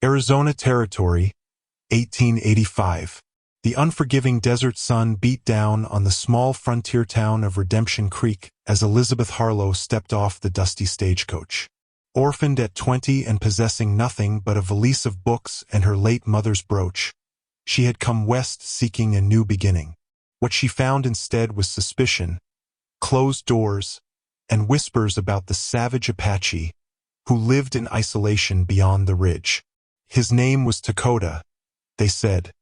Arizona Territory, 1885. The unforgiving desert sun beat down on the small frontier town of Redemption Creek as Elisabeth Harlow stepped off the dusty stagecoach. Orphaned at 20 and possessing nothing but a valise of books and her late mother's brooch, she had come west seeking a new beginning. What she found instead was suspicion, closed doors, and whispers about the savage Apache who lived in isolation beyond the ridge. His name was Takoda, they said,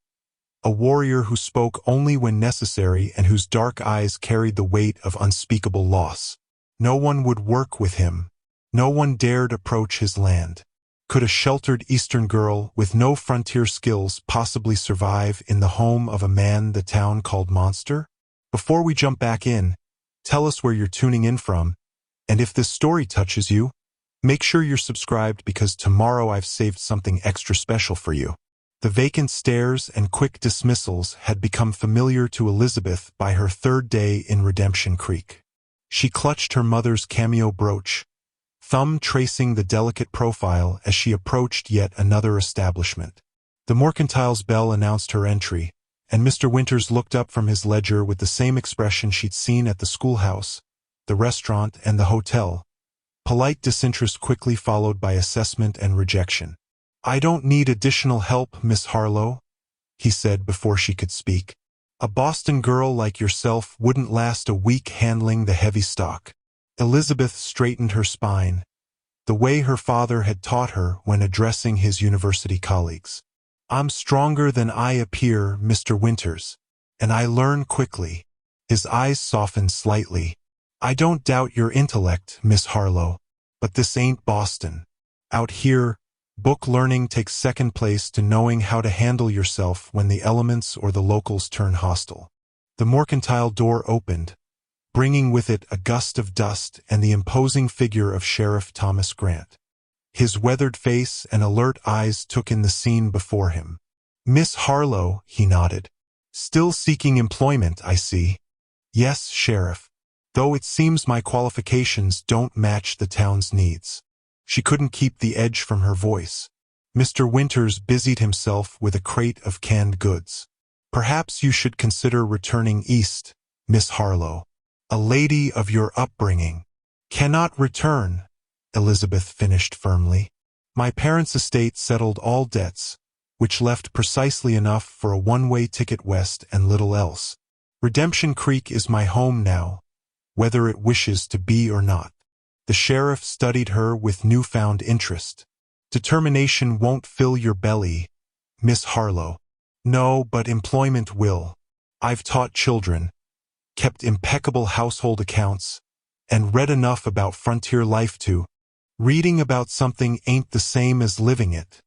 a warrior who spoke only when necessary and whose dark eyes carried the weight of unspeakable loss. No one would work with him. No one dared approach his land. Could a sheltered Eastern girl with no frontier skills possibly survive in the home of a man the town called Monster? Before we jump back in, tell us where you're tuning in from, and if this story touches you, make sure you're subscribed because tomorrow I've saved something extra special for you. The vacant stares and quick dismissals had become familiar to Elisabeth by her third day in Redemption Creek. She clutched her mother's cameo brooch, thumb tracing the delicate profile as she approached yet another establishment. The mercantile's bell announced her entry, and Mr. Winters looked up from his ledger with the same expression she'd seen at the schoolhouse, the restaurant, and the hotel. Polite disinterest quickly followed by assessment and rejection. "I don't need additional help, Miss Harlow," he said before she could speak. "A Boston girl like yourself wouldn't last a week handling the heavy stock." Elisabeth straightened her spine, the way her father had taught her when addressing his university colleagues. "I'm stronger than I appear, Mr. Winters, and I learn quickly." His eyes softened slightly. "I don't doubt your intellect, Miss Harlow, but this ain't Boston. Out here, book learning takes second place to knowing how to handle yourself when the elements or the locals turn hostile." The mercantile door opened, bringing with it a gust of dust and the imposing figure of Sheriff Thomas Grant. His weathered face and alert eyes took in the scene before him. "Miss Harlow," he nodded. "Still seeking employment, I see." "Yes, Sheriff. Though it seems my qualifications don't match the town's needs." She couldn't keep the edge from her voice. Mr. Winters busied himself with a crate of canned goods. "Perhaps you should consider returning east, Miss Harlow. A lady of your upbringing." "Cannot return," Elisabeth finished firmly. "My parents' estate settled all debts, which left precisely enough for a one-way ticket west and little else. Redemption Creek is my home now, whether it wishes to be or not." The sheriff studied her with newfound interest. "Determination won't fill your belly, Miss Harlow." "No, but employment will. I've taught children, kept impeccable household accounts, and read enough about frontier life to—" "Reading about something ain't the same as living it,"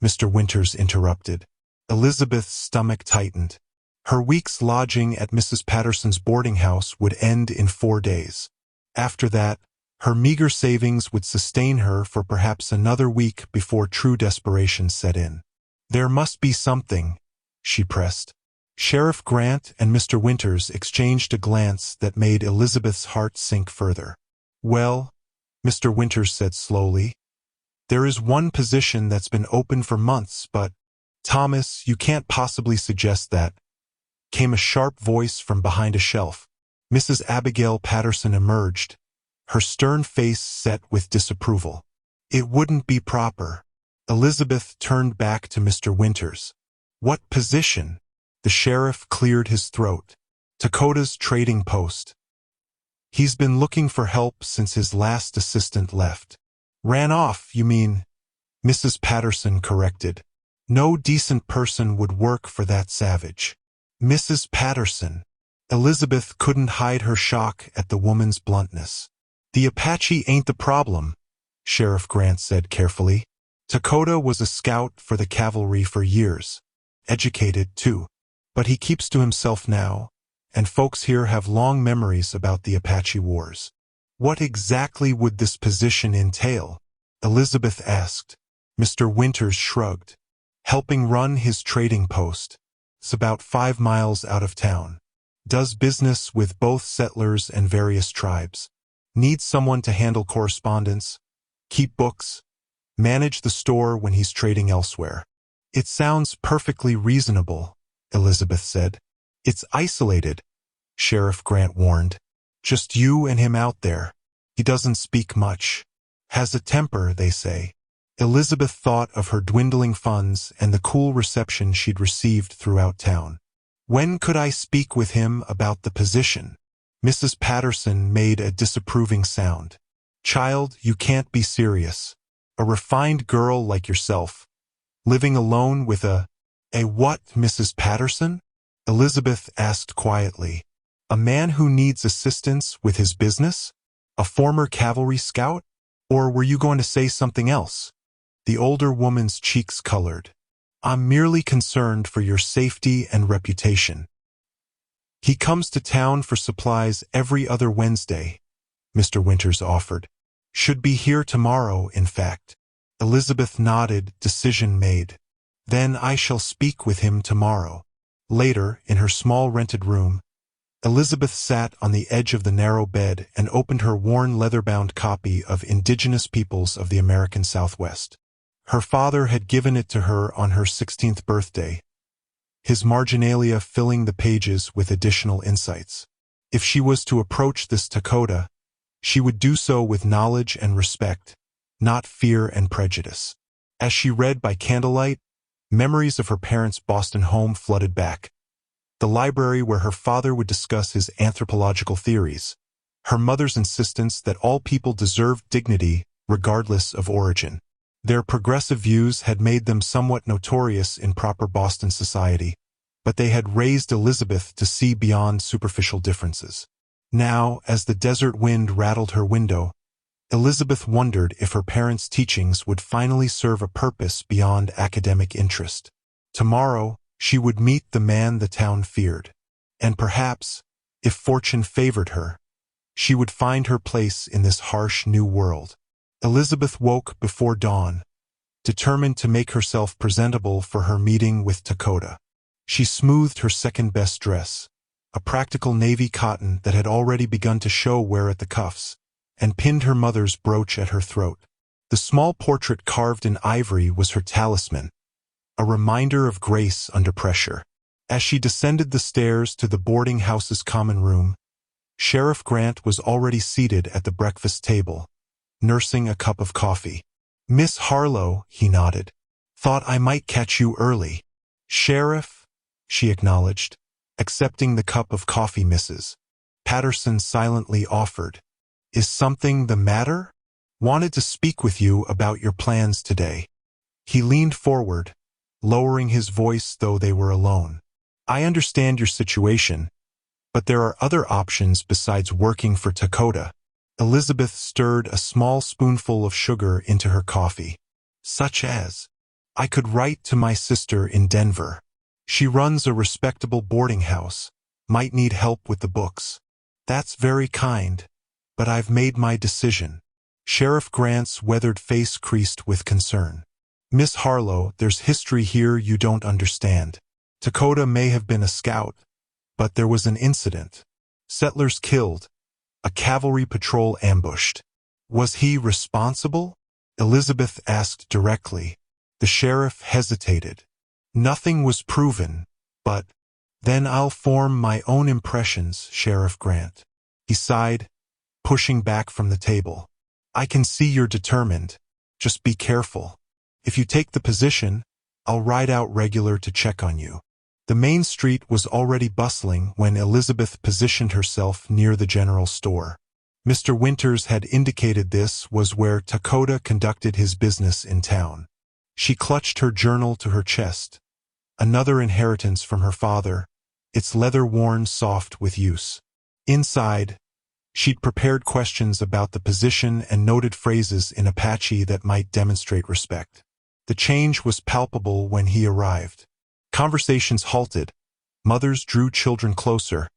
Mr. Winters interrupted. Elisabeth's stomach tightened. Her week's lodging at Mrs. Patterson's boarding house would end in 4 days. After that, her meager savings would sustain her for perhaps another week before true desperation set in. "There must be something," she pressed. Sheriff Grant and Mr. Winters exchanged a glance that made Elisabeth's heart sink further. "Well," Mr. Winters said slowly, "there is one position that's been open for months, but—" "Thomas, you can't possibly suggest that," came a sharp voice from behind a shelf. Mrs. Abigail Patterson emerged, her stern face set with disapproval. "It wouldn't be proper." Elisabeth turned back to Mr. Winters. "What position?" The sheriff cleared his throat. "Takoda's trading post. He's been looking for help since his last assistant left." "Ran off, you mean?" Mrs. Patterson corrected. "No decent person would work for that savage." "Mrs. Patterson." Elisabeth couldn't hide her shock at the woman's bluntness. "The Apache ain't the problem," Sheriff Grant said carefully. "Takoda was a scout for the cavalry for years. Educated, too. But he keeps to himself now, and folks here have long memories about the Apache wars." "What exactly would this position entail?" Elisabeth asked. Mr. Winters shrugged. "Helping run his trading post. It's about 5 miles out of town. Does business with both settlers and various tribes. Needs someone to handle correspondence, keep books, manage the store when he's trading elsewhere. It sounds perfectly reasonable, Elisabeth said. It's isolated, Sheriff Grant warned. Just you and him out there. He doesn't speak much. Has a temper, they say. Elisabeth thought of her dwindling funds and the cool reception she'd received throughout town. When could I speak with him about the position? Mrs. Patterson made a disapproving sound. Child, you can't be serious. A refined girl like yourself, living alone with a what, Mrs. Patterson? Elisabeth asked quietly. A man who needs assistance with his business? A former cavalry scout? Or were you going to say something else? The older woman's cheeks colored. I'm merely concerned for your safety and reputation. He comes to town for supplies every other Wednesday, Mr. Winters offered. Should be here tomorrow, in fact. Elisabeth nodded, decision made. Then I shall speak with him tomorrow. Later, in her small rented room, Elisabeth sat on the edge of the narrow bed and opened her worn leather-bound copy of Indigenous Peoples of the American Southwest. Her father had given it to her on her 16th birthday, his marginalia filling the pages with additional insights. If she was to approach this Takoda, she would do so with knowledge and respect, not fear and prejudice. As she read by candlelight, memories of her parents' Boston home flooded back. The library where her father would discuss his anthropological theories, her mother's insistence that all people deserved dignity regardless of origin. Their progressive views had made them somewhat notorious in proper Boston society, but they had raised Elisabeth to see beyond superficial differences. Now, as the desert wind rattled her window, Elisabeth wondered if her parents' teachings would finally serve a purpose beyond academic interest. Tomorrow, she would meet the man the town feared. And perhaps, if fortune favored her, she would find her place in this harsh new world. Elisabeth woke before dawn, determined to make herself presentable for her meeting with Takoda. She smoothed her second-best dress, a practical navy cotton that had already begun to show wear at the cuffs, and pinned her mother's brooch at her throat. The small portrait carved in ivory was her talisman, a reminder of grace under pressure. As she descended the stairs to the boarding house's common room, Sheriff Grant was already seated at the breakfast table, nursing a cup of coffee. Miss Harlow, he nodded. Thought I might catch you early. Sheriff, she acknowledged, accepting the cup of coffee. Mrs. Patterson silently offered. Is something the matter? Wanted to speak with you about your plans today. He leaned forward, lowering his voice though they were alone. I understand your situation, but there are other options besides working for Takoda. Elisabeth stirred a small spoonful of sugar into her coffee. Such as, I could write to my sister in Denver. She runs a respectable boarding house, might need help with the books. That's very kind, but I've made my decision. Sheriff Grant's weathered face creased with concern. Miss Harlow, there's history here you don't understand. Takoda may have been a scout, but there was an incident. Settlers killed. A cavalry patrol ambushed. Was he responsible? Elisabeth asked directly. The sheriff hesitated. Nothing was proven, but then I'll form my own impressions, Sheriff Grant. He sighed, pushing back from the table. I can see you're determined. Just be careful. If you take the position, I'll ride out regular to check on you. The main street was already bustling when Elisabeth positioned herself near the general store. Mr. Winters had indicated this was where Takoda conducted his business in town. She clutched her journal to her chest, another inheritance from her father, its leather worn soft with use. Inside, she'd prepared questions about the position and noted phrases in Apache that might demonstrate respect. The change was palpable when he arrived. Conversations halted, mothers drew children closer,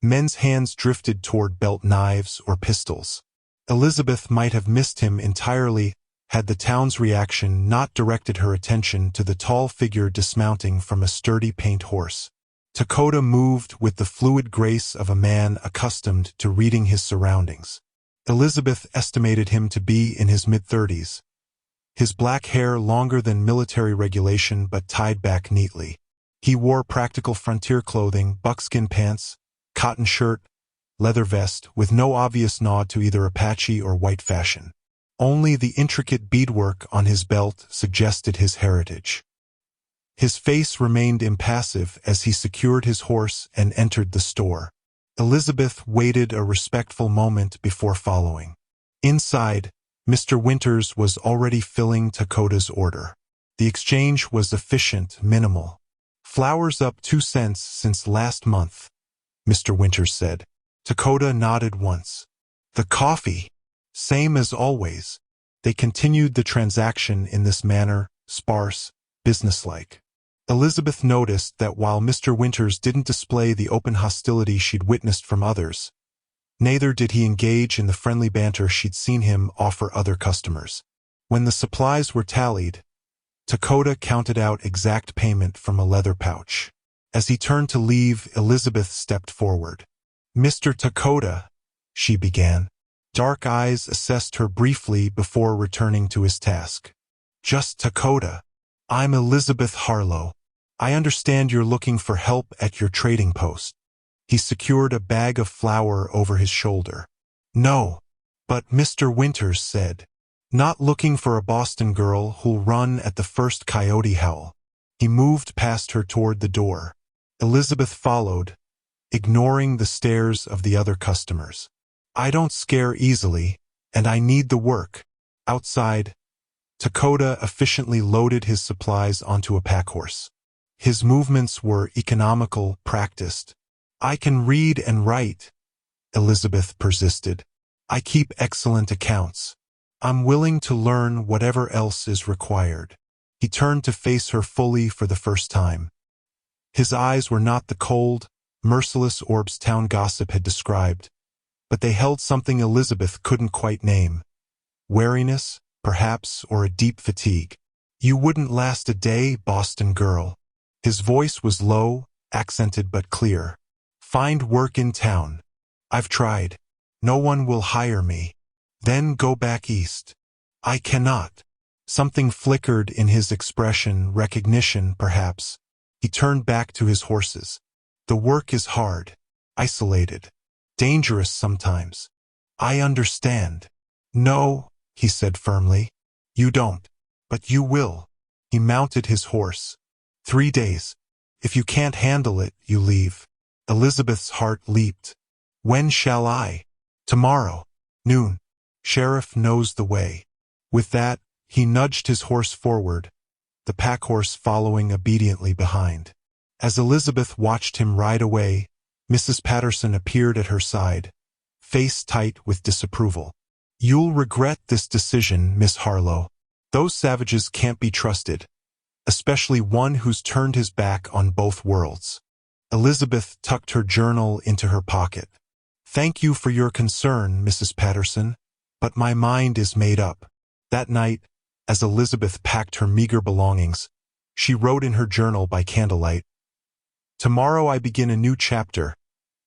men's hands drifted toward belt knives or pistols. Elisabeth might have missed him entirely had the town's reaction not directed her attention to the tall figure dismounting from a sturdy paint horse. Takoda moved with the fluid grace of a man accustomed to reading his surroundings. Elisabeth estimated him to be in his mid-30s, his black hair longer than military regulation but tied back neatly. He wore practical frontier clothing, buckskin pants, cotton shirt, leather vest, with no obvious nod to either Apache or white fashion. Only the intricate beadwork on his belt suggested his heritage. His face remained impassive as he secured his horse and entered the store. Elisabeth waited a respectful moment before following. Inside, Mr. Winters was already filling Takoda's order. The exchange was efficient, minimal. "Flowers up 2 cents since last month," Mr. Winters said. Takoda nodded once. "The coffee? Same as always." They continued the transaction in this manner, sparse, businesslike. Elisabeth noticed that while Mr. Winters didn't display the open hostility she'd witnessed from others, neither did he engage in the friendly banter she'd seen him offer other customers. When the supplies were tallied, Takoda counted out exact payment from a leather pouch. As he turned to leave, Elisabeth stepped forward. "Mr. Takoda," she began. Dark eyes assessed her briefly before returning to his task. "Just Takoda. I'm Elisabeth Harlow. I understand you're looking for help at your trading post." He secured a bag of flour over his shoulder. "No, but Mr. Winters said, not looking for a Boston girl who'll run at the first coyote howl." He moved past her toward the door. Elisabeth followed, ignoring the stares of the other customers. "I don't scare easily, and I need the work." Outside, Takoda efficiently loaded his supplies onto a packhorse. His movements were economical, practiced. "I can read and write," Elisabeth persisted. "I keep excellent accounts. I'm willing to learn whatever else is required." He turned to face her fully for the first time. His eyes were not the cold, merciless orbs town gossip had described, but they held something Elisabeth couldn't quite name. Wariness, perhaps, or a deep fatigue. "You wouldn't last a day, Boston girl." His voice was low, accented but clear. "Find work in town. I've tried. No one will hire me. Then go back east." "I cannot." Something flickered in his expression, recognition, perhaps. He turned back to his horses. "The work is hard, isolated, dangerous sometimes. I understand." "No," he said firmly. "You don't. But you will." He mounted his horse. 3 days. If you can't handle it, you leave." Elisabeth's heart leaped. "When shall I?" "Tomorrow. Noon. Sheriff knows the way." With that, he nudged his horse forward, the packhorse following obediently behind. As Elisabeth watched him ride away, Mrs. Patterson appeared at her side, face tight with disapproval. "You'll regret this decision, Miss Harlow. Those savages can't be trusted, especially one who's turned his back on both worlds." Elisabeth tucked her journal into her pocket. "Thank you for your concern, Mrs. Patterson, but my mind is made up." That night, as Elisabeth packed her meager belongings, she wrote in her journal by candlelight, "Tomorrow I begin a new chapter,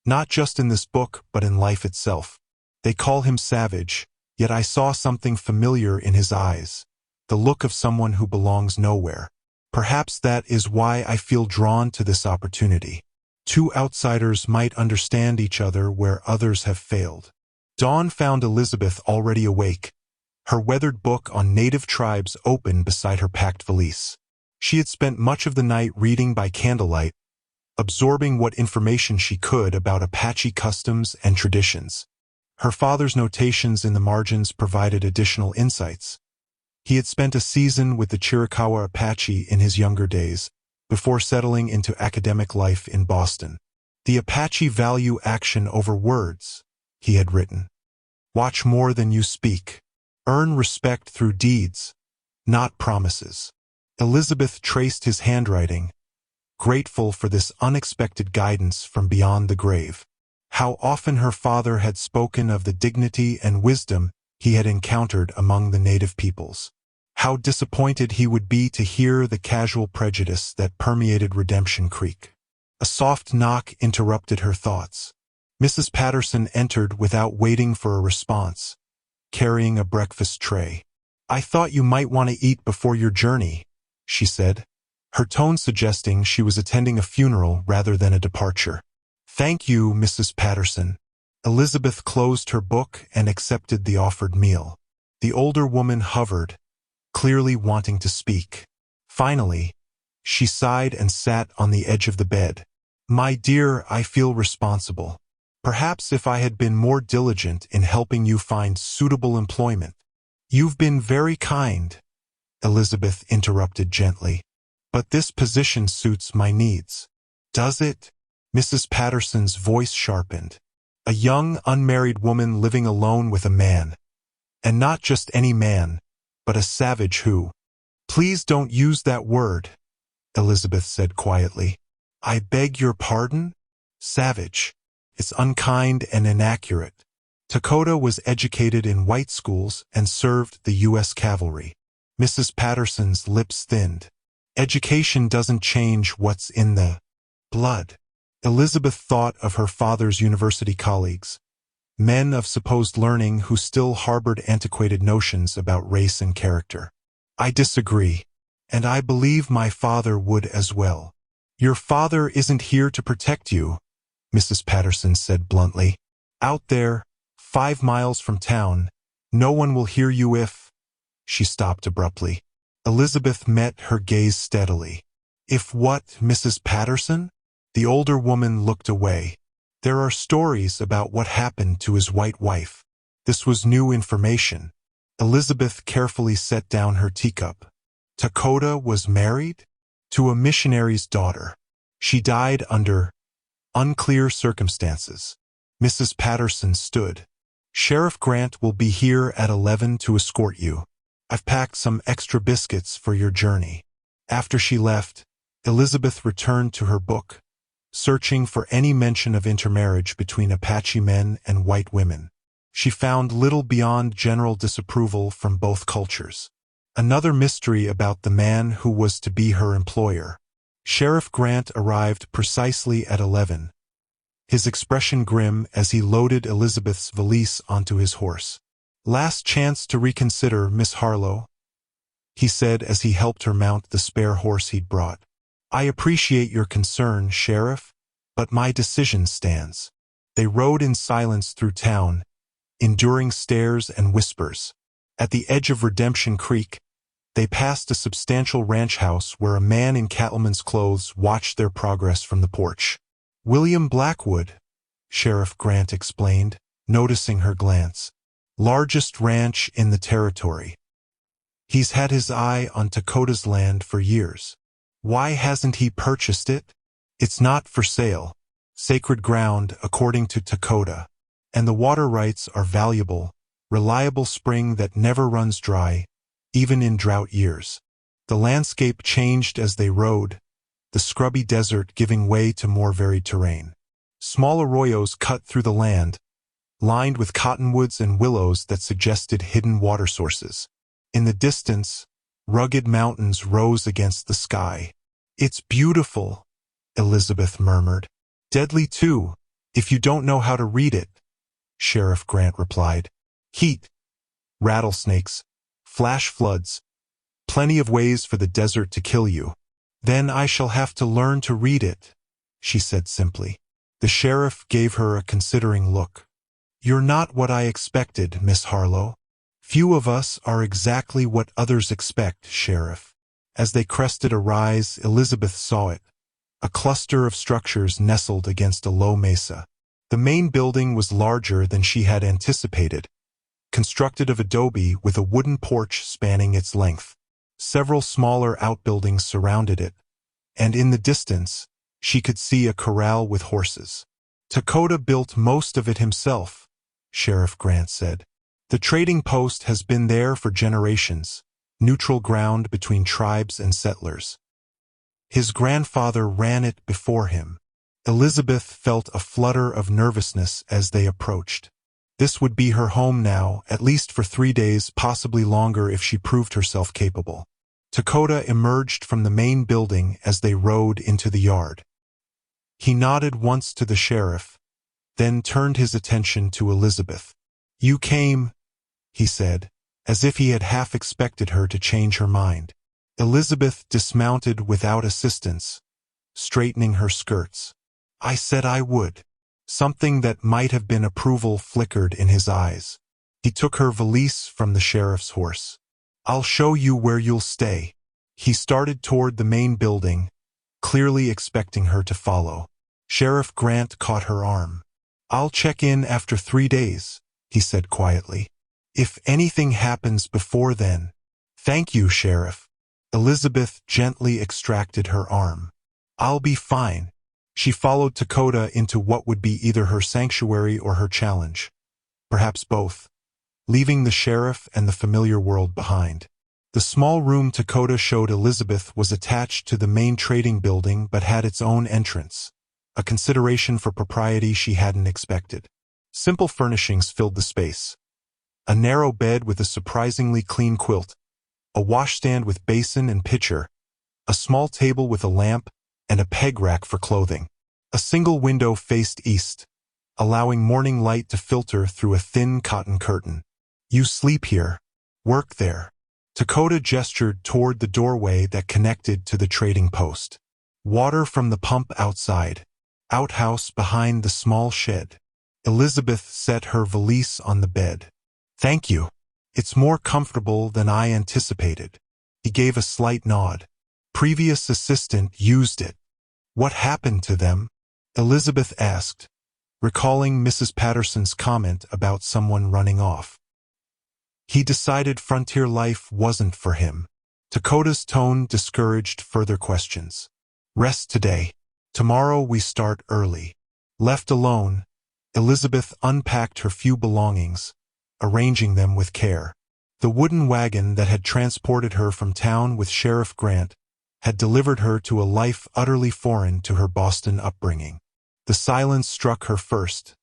not just in this book but in life itself. They call him savage, yet I saw something familiar in his eyes, the look of someone who belongs nowhere. Perhaps that is why I feel drawn to this opportunity. Two outsiders might understand each other where others have failed." Dawn found Elisabeth already awake, her weathered book on native tribes open beside her packed valise. She had spent much of the night reading by candlelight, absorbing what information she could about Apache customs and traditions. Her father's notations in the margins provided additional insights. He had spent a season with the Chiricahua Apache in his younger days, before settling into academic life in Boston. "The Apache value action over words," he had written. "Watch more than you speak. Earn respect through deeds, not promises." Elisabeth traced his handwriting, grateful for this unexpected guidance from beyond the grave. How often her father had spoken of the dignity and wisdom he had encountered among the native peoples. How disappointed he would be to hear the casual prejudice that permeated Redemption Creek. A soft knock interrupted her thoughts. Mrs. Patterson entered without waiting for a response, carrying a breakfast tray. I thought you might want to eat before your journey, she said, her tone suggesting she was attending a funeral rather than a departure. Thank you, Mrs. Patterson. Elisabeth closed her book and accepted the offered meal. The older woman hovered, clearly wanting to speak. Finally, she sighed and sat on the edge of the bed. My dear, I feel responsible. Perhaps if I had been more diligent in helping you find suitable employment. You've been very kind, Elisabeth interrupted gently. But this position suits my needs. Does it? Mrs. Patterson's voice sharpened. A young, unmarried woman living alone with a man. And not just any man, but a savage who. Please don't use that word, Elisabeth said quietly. I beg your pardon? Savage. It's unkind and inaccurate. Takoda was educated in white schools and served the U.S. Cavalry. Mrs. Patterson's lips thinned. Education doesn't change what's in the blood. Elisabeth thought of her father's university colleagues, men of supposed learning who still harbored antiquated notions about race and character. I disagree, and I believe my father would as well. Your father isn't here to protect you, Mrs. Patterson said bluntly. Out there, 5 miles from town, no one will hear you if... She stopped abruptly. Elisabeth met her gaze steadily. If what, Mrs. Patterson? The older woman looked away. There are stories about what happened to his white wife. This was new information. Elisabeth carefully set down her teacup. Takoda was married? To a missionary's daughter. She died under unclear circumstances. Mrs. Patterson stood. Sheriff Grant will be here at 11 to escort you. I've packed some extra biscuits for your journey. After she left, Elisabeth returned to her book, searching for any mention of intermarriage between Apache men and white women. She found little beyond general disapproval from both cultures. Another mystery about the man who was to be her employer. Sheriff Grant arrived precisely at 11, his expression grim as he loaded Elisabeth's valise onto his horse. Last chance to reconsider, Miss Harlow, he said as he helped her mount the spare horse he'd brought. I appreciate your concern, Sheriff, but my decision stands. They rode in silence through town, enduring stares and whispers. At the edge of Redemption Creek, they passed a substantial ranch house where a man in cattleman's clothes watched their progress from the porch. William Blackwood, Sheriff Grant explained, noticing her glance. Largest ranch in the territory. He's had his eye on Takoda's land for years. Why hasn't he purchased it? It's not for sale. Sacred ground, according to Takoda. And the water rights are valuable, reliable spring that never runs dry, even in drought years. The landscape changed as they rode, the scrubby desert giving way to more varied terrain. Small arroyos cut through the land, lined with cottonwoods and willows that suggested hidden water sources. In the distance, rugged mountains rose against the sky. It's beautiful, Elisabeth murmured. Deadly too, if you don't know how to read it, Sheriff Grant replied. Heat, rattlesnakes, flash floods, plenty of ways for the desert to kill you. Then I shall have to learn to read it, she said simply. The sheriff gave her a considering look. You're not what I expected, Miss Harlow. Few of us are exactly what others expect, Sheriff. As they crested a rise, Elisabeth saw it. A cluster of structures nestled against a low mesa. The main building was larger than she had anticipated, constructed of adobe with a wooden porch spanning its length. Several smaller outbuildings surrounded it, and in the distance, she could see a corral with horses. Takoda built most of it himself, Sheriff Grant said. The trading post has been there for generations, neutral ground between tribes and settlers. His grandfather ran it before him. Elisabeth felt a flutter of nervousness as they approached. This would be her home now, at least for 3 days, possibly longer if she proved herself capable. Takoda emerged from the main building as they rode into the yard. He nodded once to the sheriff, then turned his attention to Elisabeth. You came, he said, as if he had half expected her to change her mind. Elisabeth dismounted without assistance, straightening her skirts. "I said I would." Something that might have been approval flickered in his eyes. He took her valise from the sheriff's horse. "I'll show you where you'll stay." He started toward the main building, clearly expecting her to follow. Sheriff Grant caught her arm. "I'll check in after 3 days," he said quietly. "If anything happens before then." "Thank you, Sheriff." Elisabeth gently extracted her arm. "I'll be fine." She followed Takoda into what would be either her sanctuary or her challenge. Perhaps both, leaving the sheriff and the familiar world behind. The small room Takoda showed Elisabeth was attached to the main trading building but had its own entrance, a consideration for propriety she hadn't expected. Simple furnishings filled the space. A narrow bed with a surprisingly clean quilt, a washstand with basin and pitcher, a small table with a lamp, and a peg rack for clothing. A single window faced east, allowing morning light to filter through a thin cotton curtain. "You sleep here. Work there." Takoda gestured toward the doorway that connected to the trading post. "Water from the pump outside. Outhouse behind the small shed." Elisabeth set her valise on the bed. "Thank you. It's more comfortable than I anticipated." He gave a slight nod. "Previous assistant used it." "What happened to them?" Elisabeth asked, recalling Mrs. Patterson's comment about someone running off. He decided frontier life wasn't for him. Takoda's tone discouraged further questions. "Rest today. Tomorrow we start early." Left alone, Elisabeth unpacked her few belongings, arranging them with care. The wooden wagon that had transported her from town with Sheriff Grant had delivered her to a life utterly foreign to her Boston upbringing. The silence struck her first.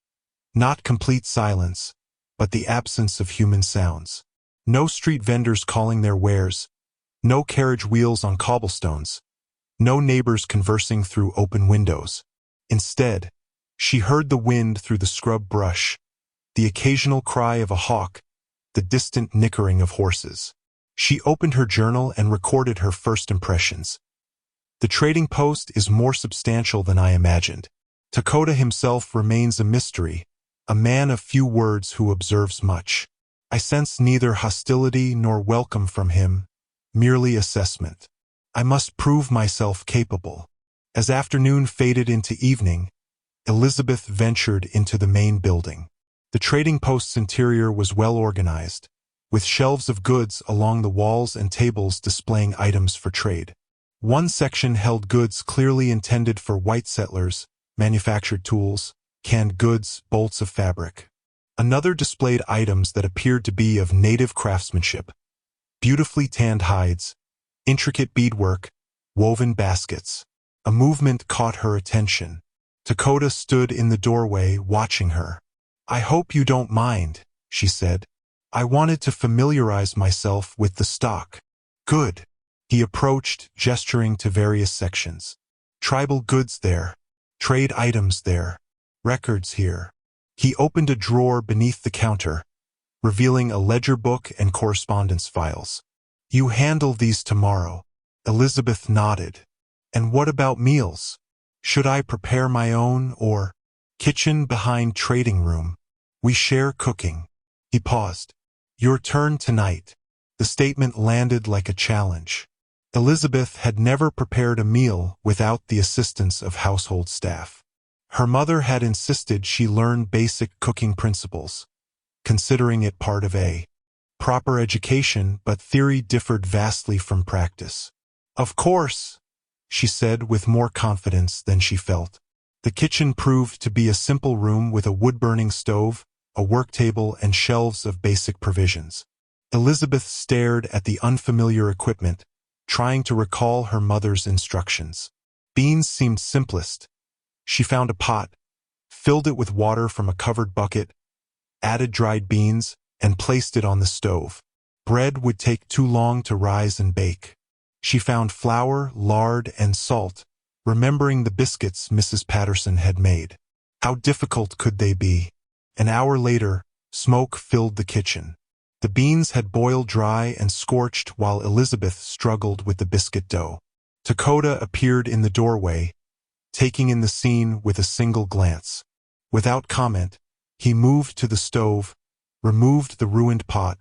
Not complete silence, but the absence of human sounds. No street vendors calling their wares, no carriage wheels on cobblestones, no neighbors conversing through open windows. Instead, she heard the wind through the scrub brush, the occasional cry of a hawk, the distant nickering of horses. She opened her journal and recorded her first impressions. "The trading post is more substantial than I imagined. Takoda himself remains a mystery, a man of few words who observes much. I sense neither hostility nor welcome from him, merely assessment. I must prove myself capable." As afternoon faded into evening, Elisabeth ventured into the main building. The trading post's interior was well organized, with shelves of goods along the walls and tables displaying items for trade. One section held goods clearly intended for white settlers, manufactured tools, canned goods, bolts of fabric. Another displayed items that appeared to be of native craftsmanship, beautifully tanned hides, intricate beadwork, woven baskets. A movement caught her attention. Takoda stood in the doorway watching her. "I hope you don't mind," she said. "I wanted to familiarize myself with the stock." "Good." He approached, gesturing to various sections. "Tribal goods there. Trade items there. Records here." He opened a drawer beneath the counter, revealing a ledger book and correspondence files. "You handle these tomorrow." Elisabeth nodded. "And what about meals? Should I prepare my own or—" "Kitchen behind trading room. We share cooking." He paused. "Your turn tonight." The statement landed like a challenge. Elisabeth had never prepared a meal without the assistance of household staff. Her mother had insisted she learn basic cooking principles, considering it part of a proper education, but theory differed vastly from practice. "Of course," she said with more confidence than she felt. The kitchen proved to be a simple room with a wood-burning stove, a work table, and shelves of basic provisions. Elisabeth stared at the unfamiliar equipment, trying to recall her mother's instructions. Beans seemed simplest. She found a pot, filled it with water from a covered bucket, added dried beans, and placed it on the stove. Bread would take too long to rise and bake. She found flour, lard, and salt, remembering the biscuits Mrs. Patterson had made. How difficult could they be? An hour later, smoke filled the kitchen. The beans had boiled dry and scorched while Elisabeth struggled with the biscuit dough. Takoda appeared in the doorway, taking in the scene with a single glance. Without comment, he moved to the stove, removed the ruined pot,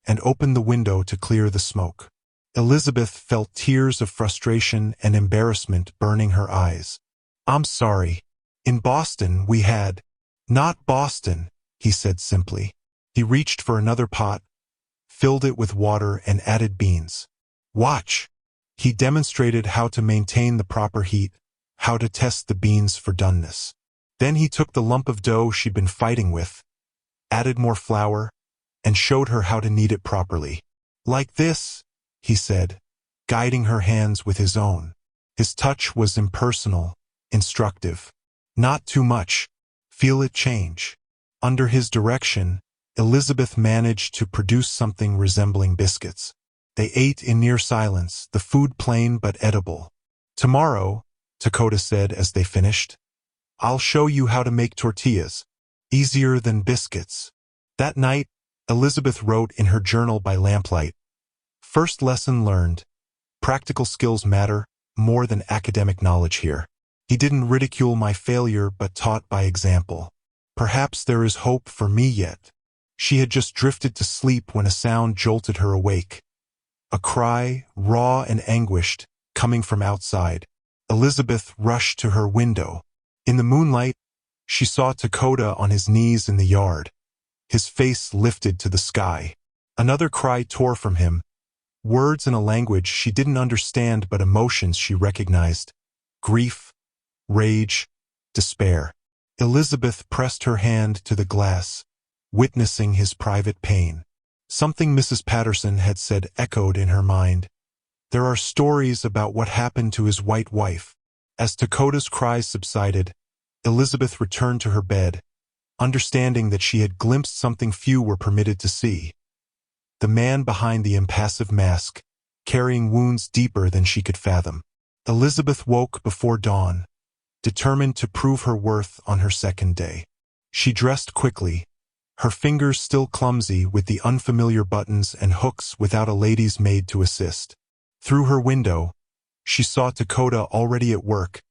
and opened the window to clear the smoke. Elisabeth felt tears of frustration and embarrassment burning her eyes. "I'm sorry. In Boston we had—" "Not Boston," he said simply. He reached for another pot, filled it with water, and added beans. "Watch." He demonstrated how to maintain the proper heat, how to test the beans for doneness. Then he took the lump of dough she'd been fighting with, added more flour, and showed her how to knead it properly. "Like this," he said, guiding her hands with his own. His touch was impersonal, instructive. "Not too much. Feel it change." Under his direction, Elisabeth managed to produce something resembling biscuits. They ate in near silence, the food plain but edible. "Tomorrow," Takoda said as they finished, "I'll show you how to make tortillas. Easier than biscuits." That night, Elisabeth wrote in her journal by lamplight. First lesson learned. Practical skills matter more than academic knowledge here. He didn't ridicule my failure but taught by example. Perhaps there is hope for me yet. She had just drifted to sleep when a sound jolted her awake. A cry, raw and anguished, coming from outside. Elisabeth rushed to her window. In the moonlight, she saw Takoda on his knees in the yard, his face lifted to the sky. Another cry tore from him, words in a language she didn't understand but emotions she recognized. Grief, rage, despair. Elisabeth pressed her hand to the glass, witnessing his private pain. Something Mrs. Patterson had said echoed in her mind. There are stories about what happened to his white wife. As Takoda's cries subsided, Elisabeth returned to her bed, understanding that she had glimpsed something few were permitted to see. The man behind the impassive mask, carrying wounds deeper than she could fathom. Elisabeth woke before dawn, determined to prove her worth on her second day. She dressed quickly, her fingers still clumsy with the unfamiliar buttons and hooks without a lady's maid to assist. Through her window, she saw Takoda already at work,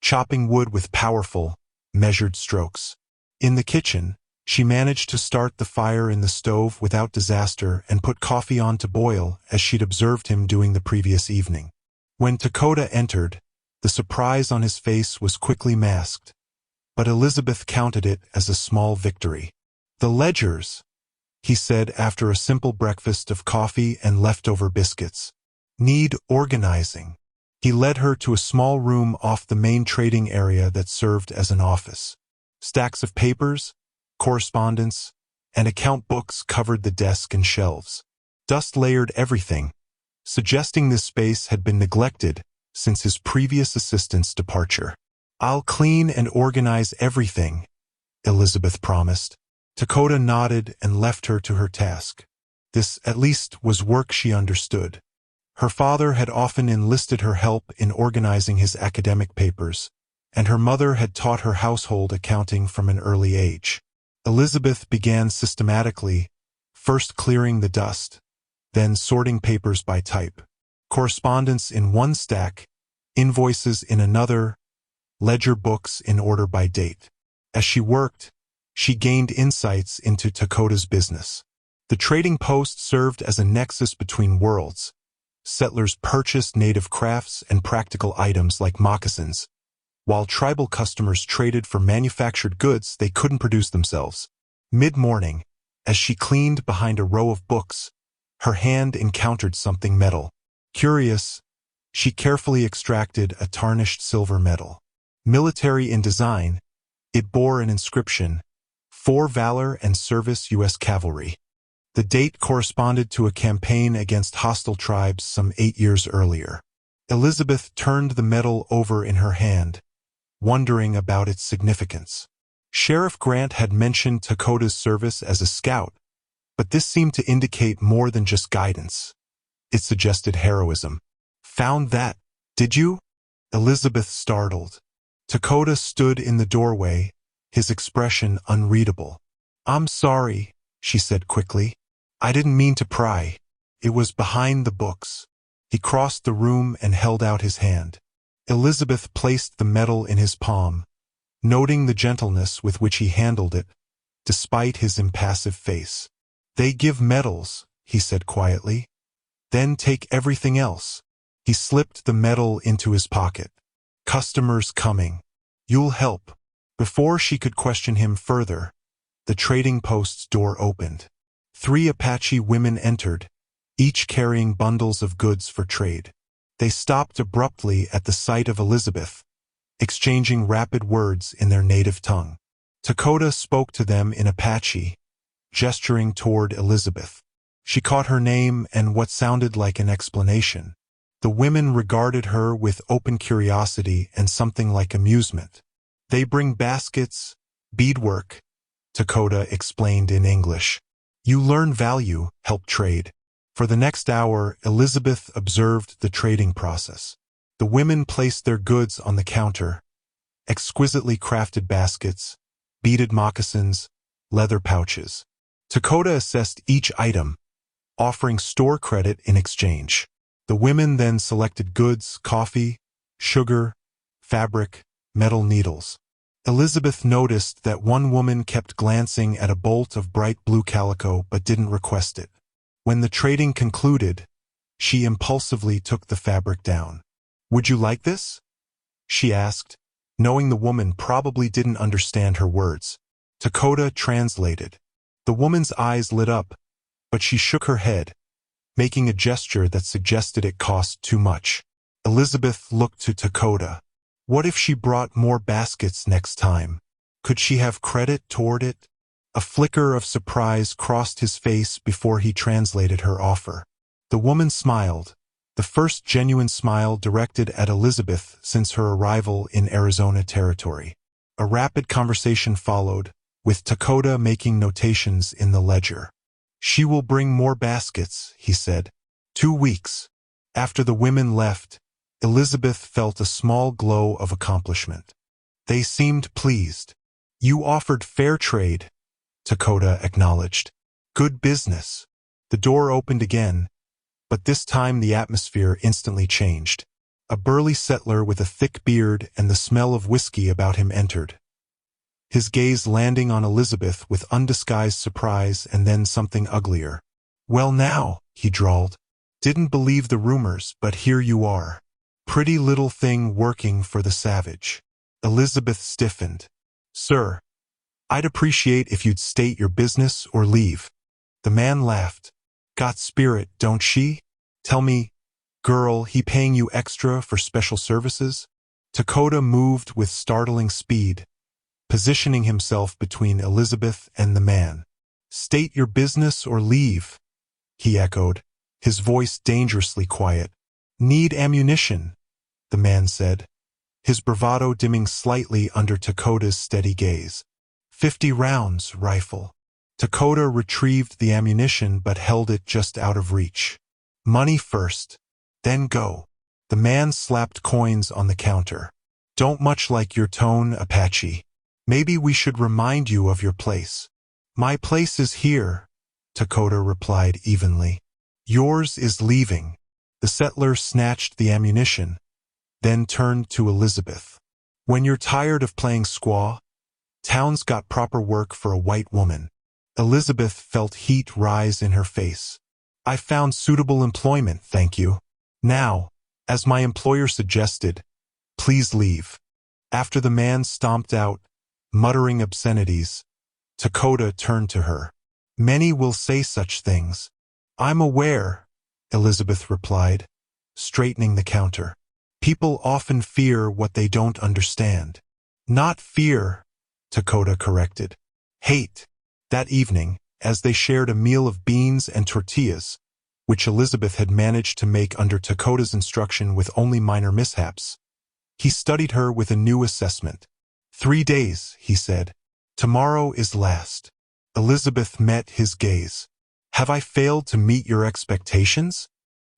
chopping wood with powerful, measured strokes. In the kitchen, she managed to start the fire in the stove without disaster and put coffee on to boil as she'd observed him doing the previous evening. When Takoda entered, the surprise on his face was quickly masked, but Elisabeth counted it as a small victory. "The ledgers," he said after a simple breakfast of coffee and leftover biscuits, "need organizing." He led her to a small room off the main trading area that served as an office. Stacks of papers, correspondence, and account books covered the desk and shelves. Dust layered everything, suggesting this space had been neglected since his previous assistant's departure. "I'll clean and organize everything," Elisabeth promised. Takoda nodded and left her to her task. This, at least, was work she understood. Her father had often enlisted her help in organizing his academic papers, and her mother had taught her household accounting from an early age. Elisabeth began systematically, first clearing the dust, then sorting papers by type. Correspondence in one stack, invoices in another, ledger books in order by date. As she worked, she gained insights into Takoda's business. The trading post served as a nexus between worlds. Settlers purchased native crafts and practical items like moccasins, while tribal customers traded for manufactured goods they couldn't produce themselves. Mid-morning, as she cleaned behind a row of books, her hand encountered something metal. Curious, she carefully extracted a tarnished silver medal. Military in design, it bore an inscription, "For Valor and Service U.S. Cavalry." The date corresponded to a campaign against hostile tribes some 8 years earlier. Elisabeth turned the medal over in her hand, wondering about its significance. Sheriff Grant had mentioned Takoda's service as a scout, but this seemed to indicate more than just guidance. It suggested heroism. "Found that, did you?" Elisabeth startled. Takoda stood in the doorway, his expression unreadable. "I'm sorry," she said quickly. I didn't mean to pry. It was behind the books. He crossed the room and held out his hand. Elisabeth placed the medal in his palm, noting the gentleness with which he handled it, despite his impassive face. They give medals, he said quietly. Then take everything else. He slipped the medal into his pocket. Customers coming. You'll help. Before she could question him further, the trading post's door opened. 3 Apache women entered, each carrying bundles of goods for trade. They stopped abruptly at the sight of Elisabeth, exchanging rapid words in their native tongue. Takoda spoke to them in Apache, gesturing toward Elisabeth. She caught her name and what sounded like an explanation. The women regarded her with open curiosity and something like amusement. They bring baskets, beadwork, Takoda explained in English. You learn value, help trade. For the next hour, Elisabeth observed the trading process. The women placed their goods on the counter, exquisitely crafted baskets, beaded moccasins, leather pouches. Takoda assessed each item, offering store credit in exchange. The women then selected goods, coffee, sugar, fabric, metal needles. Elisabeth noticed that one woman kept glancing at a bolt of bright blue calico but didn't request it. When the trading concluded, she impulsively took the fabric down. Would you like this? She asked, knowing the woman probably didn't understand her words. Takoda translated. The woman's eyes lit up, but she shook her head, making a gesture that suggested it cost too much. Elisabeth looked to Takoda. What if she brought more baskets next time? Could she have credit toward it? A flicker of surprise crossed his face before he translated her offer. The woman smiled, the first genuine smile directed at Elisabeth since her arrival in Arizona territory. A rapid conversation followed, with Takoda making notations in the ledger. She will bring more baskets, he said. 2 weeks. After the women left, Elisabeth felt a small glow of accomplishment. They seemed pleased. You offered fair trade, Takoda acknowledged. Good business. The door opened again, but this time the atmosphere instantly changed. A burly settler with a thick beard and the smell of whiskey about him entered, his gaze landing on Elisabeth with undisguised surprise and then something uglier. Well now, he drawled. Didn't believe the rumors, but here you are. Pretty little thing working for the savage. Elisabeth stiffened. Sir, I'd appreciate if you'd state your business or leave. The man laughed. Got spirit, don't she? Tell me, girl, he paying you extra for special services? Takoda moved with startling speed, positioning himself between Elisabeth and the man. State your business or leave, he echoed, his voice dangerously quiet. Need ammunition, the man said, his bravado dimming slightly under Takoda's steady gaze. 50 rounds, rifle. Takoda retrieved the ammunition but held it just out of reach. Money first, then go. The man slapped coins on the counter. Don't much like your tone, Apache. Maybe we should remind you of your place. My place is here, Takoda replied evenly. Yours is leaving. The settler snatched the ammunition, then turned to Elisabeth. When you're tired of playing squaw, town's got proper work for a white woman. Elisabeth felt heat rise in her face. I found suitable employment, thank you. Now, as my employer suggested, please leave. After the man stomped out, muttering obscenities, Takoda turned to her. Many will say such things. I'm aware, Elisabeth replied, straightening the counter. People often fear what they don't understand. Not fear, Takoda corrected. Hate. That evening, as they shared a meal of beans and tortillas, which Elisabeth had managed to make under Takoda's instruction with only minor mishaps, he studied her with a new assessment. 3 days, he said. Tomorrow is last. Elisabeth met his gaze. Have I failed to meet your expectations?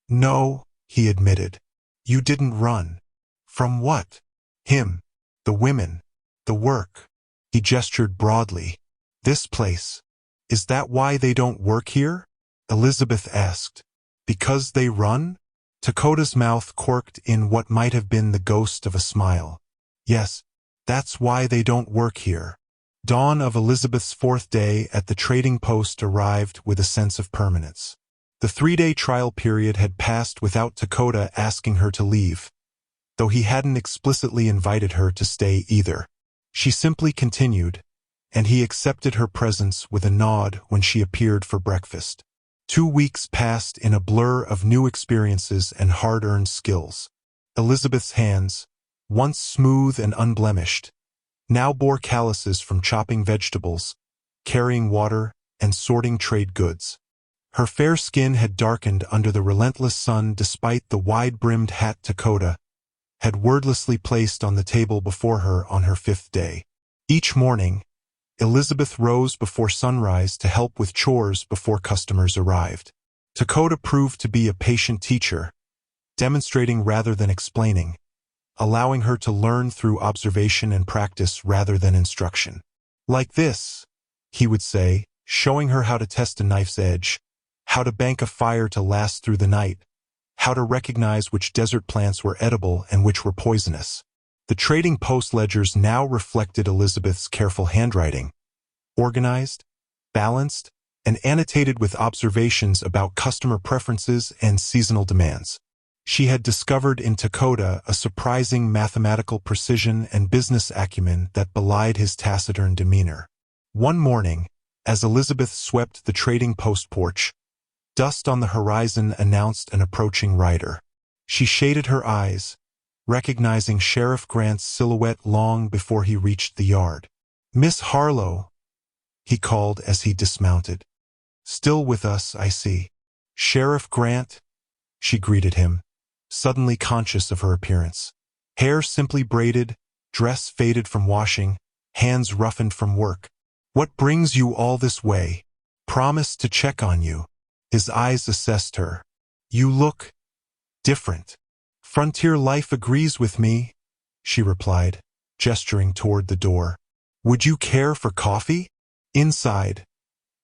No, he admitted. You didn't run. From what? Him. The women. The work. He gestured broadly. This place. Is that why they don't work here? Elisabeth asked. Because they run? Takoda's mouth corked in what might have been the ghost of a smile. Yes, that's why they don't work here. Dawn of Elisabeth's fourth day at the trading post arrived with a sense of permanence. The 3-day trial period had passed without Takoda asking her to leave, though he hadn't explicitly invited her to stay either. She simply continued, and he accepted her presence with a nod when she appeared for breakfast. 2 weeks passed in a blur of new experiences and hard-earned skills. Elisabeth's hands, once smooth and unblemished, now bore calluses from chopping vegetables, carrying water, and sorting trade goods. Her fair skin had darkened under the relentless sun despite the wide-brimmed hat Takoda had wordlessly placed on the table before her on her 5th day. Each morning, Elisabeth rose before sunrise to help with chores before customers arrived. Takoda proved to be a patient teacher, demonstrating rather than explaining, allowing her to learn through observation and practice rather than instruction. Like this, he would say, showing her how to test a knife's edge, how to bank a fire to last through the night, how to recognize which desert plants were edible and which were poisonous. The trading post ledgers now reflected Elisabeth's careful handwriting, organized, balanced, and annotated with observations about customer preferences and seasonal demands. She had discovered in Takoda a surprising mathematical precision and business acumen that belied his taciturn demeanor. One morning, as Elisabeth swept the trading post porch, dust on the horizon announced an approaching rider. She shaded her eyes, recognizing Sheriff Grant's silhouette long before he reached the yard. "Miss Harlow," he called as he dismounted. "Still with us, I see." "Sheriff Grant," she greeted him, suddenly conscious of her appearance. Hair simply braided, dress faded from washing, hands roughened from work. "What brings you all this way?" "Promised to check on you." His eyes assessed her. "You look different." "Frontier life agrees with me," she replied, gesturing toward the door. "Would you care for coffee?" Inside,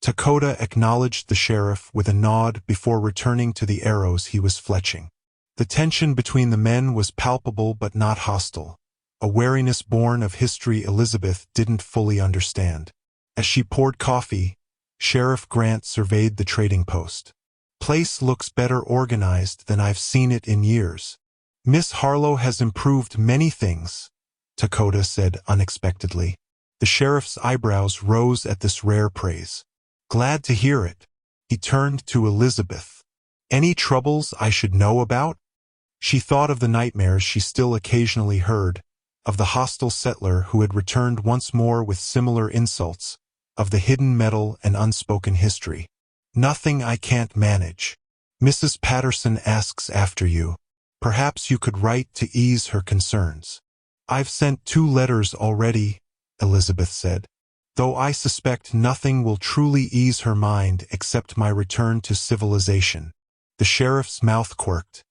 Takoda acknowledged the sheriff with a nod before returning to the arrows he was fletching. The tension between the men was palpable but not hostile, a wariness born of history Elisabeth didn't fully understand. As she poured coffee, Sheriff Grant surveyed the trading post. "Place looks better organized than I've seen it in years." "Miss Harlow has improved many things," Takoda said unexpectedly. The sheriff's eyebrows rose at this rare praise. "Glad to hear it." He turned to Elisabeth. "Any troubles I should know about?" She thought of the nightmares she still occasionally heard, of the hostile settler who had returned once more with similar insults, of the hidden metal and unspoken history. "Nothing I can't manage. Mrs. Patterson asks after you. Perhaps you could write to ease her concerns." "I've sent 2 letters already," Elisabeth said, "though I suspect nothing will truly ease her mind except my return to civilization." The sheriff's mouth quirked.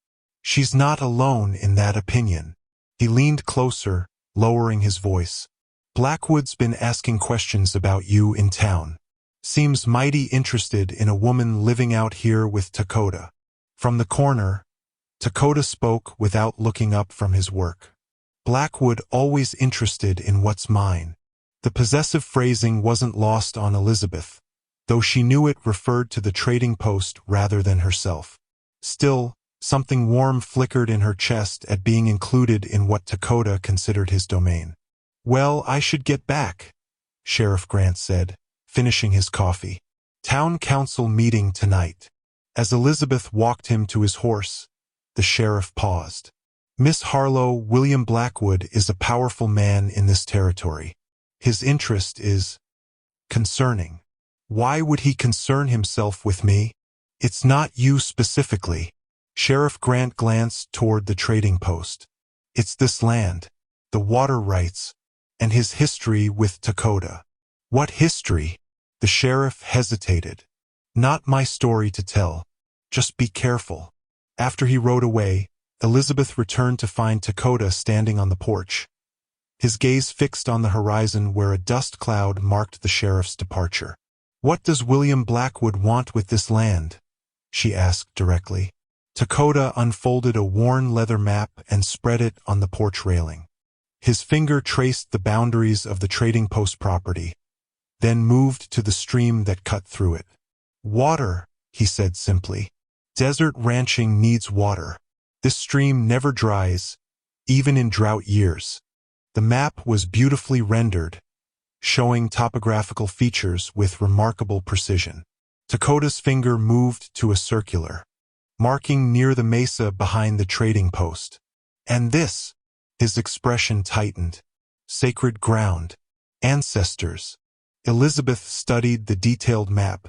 "She's not alone in that opinion." He leaned closer, lowering his voice. "Blackwood's been asking questions about you in town. Seems mighty interested in a woman living out here with Takoda." From the corner, Takoda spoke without looking up from his work. "Blackwood always interested in what's mine." The possessive phrasing wasn't lost on Elisabeth, though she knew it referred to the trading post rather than herself. Still, something warm flickered in her chest at being included in what Takoda considered his domain. "Well, I should get back," Sheriff Grant said, finishing his coffee. "Town council meeting tonight." As Elisabeth walked him to his horse, the sheriff paused. "Miss Harlow, William Blackwood is a powerful man in this territory. His interest is concerning." "Why would he concern himself with me?" "It's not you specifically." Sheriff Grant glanced toward the trading post. "It's this land, the water rights, and his history with Takoda." "What history?" The sheriff hesitated. "Not my story to tell. Just be careful." After he rode away, Elisabeth returned to find Takoda standing on the porch, his gaze fixed on the horizon where a dust cloud marked the sheriff's departure. "What does William Blackwood want with this land?" she asked directly. Takoda unfolded a worn leather map and spread it on the porch railing. His finger traced the boundaries of the trading post property, then moved to the stream that cut through it. "Water," he said simply. "Desert ranching needs water. This stream never dries, even in drought years." The map was beautifully rendered, showing topographical features with remarkable precision. Takoda's finger moved to a circular, marking near the mesa behind the trading post. "And this," his expression tightened. "Sacred ground. Ancestors." Elisabeth studied the detailed map,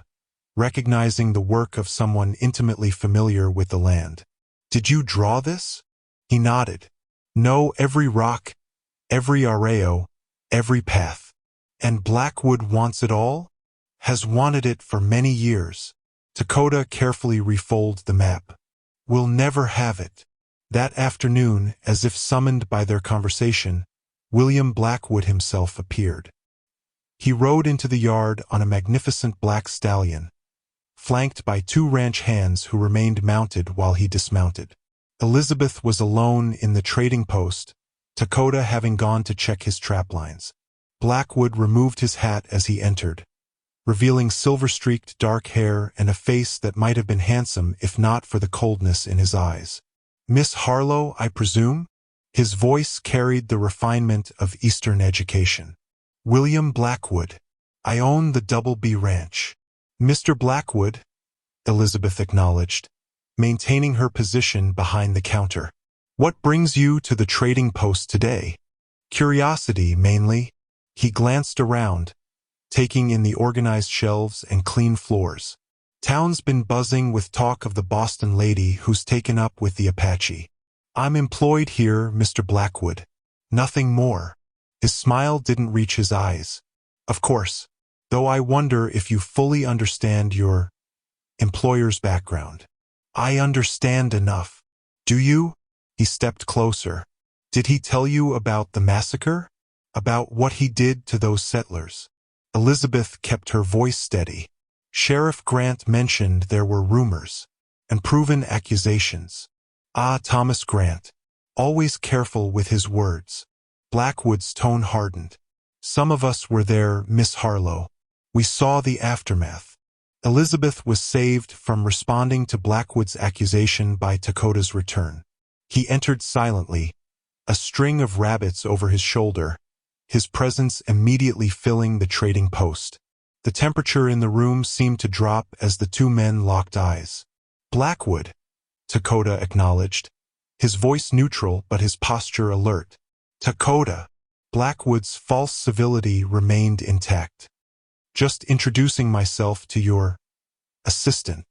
recognizing the work of someone intimately familiar with the land. "Did you draw this?" He nodded. "No, every rock, every arroyo, every path. And Blackwood wants it all? Has wanted it for many years." Takoda carefully refolded the map. "We'll never have it." That afternoon, as if summoned by their conversation, William Blackwood himself appeared. He rode into the yard on a magnificent black stallion, flanked by 2 ranch hands who remained mounted while he dismounted. Elisabeth was alone in the trading post, Takoda having gone to check his trap lines. Blackwood removed his hat as he entered, revealing silver-streaked dark hair and a face that might have been handsome if not for the coldness in his eyes. "Miss Harlow, I presume?" His voice carried the refinement of Eastern education. "William Blackwood. I own the Double B Ranch." "Mr. Blackwood," Elisabeth acknowledged, maintaining her position behind the counter. "What brings you to the trading post today?" "Curiosity, mainly." He glanced around, taking in the organized shelves and clean floors. "Town's been buzzing with talk of the Boston lady who's taken up with the Apache. I'm employed here, Mr. Blackwood. Nothing more." His smile didn't reach his eyes. "Of course, though I wonder if you fully understand your employer's background." "I understand enough." "Do you?" He stepped closer. "Did he tell you about the massacre? About what he did to those settlers?" Elisabeth kept her voice steady. "Sheriff Grant mentioned there were rumors and proven accusations." "Ah, Thomas Grant. Always careful with his words." Blackwood's tone hardened. "Some of us were there, Miss Harlow. We saw the aftermath." Elisabeth was saved from responding to Blackwood's accusation by Takoda's return. He entered silently, a string of rabbits over his shoulder, his presence immediately filling the trading post. The temperature in the room seemed to drop as the 2 men locked eyes. "Blackwood," Takoda acknowledged, his voice neutral but his posture alert. "Takoda." Blackwood's false civility remained intact. "Just introducing myself to your assistant.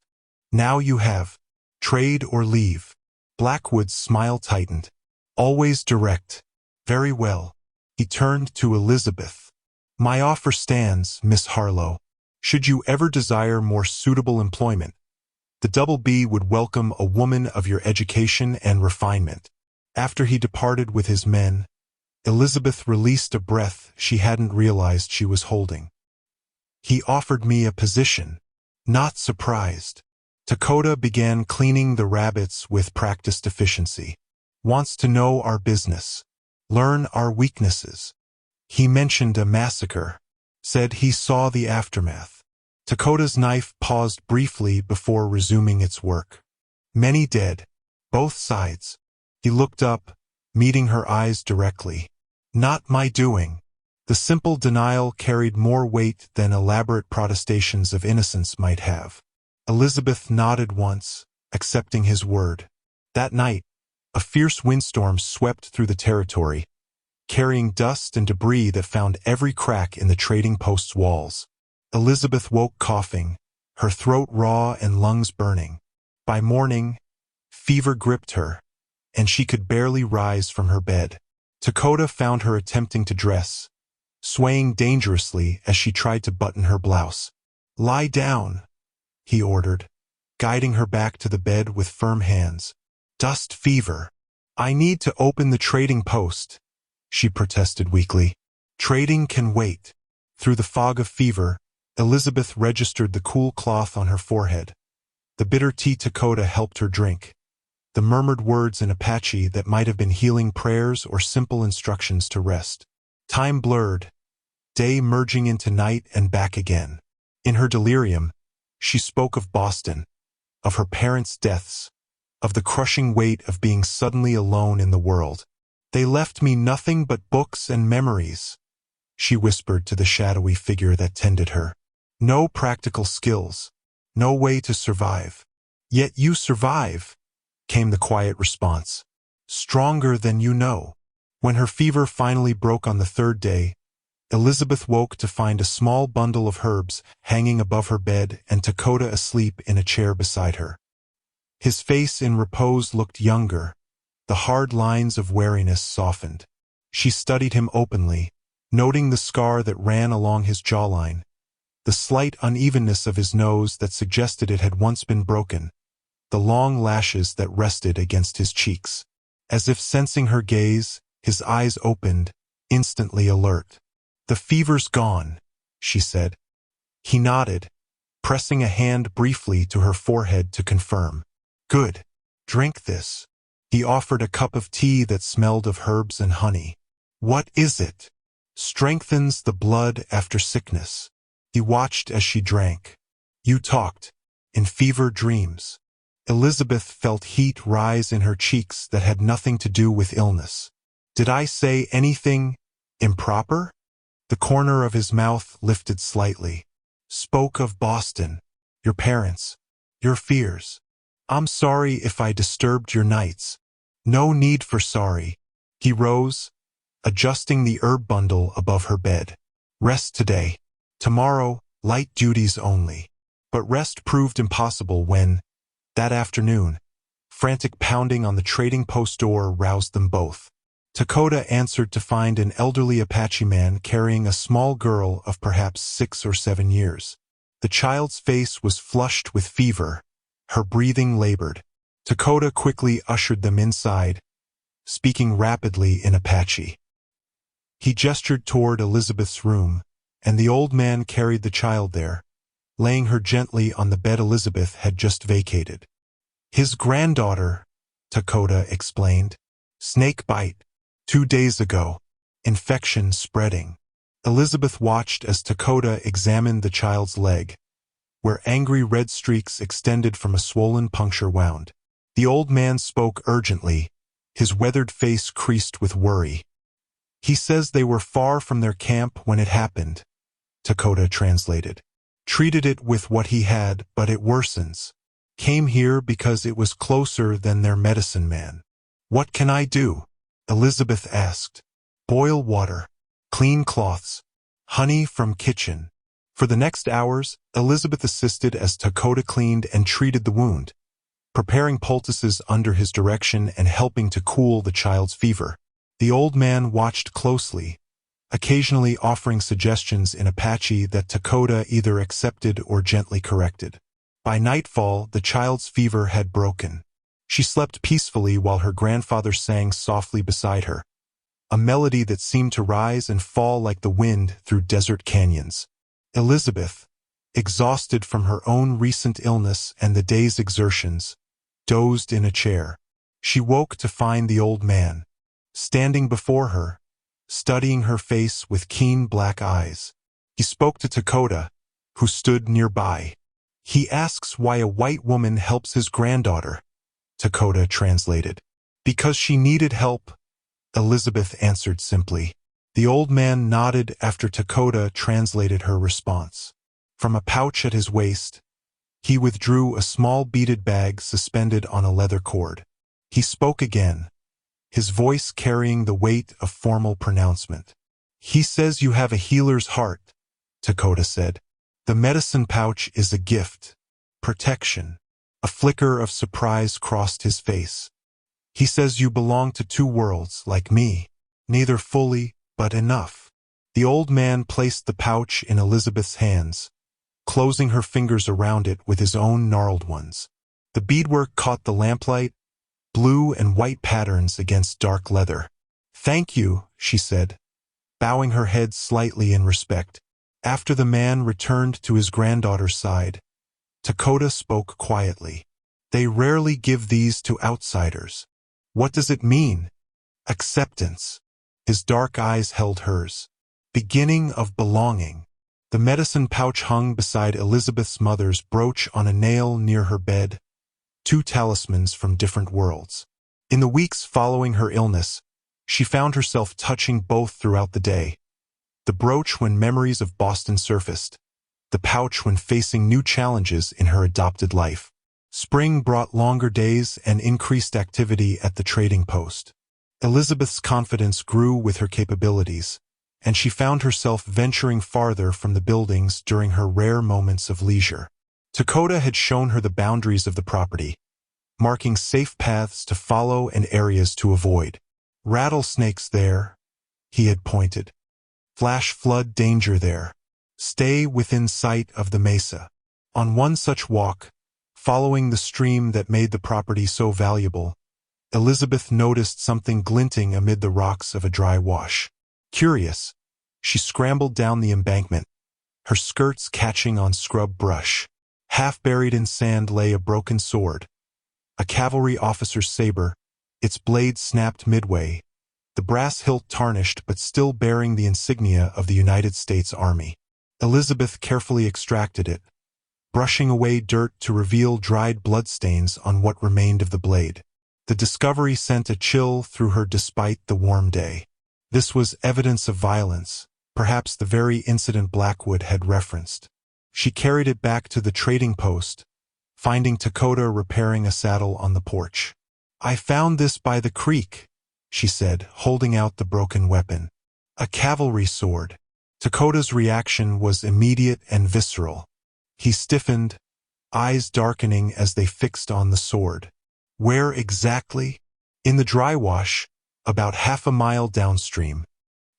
Now you have. Trade or leave." Blackwood's smile tightened. "Always direct." "Very well." He turned to Elisabeth. "My offer stands, Miss Harlow. Should you ever desire more suitable employment, the Double B would welcome a woman of your education and refinement." After he departed with his men, Elisabeth released a breath she hadn't realized she was holding. "He offered me a position." Not surprised. Takoda began cleaning the rabbits with practiced efficiency. "Wants to know our business. Learn our weaknesses." He mentioned a massacre. Said he saw the aftermath. Takoda's knife paused briefly before resuming its work. "Many dead. Both sides." He looked up, meeting her eyes directly. "Not my doing." The simple denial carried more weight than elaborate protestations of innocence might have. Elisabeth nodded once, accepting his word. That night, a fierce windstorm swept through the territory, carrying dust and debris that found every crack in the trading post's walls. Elisabeth woke coughing, her throat raw and lungs burning. By morning, fever gripped her, and she could barely rise from her bed. Takoda found her attempting to dress, swaying dangerously as she tried to button her blouse. "Lie down," he ordered, guiding her back to the bed with firm hands. "Dust fever." "I need to open the trading post," she protested weakly. "Trading can wait." Through the fog of fever, Elisabeth registered the cool cloth on her forehead. The bitter tea Takoda helped her drink. The murmured words in Apache that might have been healing prayers or simple instructions to rest. Time blurred, day merging into night and back again. In her delirium, she spoke of Boston, of her parents' deaths, of the crushing weight of being suddenly alone in the world. They left me nothing but books and memories, she whispered to the shadowy figure that tended her. No practical skills, no way to survive. Yet you survive, came the quiet response. Stronger than you know. When her fever finally broke on the third day, Elisabeth woke to find a small bundle of herbs hanging above her bed and Takoda asleep in a chair beside her. His face in repose looked younger, the hard lines of weariness softened. She studied him openly, noting the scar that ran along his jawline, the slight unevenness of his nose that suggested it had once been broken, the long lashes that rested against his cheeks. As if sensing her gaze, his eyes opened, instantly alert. "The fever's gone," she said. He nodded, pressing a hand briefly to her forehead to confirm. "Good. Drink this." He offered a cup of tea that smelled of herbs and honey. "What is it?" "Strengthens the blood after sickness." He watched as she drank. "You talked. In fever dreams." Elisabeth felt heat rise in her cheeks that had nothing to do with illness. "Did I say anything improper?" The corner of his mouth lifted slightly. "Spoke of Boston, your parents, your fears. I'm sorry if I disturbed your nights." "No need for sorry." He rose, adjusting the herb bundle above her bed. "Rest today. Tomorrow, light duties only." But rest proved impossible when, that afternoon, frantic pounding on the trading post door roused them both. Takoda answered to find an elderly Apache man carrying a small girl of perhaps 6 or 7 years. The child's face was flushed with fever, her breathing labored. Takoda quickly ushered them inside, speaking rapidly in Apache. He gestured toward Elisabeth's room, and the old man carried the child there, laying her gently on the bed Elisabeth had just vacated. "His granddaughter," Takoda explained. "Snake bite. 2 days ago. Infection spreading." Elisabeth watched as Takoda examined the child's leg, where angry red streaks extended from a swollen puncture wound. The old man spoke urgently, his weathered face creased with worry. "He says they were far from their camp when it happened," Takoda translated. "Treated it with what he had, but it worsens. Came here because it was closer than their medicine man." "What can I do?" Elisabeth asked. "Boil water, clean cloths, honey from kitchen." For the next hours, Elisabeth assisted as Takoda cleaned and treated the wound, preparing poultices under his direction and helping to cool the child's fever. The old man watched closely, occasionally offering suggestions in Apache that Takoda either accepted or gently corrected. By nightfall, the child's fever had broken. She slept peacefully while her grandfather sang softly beside her, a melody that seemed to rise and fall like the wind through desert canyons. Elisabeth, exhausted from her own recent illness and the day's exertions, dozed in a chair. She woke to find the old man, standing before her, studying her face with keen black eyes. He spoke to Takoda, who stood nearby. "He asks why a white woman helps his granddaughter," Takoda translated. "Because she needed help," Elisabeth answered simply. The old man nodded after Takoda translated her response. From a pouch at his waist, he withdrew a small beaded bag suspended on a leather cord. He spoke again, his voice carrying the weight of formal pronouncement. "He says you have a healer's heart," Takoda said. "The medicine pouch is a gift, protection." A flicker of surprise crossed his face. "He says you belong to 2 worlds, like me, neither fully, but enough." The old man placed the pouch in Elisabeth's hands, closing her fingers around it with his own gnarled ones. The beadwork caught the lamplight, blue and white patterns against dark leather. "Thank you," she said, bowing her head slightly in respect. After the man returned to his granddaughter's side, Takoda spoke quietly. They rarely give these to outsiders. What does it mean? Acceptance. His dark eyes held hers. Beginning of belonging. The medicine pouch hung beside Elisabeth's mother's brooch on a nail near her bed, two talismans from different worlds. In the weeks following her illness, she found herself touching both throughout the day. The brooch when memories of Boston surfaced, the pouch when facing new challenges in her adopted life. Spring brought longer days and increased activity at the trading post. Elisabeth's confidence grew with her capabilities, and she found herself venturing farther from the buildings during her rare moments of leisure. Takoda had shown her the boundaries of the property, marking safe paths to follow and areas to avoid. Rattlesnakes there, he had pointed. Flash flood danger there. Stay within sight of the mesa. On one such walk, following the stream that made the property so valuable, Elisabeth noticed something glinting amid the rocks of a dry wash. Curious, she scrambled down the embankment, her skirts catching on scrub brush. Half buried in sand lay a broken sword, a cavalry officer's saber, its blade snapped midway, the brass hilt tarnished but still bearing the insignia of the United States Army. Elisabeth carefully extracted it, brushing away dirt to reveal dried bloodstains on what remained of the blade. The discovery sent a chill through her despite the warm day. This was evidence of violence, perhaps the very incident Blackwood had referenced. She carried it back to the trading post, finding Takoda repairing a saddle on the porch. "I found this by the creek," she said, holding out the broken weapon. A cavalry sword. Takoda's reaction was immediate and visceral. He stiffened, eyes darkening as they fixed on the sword. Where exactly? In the dry wash, about half a mile downstream.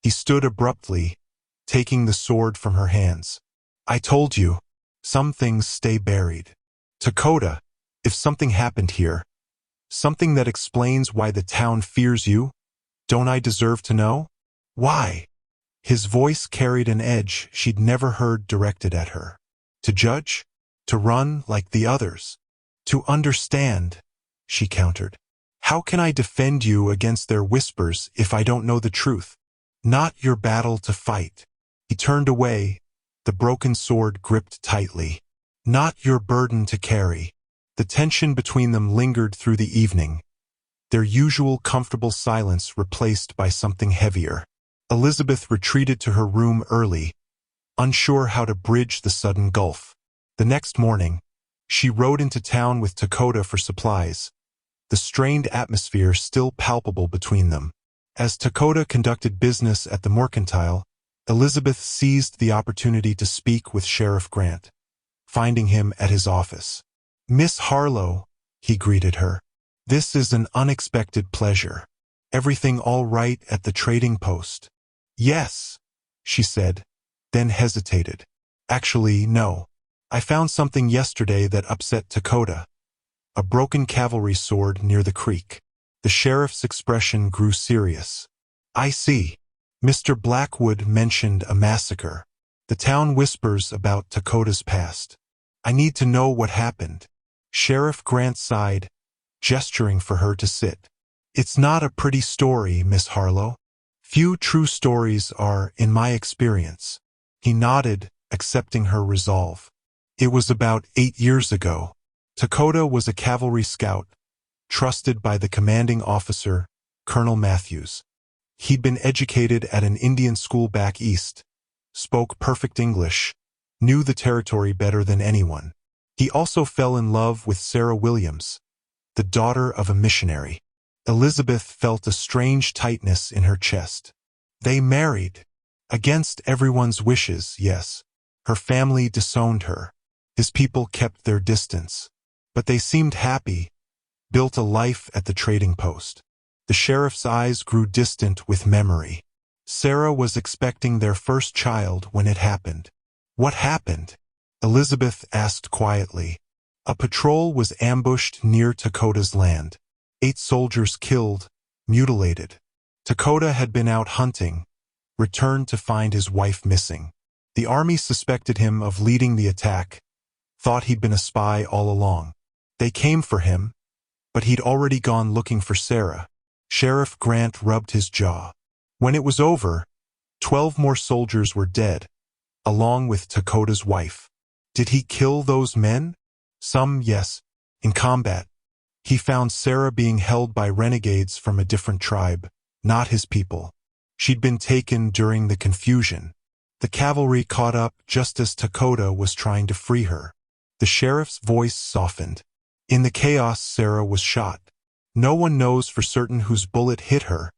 He stood abruptly, taking the sword from her hands. "I told you, some things stay buried. Takoda, if something happened here, something that explains why the town fears you, don't I deserve to know? Why?" His voice carried an edge she'd never heard directed at her. "To judge? To run like the others? To understand?" she countered. "How can I defend you against their whispers if I don't know the truth? Not your battle to fight." He turned away, the broken sword gripped tightly. "Not your burden to carry." The tension between them lingered through the evening, their usual comfortable silence replaced by something heavier. Elisabeth retreated to her room early, unsure how to bridge the sudden gulf. The next morning, she rode into town with Takoda for supplies, the strained atmosphere still palpable between them. As Takoda conducted business at the Mercantile, Elisabeth seized the opportunity to speak with Sheriff Grant, finding him at his office. "Miss Harlow," he greeted her. "This is an unexpected pleasure. Everything all right at the trading post?" "Yes," she said, then hesitated. "Actually, no. I found something yesterday that upset Takoda. A broken cavalry sword near the creek." The sheriff's expression grew serious. "I see. Mr. Blackwood mentioned a massacre. The town whispers about Takoda's past. I need to know what happened." Sheriff Grant sighed, gesturing for her to sit. "It's not a pretty story, Miss Harlow. Few true stories are, in my experience." He nodded, accepting her resolve. "It was about 8 years ago. Takoda was a cavalry scout, trusted by the commanding officer, Colonel Matthews. He'd been educated at an Indian school back east, spoke perfect English, knew the territory better than anyone. He also fell in love with Sarah Williams, the daughter of a missionary." Elisabeth felt a strange tightness in her chest. They married. Against everyone's wishes, yes. Her family disowned her. His people kept their distance. But they seemed happy, built a life at the trading post. The sheriff's eyes grew distant with memory. Sarah was expecting their first child when it happened. "What happened?" Elisabeth asked quietly. "A patrol was ambushed near Takoda's land. 8 soldiers killed, mutilated. Takoda had been out hunting, returned to find his wife missing. The army suspected him of leading the attack, thought he'd been a spy all along. They came for him, but he'd already gone looking for Sarah. Sheriff Grant rubbed his jaw. When it was over, 12 more soldiers were dead, along with Takoda's wife. Did he kill those men? Some, yes, in combat. He found Sarah being held by renegades from a different tribe, not his people. She'd been taken during the confusion. The cavalry caught up just as Takoda was trying to free her. The sheriff's voice softened. In the chaos, Sarah was shot. No one knows for certain whose bullet hit her,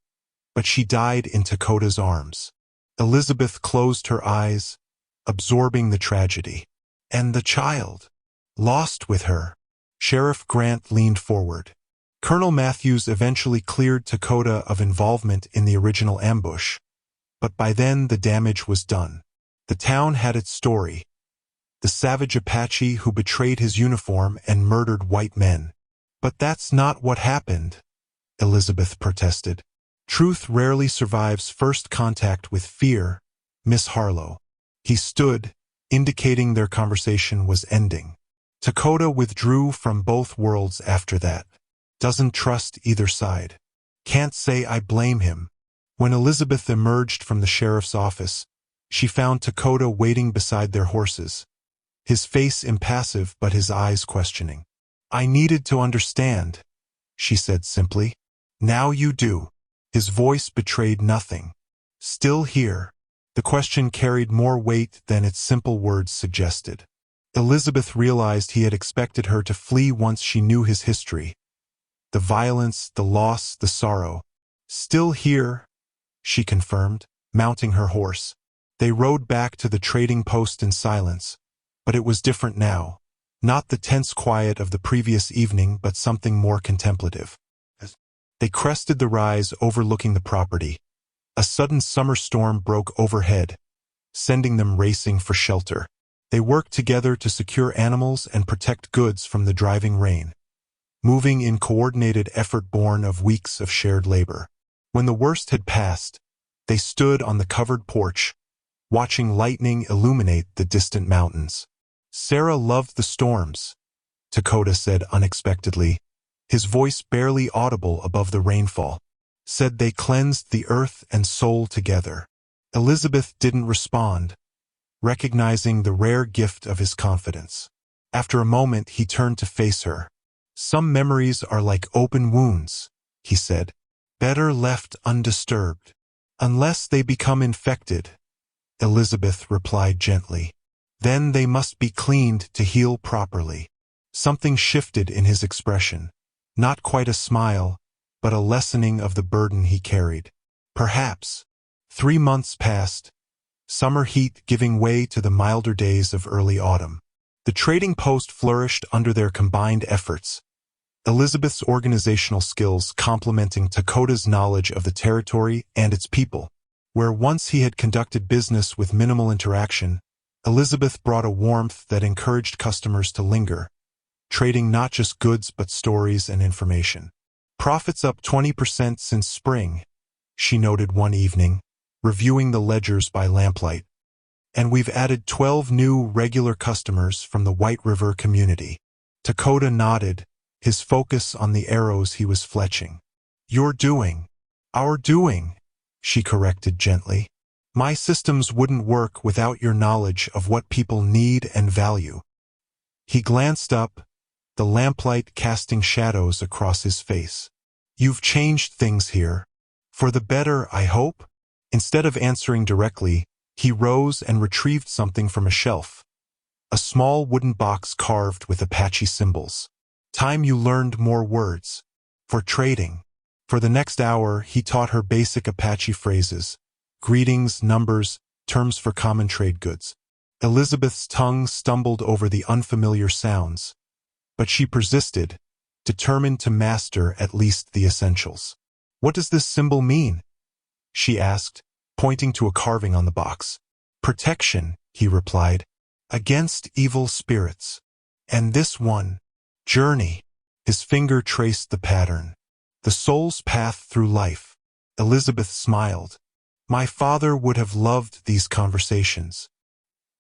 but she died in Takoda's arms. Elisabeth closed her eyes, absorbing the tragedy. And the child? Lost with her. Sheriff Grant leaned forward. Colonel Matthews eventually cleared Takoda of involvement in the original ambush, but by then the damage was done. The town had its story. The savage Apache who betrayed his uniform and murdered white men. But that's not what happened, Elisabeth protested. Truth rarely survives first contact with fear, Miss Harlow. He stood, indicating their conversation was ending. Takoda withdrew from both worlds after that. Doesn't trust either side. Can't say I blame him. When Elisabeth emerged from the sheriff's office, she found Takoda waiting beside their horses. His face impassive but his eyes questioning. I needed to understand, she said simply. Now you do. His voice betrayed nothing. Still here. The question carried more weight than its simple words suggested. Elisabeth realized he had expected her to flee once she knew his history. The violence, the loss, the sorrow. Still here, she confirmed, mounting her horse. They rode back to the trading post in silence, but it was different now. Not the tense quiet of the previous evening, but something more contemplative. They crested the rise overlooking the property. A sudden summer storm broke overhead, sending them racing for shelter. They worked together to secure animals and protect goods from the driving rain, moving in coordinated effort born of weeks of shared labor. When the worst had passed, they stood on the covered porch, watching lightning illuminate the distant mountains. Sarah loved the storms, Takoda said unexpectedly, his voice barely audible above the rainfall. Said they cleansed the earth and soul together. Elisabeth didn't respond, recognizing the rare gift of his confidence. After a moment, he turned to face her. Some memories are like open wounds, he said, better left undisturbed. Unless they become infected, Elisabeth replied gently. Then they must be cleaned to heal properly. Something shifted in his expression. Not quite a smile, but a lessening of the burden he carried. Perhaps. 3 months passed, summer heat giving way to the milder days of early autumn. The trading post flourished under their combined efforts, Elisabeth's organizational skills complementing Takoda's knowledge of the territory and its people. Where once he had conducted business with minimal interaction, Elisabeth brought a warmth that encouraged customers to linger, trading not just goods but stories and information. Profits up 20% since spring, she noted one evening, reviewing the ledgers by lamplight. And we've added 12 new regular customers from the White River community. Takoda nodded, his focus on the arrows he was fletching. Our doing, she corrected gently. My systems wouldn't work without your knowledge of what people need and value. He glanced up, the lamplight casting shadows across his face. You've changed things here. For the better, I hope? Instead of answering directly, he rose and retrieved something from a shelf. A small wooden box carved with Apache symbols. Time you learned more words. For trading. For the next hour, he taught her basic Apache phrases, greetings, numbers, terms for common trade goods. Elisabeth's tongue stumbled over the unfamiliar sounds, but she persisted, determined to master at least the essentials. What does this symbol mean? She asked, pointing to a carving on the box. Protection, he replied, against evil spirits. And this one, journey. His finger traced the pattern. The soul's path through life. Elisabeth smiled. My father would have loved these conversations.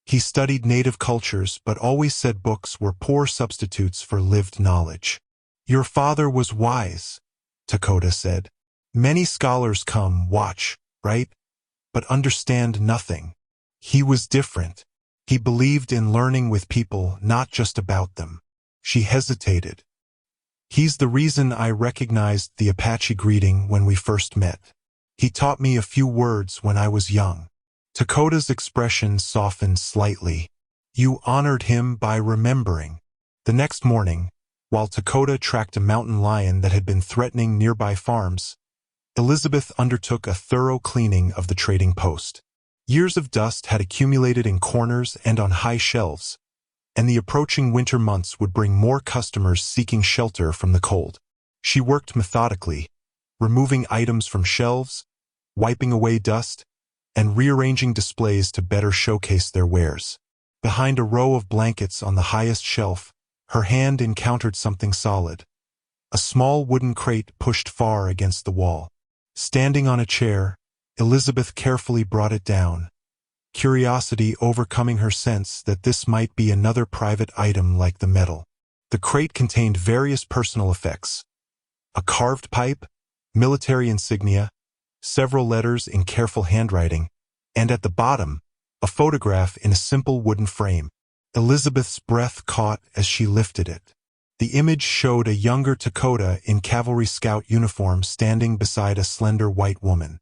He studied native cultures but always said books were poor substitutes for lived knowledge. Your father was wise, Takoda said. Many scholars come, watch, right? But understand nothing. He was different. He believed in learning with people, not just about them. She hesitated. He's the reason I recognized the Apache greeting when we first met. He taught me a few words when I was young. Takoda's expression softened slightly. You honored him by remembering. The next morning, while Takoda tracked a mountain lion that had been threatening nearby farms, Elisabeth undertook a thorough cleaning of the trading post. Years of dust had accumulated in corners and on high shelves, and the approaching winter months would bring more customers seeking shelter from the cold. She worked methodically, removing items from shelves, wiping away dust, and rearranging displays to better showcase their wares. Behind a row of blankets on the highest shelf, her hand encountered something solid. A small wooden crate pushed far against the wall. Standing on a chair, Elisabeth carefully brought it down, curiosity overcoming her sense that this might be another private item like the medal. The crate contained various personal effects: a carved pipe, military insignia, several letters in careful handwriting, and at the bottom, a photograph in a simple wooden frame. Elisabeth's breath caught as she lifted it. The image showed a younger Takoda in cavalry scout uniform standing beside a slender white woman.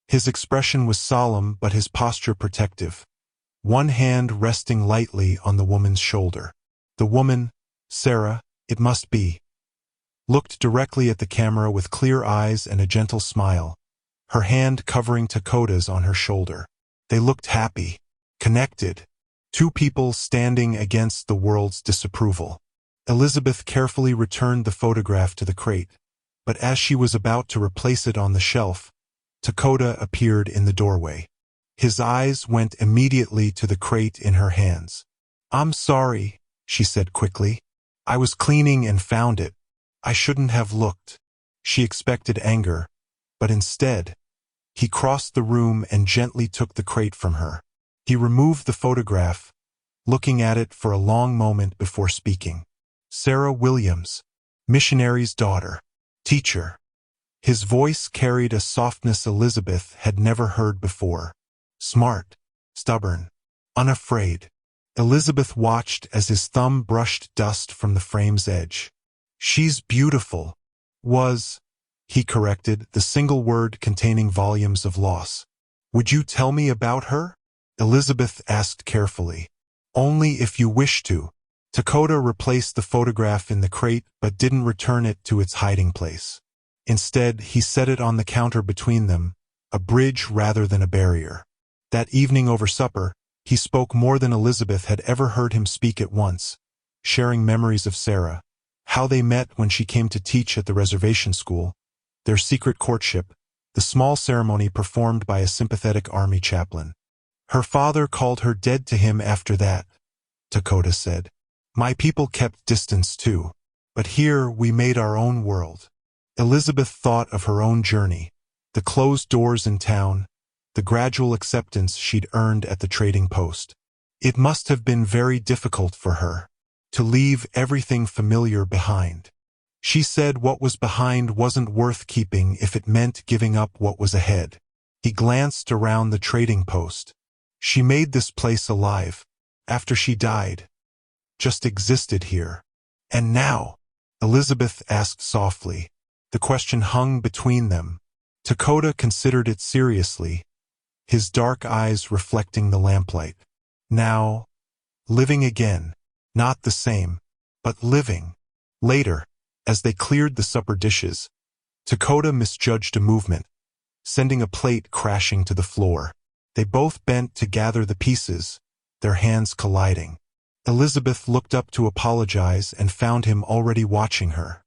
His expression was solemn but his posture protective, one hand resting lightly on the woman's shoulder. The woman, Sarah, it must be, looked directly at the camera with clear eyes and a gentle smile, her hand covering Takoda's on her shoulder. They looked happy, connected, two people standing against the world's disapproval. Elisabeth carefully returned the photograph to the crate, but as she was about to replace it on the shelf, Takoda appeared in the doorway. His eyes went immediately to the crate in her hands. I'm sorry, she said quickly. I was cleaning and found it. I shouldn't have looked. She expected anger, but instead, he crossed the room and gently took the crate from her. He removed the photograph, looking at it for a long moment before speaking. Sarah Williams, missionary's daughter, teacher. His voice carried a softness Elisabeth had never heard before. Smart, stubborn, unafraid. Elisabeth watched as his thumb brushed dust from the frame's edge. She's beautiful, he corrected, the single word containing volumes of loss. Would you tell me about her? Elisabeth asked carefully. Only if you wish to. Takoda replaced the photograph in the crate but didn't return it to its hiding place. Instead, he set it on the counter between them, a bridge rather than a barrier. That evening over supper, he spoke more than Elisabeth had ever heard him speak at once, sharing memories of Sarah, how they met when she came to teach at the reservation school, their secret courtship, the small ceremony performed by a sympathetic army chaplain. Her father called her dead to him after that, Takoda said. My people kept distance too, but here we made our own world. Elisabeth thought of her own journey, the closed doors in town, the gradual acceptance she'd earned at the trading post. It must have been very difficult for her to leave everything familiar behind. She said what was behind wasn't worth keeping if it meant giving up what was ahead. He glanced around the trading post. She made this place alive. After she died, just existed here. And now? Elisabeth asked softly. The question hung between them. Takoda considered it seriously, his dark eyes reflecting the lamplight. Now, living again, not the same, but living. Later, as they cleared the supper dishes, Takoda misjudged a movement, sending a plate crashing to the floor. They both bent to gather the pieces, their hands colliding. Elisabeth looked up to apologize and found him already watching her,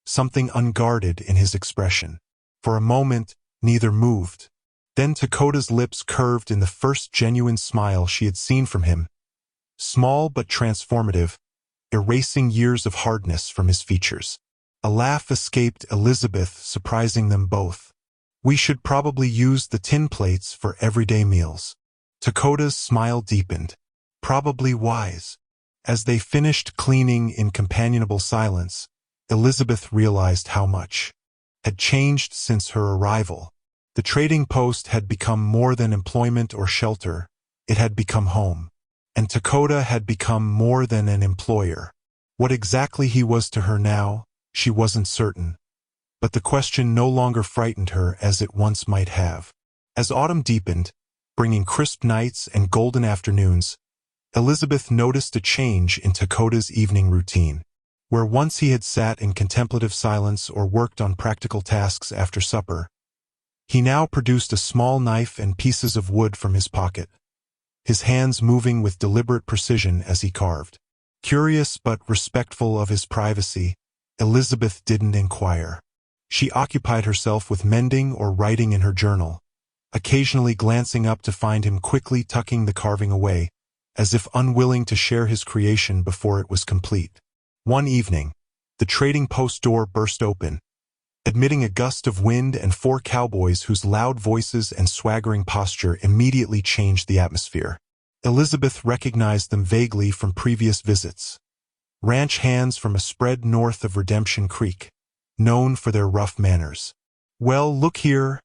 something unguarded in his expression. For a moment, neither moved. Then Takoda's lips curved in the first genuine smile she had seen from him, small but transformative, erasing years of hardness from his features. A laugh escaped Elisabeth, surprising them both. We should probably use the tin plates for everyday meals. Takoda's smile deepened. Probably wise. As they finished cleaning in companionable silence, Elisabeth realized how much had changed since her arrival. The trading post had become more than employment or shelter, it had become home. And Takoda had become more than an employer. What exactly he was to her now, she wasn't certain. But the question no longer frightened her as it once might have. As autumn deepened, bringing crisp nights and golden afternoons, Elisabeth noticed a change in Takoda's evening routine. Where once he had sat in contemplative silence or worked on practical tasks after supper, he now produced a small knife and pieces of wood from his pocket, his hands moving with deliberate precision as he carved. Curious but respectful of his privacy, Elisabeth didn't inquire. She occupied herself with mending or writing in her journal, occasionally glancing up to find him quickly tucking the carving away, as if unwilling to share his creation before it was complete. One evening, the trading post door burst open, admitting a gust of wind and 4 cowboys whose loud voices and swaggering posture immediately changed the atmosphere. Elisabeth recognized them vaguely from previous visits. Ranch hands from a spread north of Redemption Creek, known for their rough manners. "Well, look here,"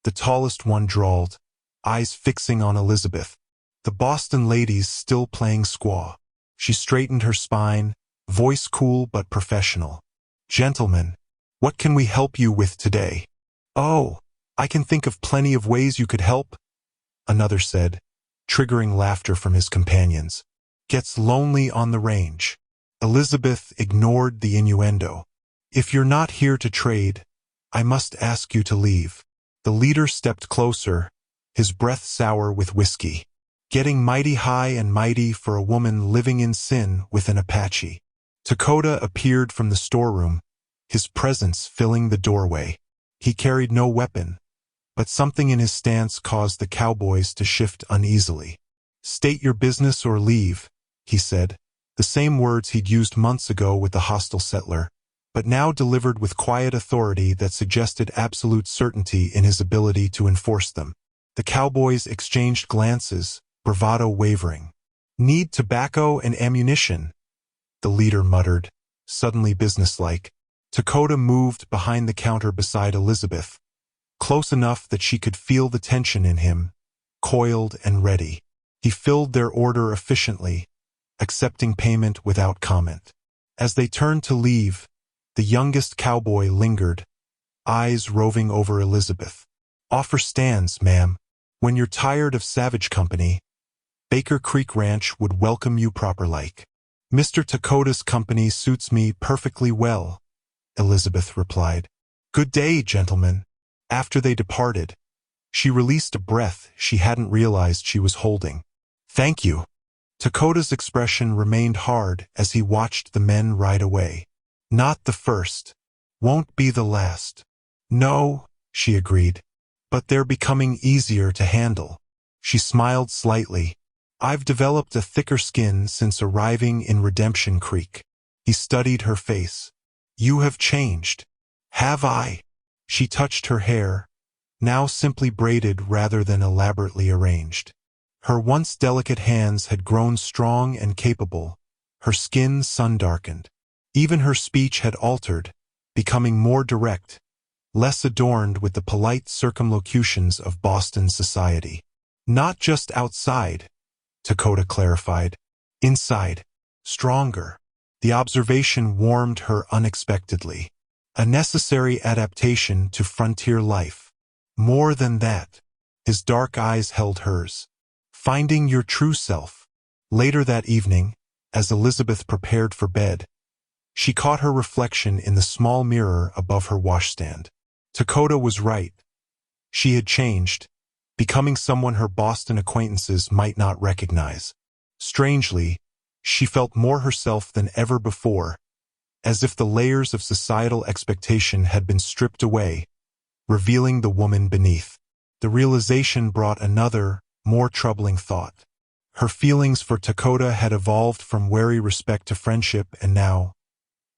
the tallest one drawled, eyes fixing on Elisabeth. The Boston ladies still playing squaw. She straightened her spine, voice cool but professional. "Gentlemen, what can we help you with today?" "Oh, I can think of plenty of ways you could help," another said, triggering laughter from his companions. "Gets lonely on the range." Elisabeth ignored the innuendo. "If you're not here to trade, I must ask you to leave." The leader stepped closer, his breath sour with whiskey. Getting mighty high and mighty for a woman living in sin with an Apache. Takoda appeared from the storeroom, his presence filling the doorway. He carried no weapon, but something in his stance caused the cowboys to shift uneasily. "State your business or leave," he said, the same words he'd used months ago with the hostile settler, but now delivered with quiet authority that suggested absolute certainty in his ability to enforce them. The cowboys exchanged glances, bravado wavering. "Need tobacco and ammunition," the leader muttered, suddenly businesslike. Takoda moved behind the counter beside Elisabeth, close enough that she could feel the tension in him, coiled and ready. He filled their order efficiently, accepting payment without comment. As they turned to leave, the youngest cowboy lingered, eyes roving over Elisabeth. "Offer stands, ma'am. When you're tired of savage company, Baker Creek Ranch would welcome you proper-like." "Mr. Takoda's company suits me perfectly well," Elisabeth replied. "Good day, gentlemen." After they departed, she released a breath she hadn't realized she was holding. "Thank you." Takoda's expression remained hard as he watched the men ride away. "Not the first. Won't be the last." "No," she agreed. "But they're becoming easier to handle." She smiled slightly. "I've developed a thicker skin since arriving in Redemption Creek." He studied her face. "You have changed." "Have I?" She touched her hair, now simply braided rather than elaborately arranged. Her once delicate hands had grown strong and capable, her skin sun-darkened. Even her speech had altered, becoming more direct, less adorned with the polite circumlocutions of Boston society. "Not just outside," Takoda clarified. "Inside. Stronger." The observation warmed her unexpectedly. A necessary adaptation to frontier life. More than that. His dark eyes held hers. "Finding your true self." Later that evening, as Elisabeth prepared for bed, she caught her reflection in the small mirror above her washstand. Takoda was right. She had changed, becoming someone her Boston acquaintances might not recognize. Strangely, she felt more herself than ever before, as if the layers of societal expectation had been stripped away, revealing the woman beneath. The realization brought another, more troubling thought. Her feelings for Takoda had evolved from wary respect to friendship and now,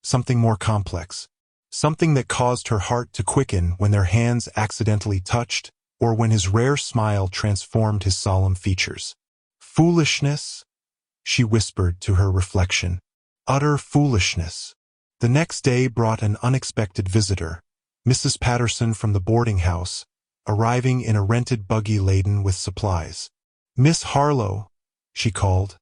something more complex. Something that caused her heart to quicken when their hands accidentally touched, or when his rare smile transformed his solemn features. Foolishness, she whispered to her reflection. Utter foolishness. The next day brought an unexpected visitor, Mrs. Patterson from the boarding house, arriving in a rented buggy laden with supplies. Miss Harlow, she called,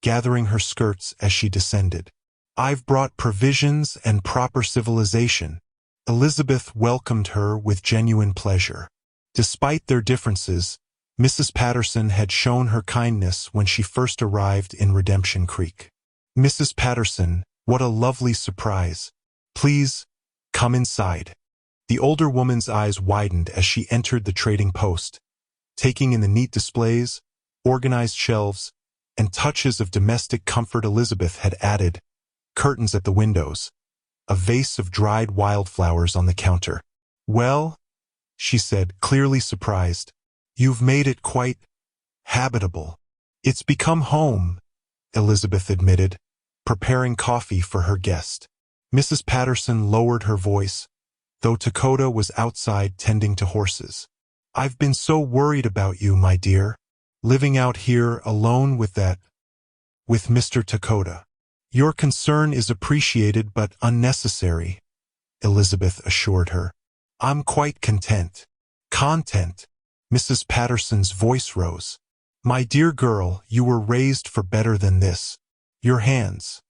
gathering her skirts as she descended. I've brought provisions and proper civilization. Elisabeth welcomed her with genuine pleasure. Despite their differences, Mrs. Patterson had shown her kindness when she first arrived in Redemption Creek. Mrs. Patterson, what a lovely surprise. Please, come inside. The older woman's eyes widened as she entered the trading post, taking in the neat displays, organized shelves, and touches of domestic comfort Elisabeth had added, curtains at the windows, a vase of dried wildflowers on the counter. Well, she said, clearly surprised, you've made it quite habitable. It's become home, Elisabeth admitted, preparing coffee for her guest. Mrs. Patterson lowered her voice, though Takoda was outside tending to horses. I've been so worried about you, my dear, living out here alone with Mr. Takoda. Your concern is appreciated but unnecessary, Elisabeth assured her. I'm quite content. Content. Mrs. Patterson's voice rose. My dear girl, you were raised for better than this. Your hands.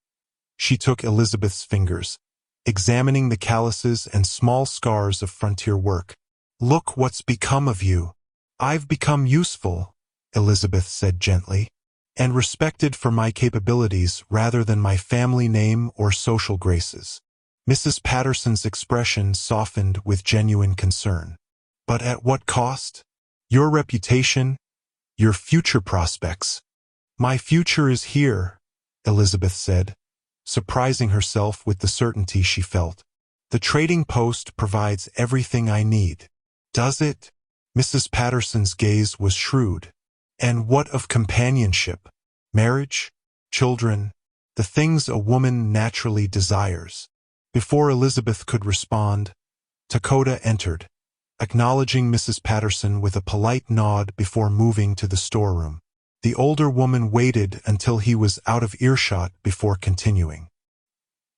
She took Elisabeth's fingers, examining the calluses and small scars of frontier work. Look what's become of you. I've become useful, Elisabeth said gently, and respected for my capabilities rather than my family name or social graces. Mrs. Patterson's expression softened with genuine concern. But at what cost? Your reputation, your future prospects. My future is here, Elisabeth said, surprising herself with the certainty she felt. The trading post provides everything I need. Does it? Mrs. Patterson's gaze was shrewd. And what of companionship? Marriage? Children? The things a woman naturally desires. Before Elisabeth could respond, Takoda entered, acknowledging Mrs. Patterson with a polite nod before moving to the storeroom. The older woman waited until he was out of earshot before continuing.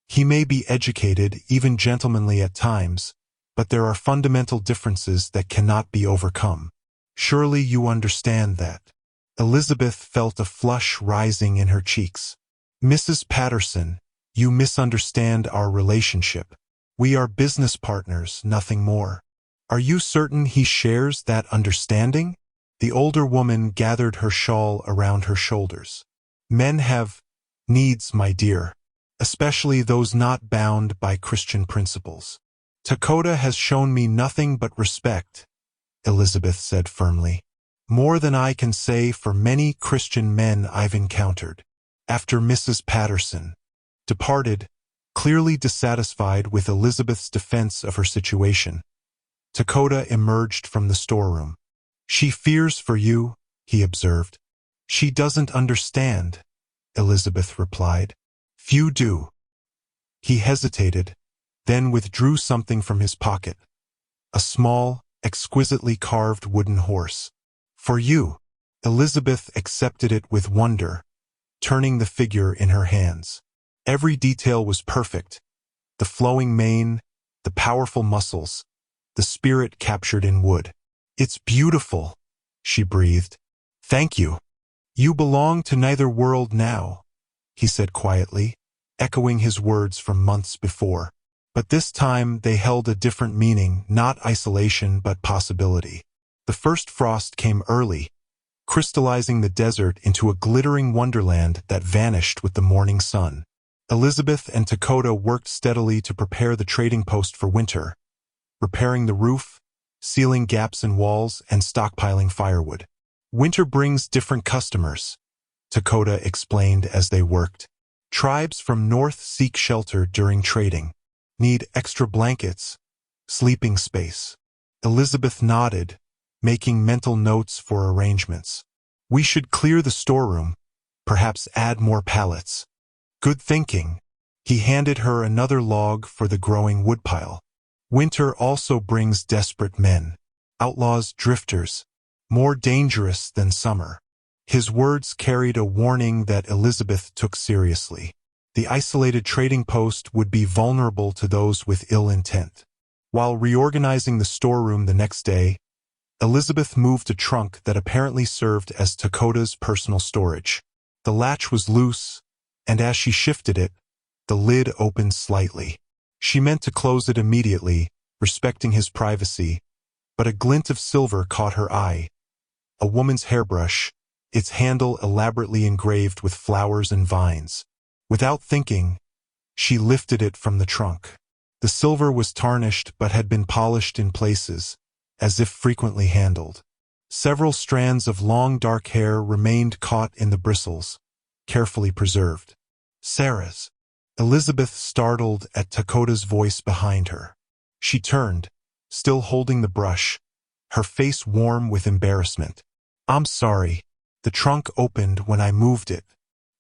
He may be educated, even gentlemanly at times, but there are fundamental differences that cannot be overcome. Surely you understand that. Elisabeth felt a flush rising in her cheeks. Mrs. Patterson, you misunderstand our relationship. We are business partners, nothing more. Are you certain he shares that understanding? The older woman gathered her shawl around her shoulders. Men have needs, my dear, especially those not bound by Christian principles. Takoda has shown me nothing but respect, Elisabeth said firmly. More than I can say for many Christian men I've encountered. After Mrs. Patterson departed, clearly dissatisfied with Elisabeth's defense of her situation, Takoda emerged from the storeroom. She fears for you, he observed. She doesn't understand, Elisabeth replied. Few do. He hesitated, then withdrew something from his pocket. A small, exquisitely carved wooden horse. For you. Elisabeth accepted it with wonder, turning the figure in her hands. Every detail was perfect. The flowing mane, the powerful muscles, the spirit captured in wood. It's beautiful, she breathed. Thank you. You belong to neither world now, he said quietly, echoing his words from months before. But this time they held a different meaning, not isolation but possibility. The first frost came early, crystallizing the desert into a glittering wonderland that vanished with the morning sun. Elisabeth and Takoda worked steadily to prepare the trading post for winter, repairing the roof, sealing gaps in walls, and stockpiling firewood. Winter brings different customers, Takoda explained as they worked. Tribes from north seek shelter during trading, need extra blankets, sleeping space. Elisabeth nodded, making mental notes for arrangements. We should clear the storeroom, perhaps add more pallets. Good thinking. He handed her another log for the growing woodpile. Winter also brings desperate men. Outlaws, drifters. More dangerous than summer. His words carried a warning that Elisabeth took seriously. The isolated trading post would be vulnerable to those with ill intent. While reorganizing the storeroom the next day, Elisabeth moved a trunk that apparently served as Takoda's personal storage. The latch was loose, and as she shifted it, the lid opened slightly. She meant to close it immediately, respecting his privacy, but a glint of silver caught her eye. A woman's hairbrush, its handle elaborately engraved with flowers and vines. Without thinking, she lifted it from the trunk. The silver was tarnished but had been polished in places, as if frequently handled. Several strands of long dark hair remained caught in the bristles, carefully preserved. Sarah's. Elisabeth startled at Takoda's voice behind her. She turned, still holding the brush, her face warm with embarrassment. I'm sorry. The trunk opened when I moved it.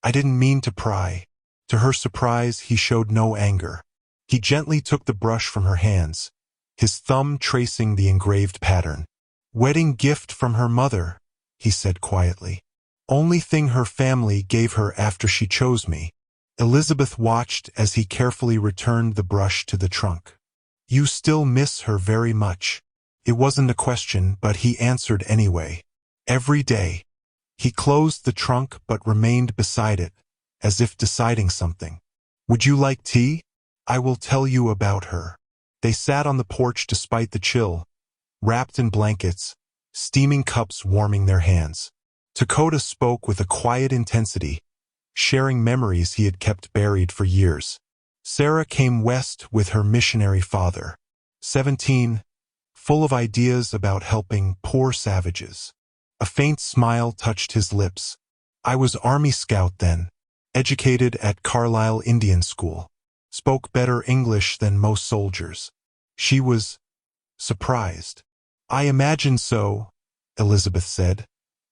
I didn't mean to pry. To her surprise, he showed no anger. He gently took the brush from her hands, his thumb tracing the engraved pattern. Wedding gift from her mother, he said quietly. Only thing her family gave her after she chose me. Elisabeth watched as he carefully returned the brush to the trunk. You still miss her very much. It wasn't a question, but he answered anyway. Every day. He closed the trunk but remained beside it, as if deciding something. Would you like tea? I will tell you about her. They sat on the porch despite the chill, wrapped in blankets, steaming cups warming their hands. Takoda spoke with a quiet intensity, sharing memories he had kept buried for years. Sarah came west with her missionary father, 17, full of ideas about helping poor savages. A faint smile touched his lips. I was Army Scout then, educated at Carlisle Indian School. Spoke better English than most soldiers. She was surprised. I imagine so, Elisabeth said,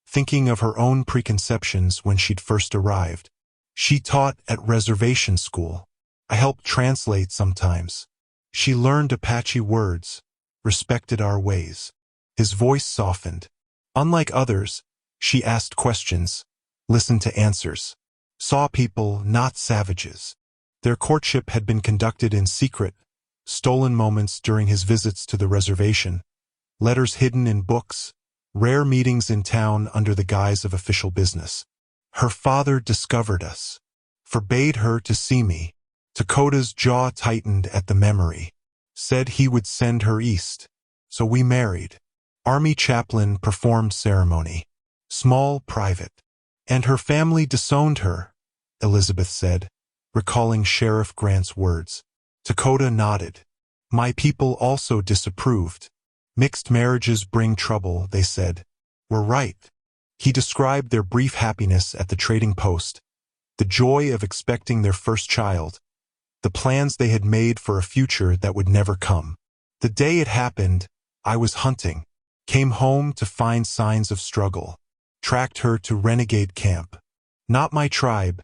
thinking of her own preconceptions when she'd first arrived. She taught at reservation school. I helped translate sometimes. She learned Apache words, respected our ways. His voice softened. Unlike others, she asked questions, listened to answers. Saw people, not savages. Their courtship had been conducted in secret, stolen moments during his visits to the reservation, letters hidden in books, rare meetings in town under the guise of official business. Her father discovered us, forbade her to see me. Takoda's jaw tightened at the memory, said he would send her east. So we married. Army chaplain performed ceremony. Small, private. And her family disowned her, Elisabeth said, recalling Sheriff Grant's words. Takoda nodded. My people also disapproved. Mixed marriages bring trouble, they said. We're right. He described their brief happiness at the trading post, the joy of expecting their first child, the plans they had made for a future that would never come. The day it happened, I was hunting. Came home to find signs of struggle. Tracked her to renegade camp. Not my tribe.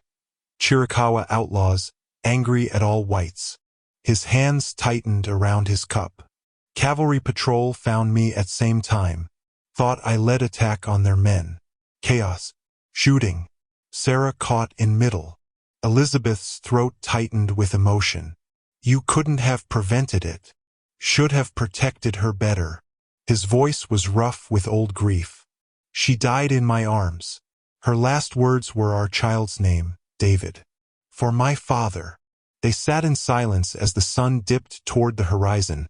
Chiricahua outlaws, angry at all whites. His hands tightened around his cup. Cavalry patrol found me at same time. Thought I led attack on their men. Chaos. Shooting. Sarah caught in middle. Elisabeth's throat tightened with emotion. You couldn't have prevented it. Should have protected her better. His voice was rough with old grief. She died in my arms. Her last words were our child's name, David. For my father. They sat in silence as the sun dipped toward the horizon,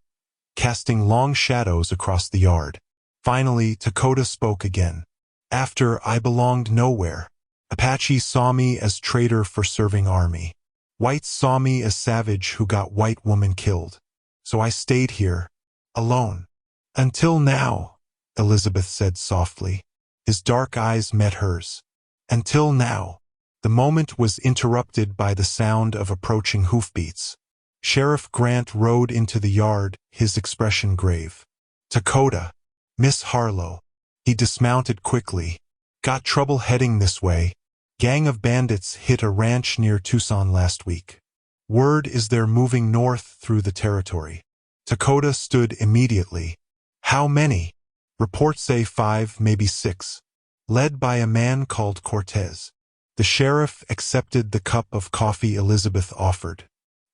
casting long shadows across the yard. Finally, Takoda spoke again. After I belonged nowhere. Apache saw me as traitor for serving army. Whites saw me as savage who got white woman killed. So I stayed here, alone. Until now, Elisabeth said softly. His dark eyes met hers. Until now. The moment was interrupted by the sound of approaching hoofbeats. Sheriff Grant rode into the yard, his expression grave. Takoda. Miss Harlow. He dismounted quickly. Got trouble heading this way. Gang of bandits hit a ranch near Tucson last week. Word is they're moving north through the territory. Takoda stood immediately. How many? Reports say 5, maybe 6. Led by a man called Cortez. The sheriff accepted the cup of coffee Elisabeth offered.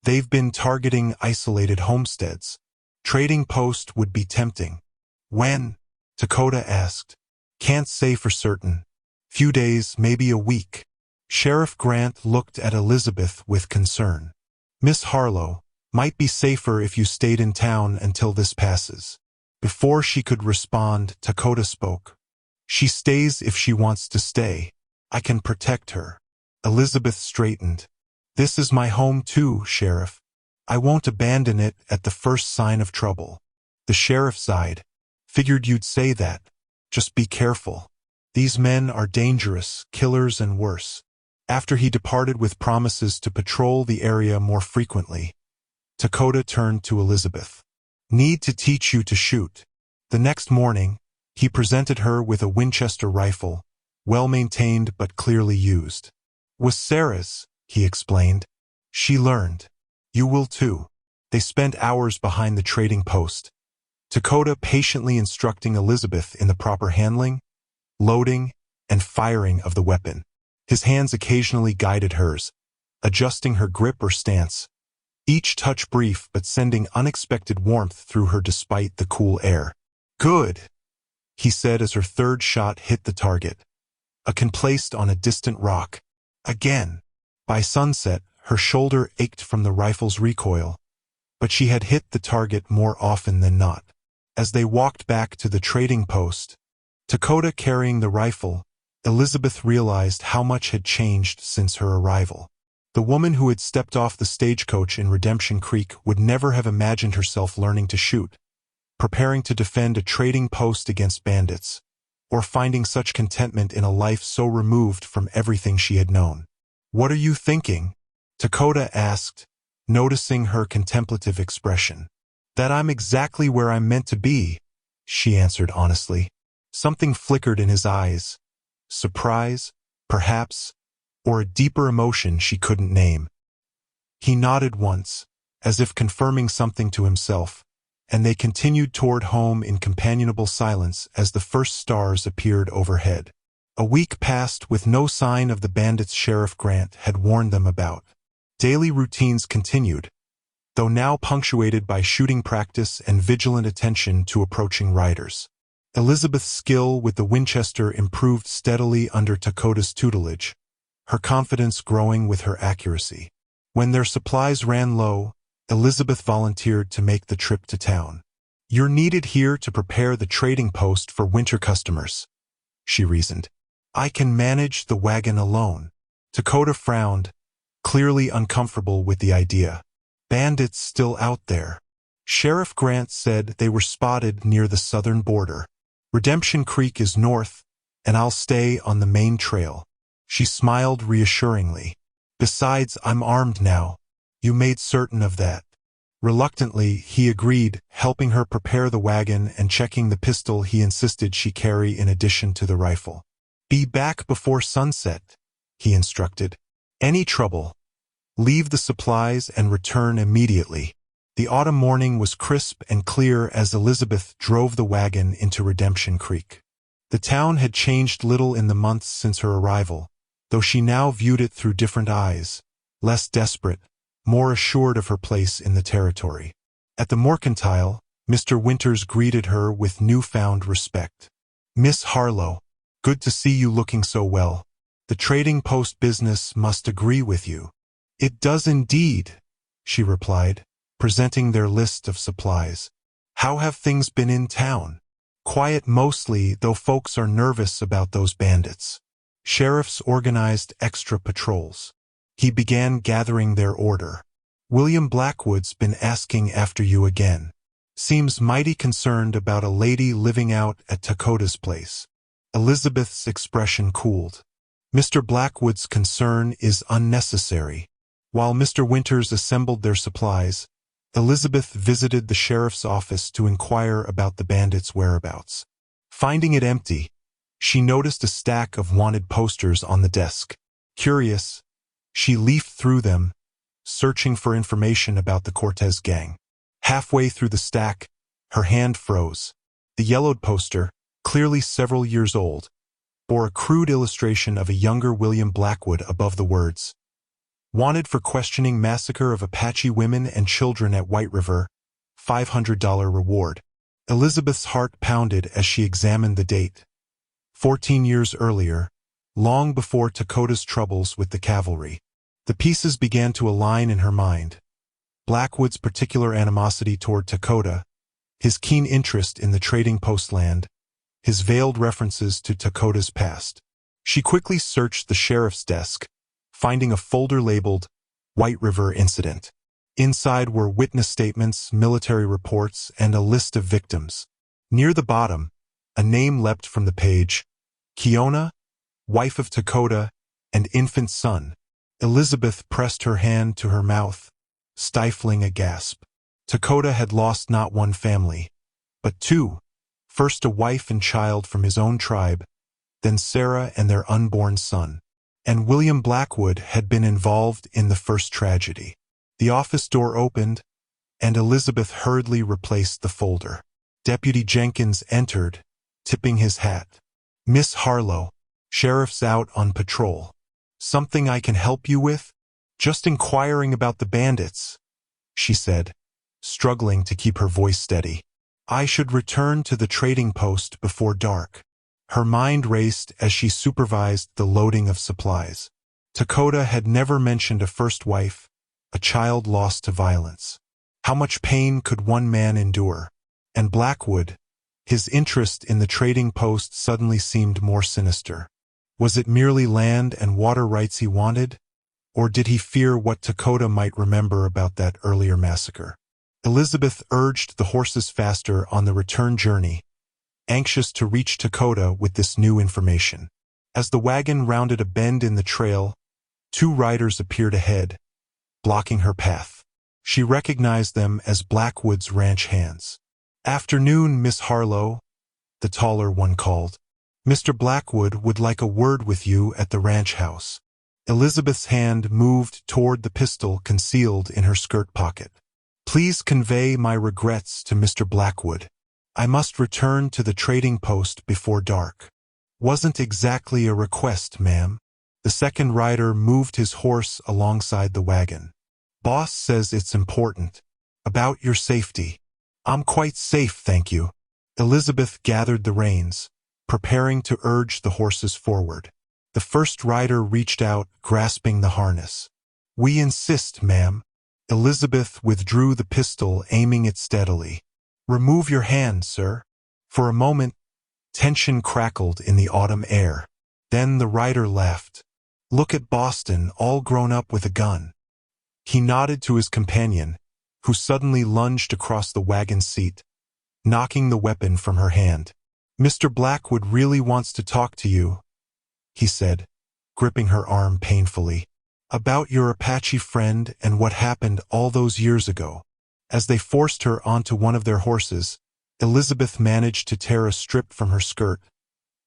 They've been targeting isolated homesteads. Trading post would be tempting. When? Takoda asked. Can't say for certain. Few days, maybe a week. Sheriff Grant looked at Elisabeth with concern. Miss Harlow, might be safer if you stayed in town until this passes. Before she could respond, Takoda spoke. She stays if she wants to stay. I can protect her. Elisabeth straightened. This is my home too, Sheriff. I won't abandon it at the first sign of trouble. The sheriff sighed. Figured you'd say that. Just be careful. These men are dangerous, killers and worse. After he departed with promises to patrol the area more frequently, Takoda turned to Elisabeth. Need to teach you to shoot. The next morning, he presented her with a Winchester rifle, well-maintained but clearly used. Was Sarah's, he explained. She learned. You will too. They spent hours behind the trading post, Takoda patiently instructing Elisabeth in the proper handling, loading, and firing of the weapon. His hands occasionally guided hers, adjusting her grip or stance, each touch brief but sending unexpected warmth through her despite the cool air. Good, he said as her third shot hit the target. A can placed on a distant rock. Again. By sunset, her shoulder ached from the rifle's recoil, but she had hit the target more often than not. As they walked back to the trading post, Takoda carrying the rifle, Elisabeth realized how much had changed since her arrival. The woman who had stepped off the stagecoach in Redemption Creek would never have imagined herself learning to shoot, preparing to defend a trading post against bandits, or finding such contentment in a life so removed from everything she had known. What are you thinking? Takoda asked, noticing her contemplative expression. That I'm exactly where I'm meant to be, she answered honestly. Something flickered in his eyes. Surprise, perhaps, or a deeper emotion she couldn't name. He nodded once, as if confirming something to himself, and they continued toward home in companionable silence as the first stars appeared overhead. A week passed with no sign of the bandits Sheriff Grant had warned them about. Daily routines continued, though now punctuated by shooting practice and vigilant attention to approaching riders. Elisabeth's skill with the Winchester improved steadily under Takoda's tutelage, her confidence growing with her accuracy. When their supplies ran low, Elisabeth volunteered to make the trip to town. You're needed here to prepare the trading post for winter customers, she reasoned. I can manage the wagon alone. Takoda frowned, clearly uncomfortable with the idea. Bandits still out there. Sheriff Grant said they were spotted near the southern border. Redemption Creek is north, and I'll stay on the main trail. She smiled reassuringly. Besides, I'm armed now. You made certain of that. Reluctantly, he agreed, helping her prepare the wagon and checking the pistol he insisted she carry in addition to the rifle. Be back before sunset, he instructed. Any trouble, leave the supplies and return immediately. The autumn morning was crisp and clear as Elisabeth drove the wagon into Redemption Creek. The town had changed little in the months since her arrival, though she now viewed it through different eyes, less desperate, more assured of her place in the territory. At the Mercantile, Mr. Winters greeted her with newfound respect. Miss Harlow, good to see you looking so well. The trading post business must agree with you. It does indeed, she replied, presenting their list of supplies. How have things been in town? Quiet mostly, though folks are nervous about those bandits. Sheriffs organized extra patrols. He began gathering their order. William Blackwood's been asking after you again. Seems mighty concerned about a lady living out at Takoda's place. Elisabeth's expression cooled. Mr. Blackwood's concern is unnecessary. While Mr. Winters assembled their supplies, Elisabeth visited the sheriff's office to inquire about the bandits' whereabouts. Finding it empty, she noticed a stack of wanted posters on the desk. Curious, she leafed through them, searching for information about the Cortez gang. Halfway through the stack, her hand froze. The yellowed poster, clearly several years old, bore a crude illustration of a younger William Blackwood above the words, "Wanted for questioning massacre of Apache women and children at White River, $500 reward." Elisabeth's heart pounded as she examined the date. 14 years earlier, long before Takoda's troubles with the cavalry. The pieces began to align in her mind. Blackwood's particular animosity toward Takoda, his keen interest in the trading post land, his veiled references to Takoda's past. She quickly searched the sheriff's desk, finding a folder labeled White River Incident. Inside were witness statements, military reports, and a list of victims. Near the bottom, a name leapt from the page, Kiona, wife of Takoda, and infant son. Elisabeth pressed her hand to her mouth, stifling a gasp. Takoda had lost not one family, but two. First a wife and child from his own tribe, then Sarah and their unborn son. And William Blackwood had been involved in the first tragedy. The office door opened, and Elisabeth hurriedly replaced the folder. Deputy Jenkins entered, tipping his hat. "Miss Harlow, sheriff's out on patrol. Something I can help you with?" "Just inquiring about the bandits," she said, struggling to keep her voice steady. "I should return to the trading post before dark." Her mind raced as she supervised the loading of supplies. Takoda had never mentioned a first wife, a child lost to violence. How much pain could one man endure? And Blackwood, his interest in the trading post suddenly seemed more sinister. Was it merely land and water rights he wanted? Or did he fear what Takoda might remember about that earlier massacre? Elisabeth urged the horses faster on the return journey, anxious to reach Takoda with this new information. As the wagon rounded a bend in the trail, two riders appeared ahead, blocking her path. She recognized them as Blackwood's ranch hands. "Afternoon, Miss Harlow," the taller one called. "Mr. Blackwood would like a word with you at the ranch house." Elisabeth's hand moved toward the pistol concealed in her skirt pocket. "Please convey my regrets to Mr. Blackwood. I must return to the trading post before dark." "Wasn't exactly a request, ma'am." The second rider moved his horse alongside the wagon. "Boss says it's important. About your safety." "I'm quite safe, thank you." Elisabeth gathered the reins, preparing to urge the horses forward. The first rider reached out, grasping the harness. "We insist, ma'am." Elisabeth withdrew the pistol, aiming it steadily. "Remove your hand, sir." For a moment, tension crackled in the autumn air. Then the rider laughed. "Look at Boston, all grown up with a gun." He nodded to his companion, who suddenly lunged across the wagon seat, knocking the weapon from her hand. "Mr. Blackwood really wants to talk to you," he said, gripping her arm painfully. "About your Apache friend and what happened all those years ago." As they forced her onto one of their horses, Elisabeth managed to tear a strip from her skirt,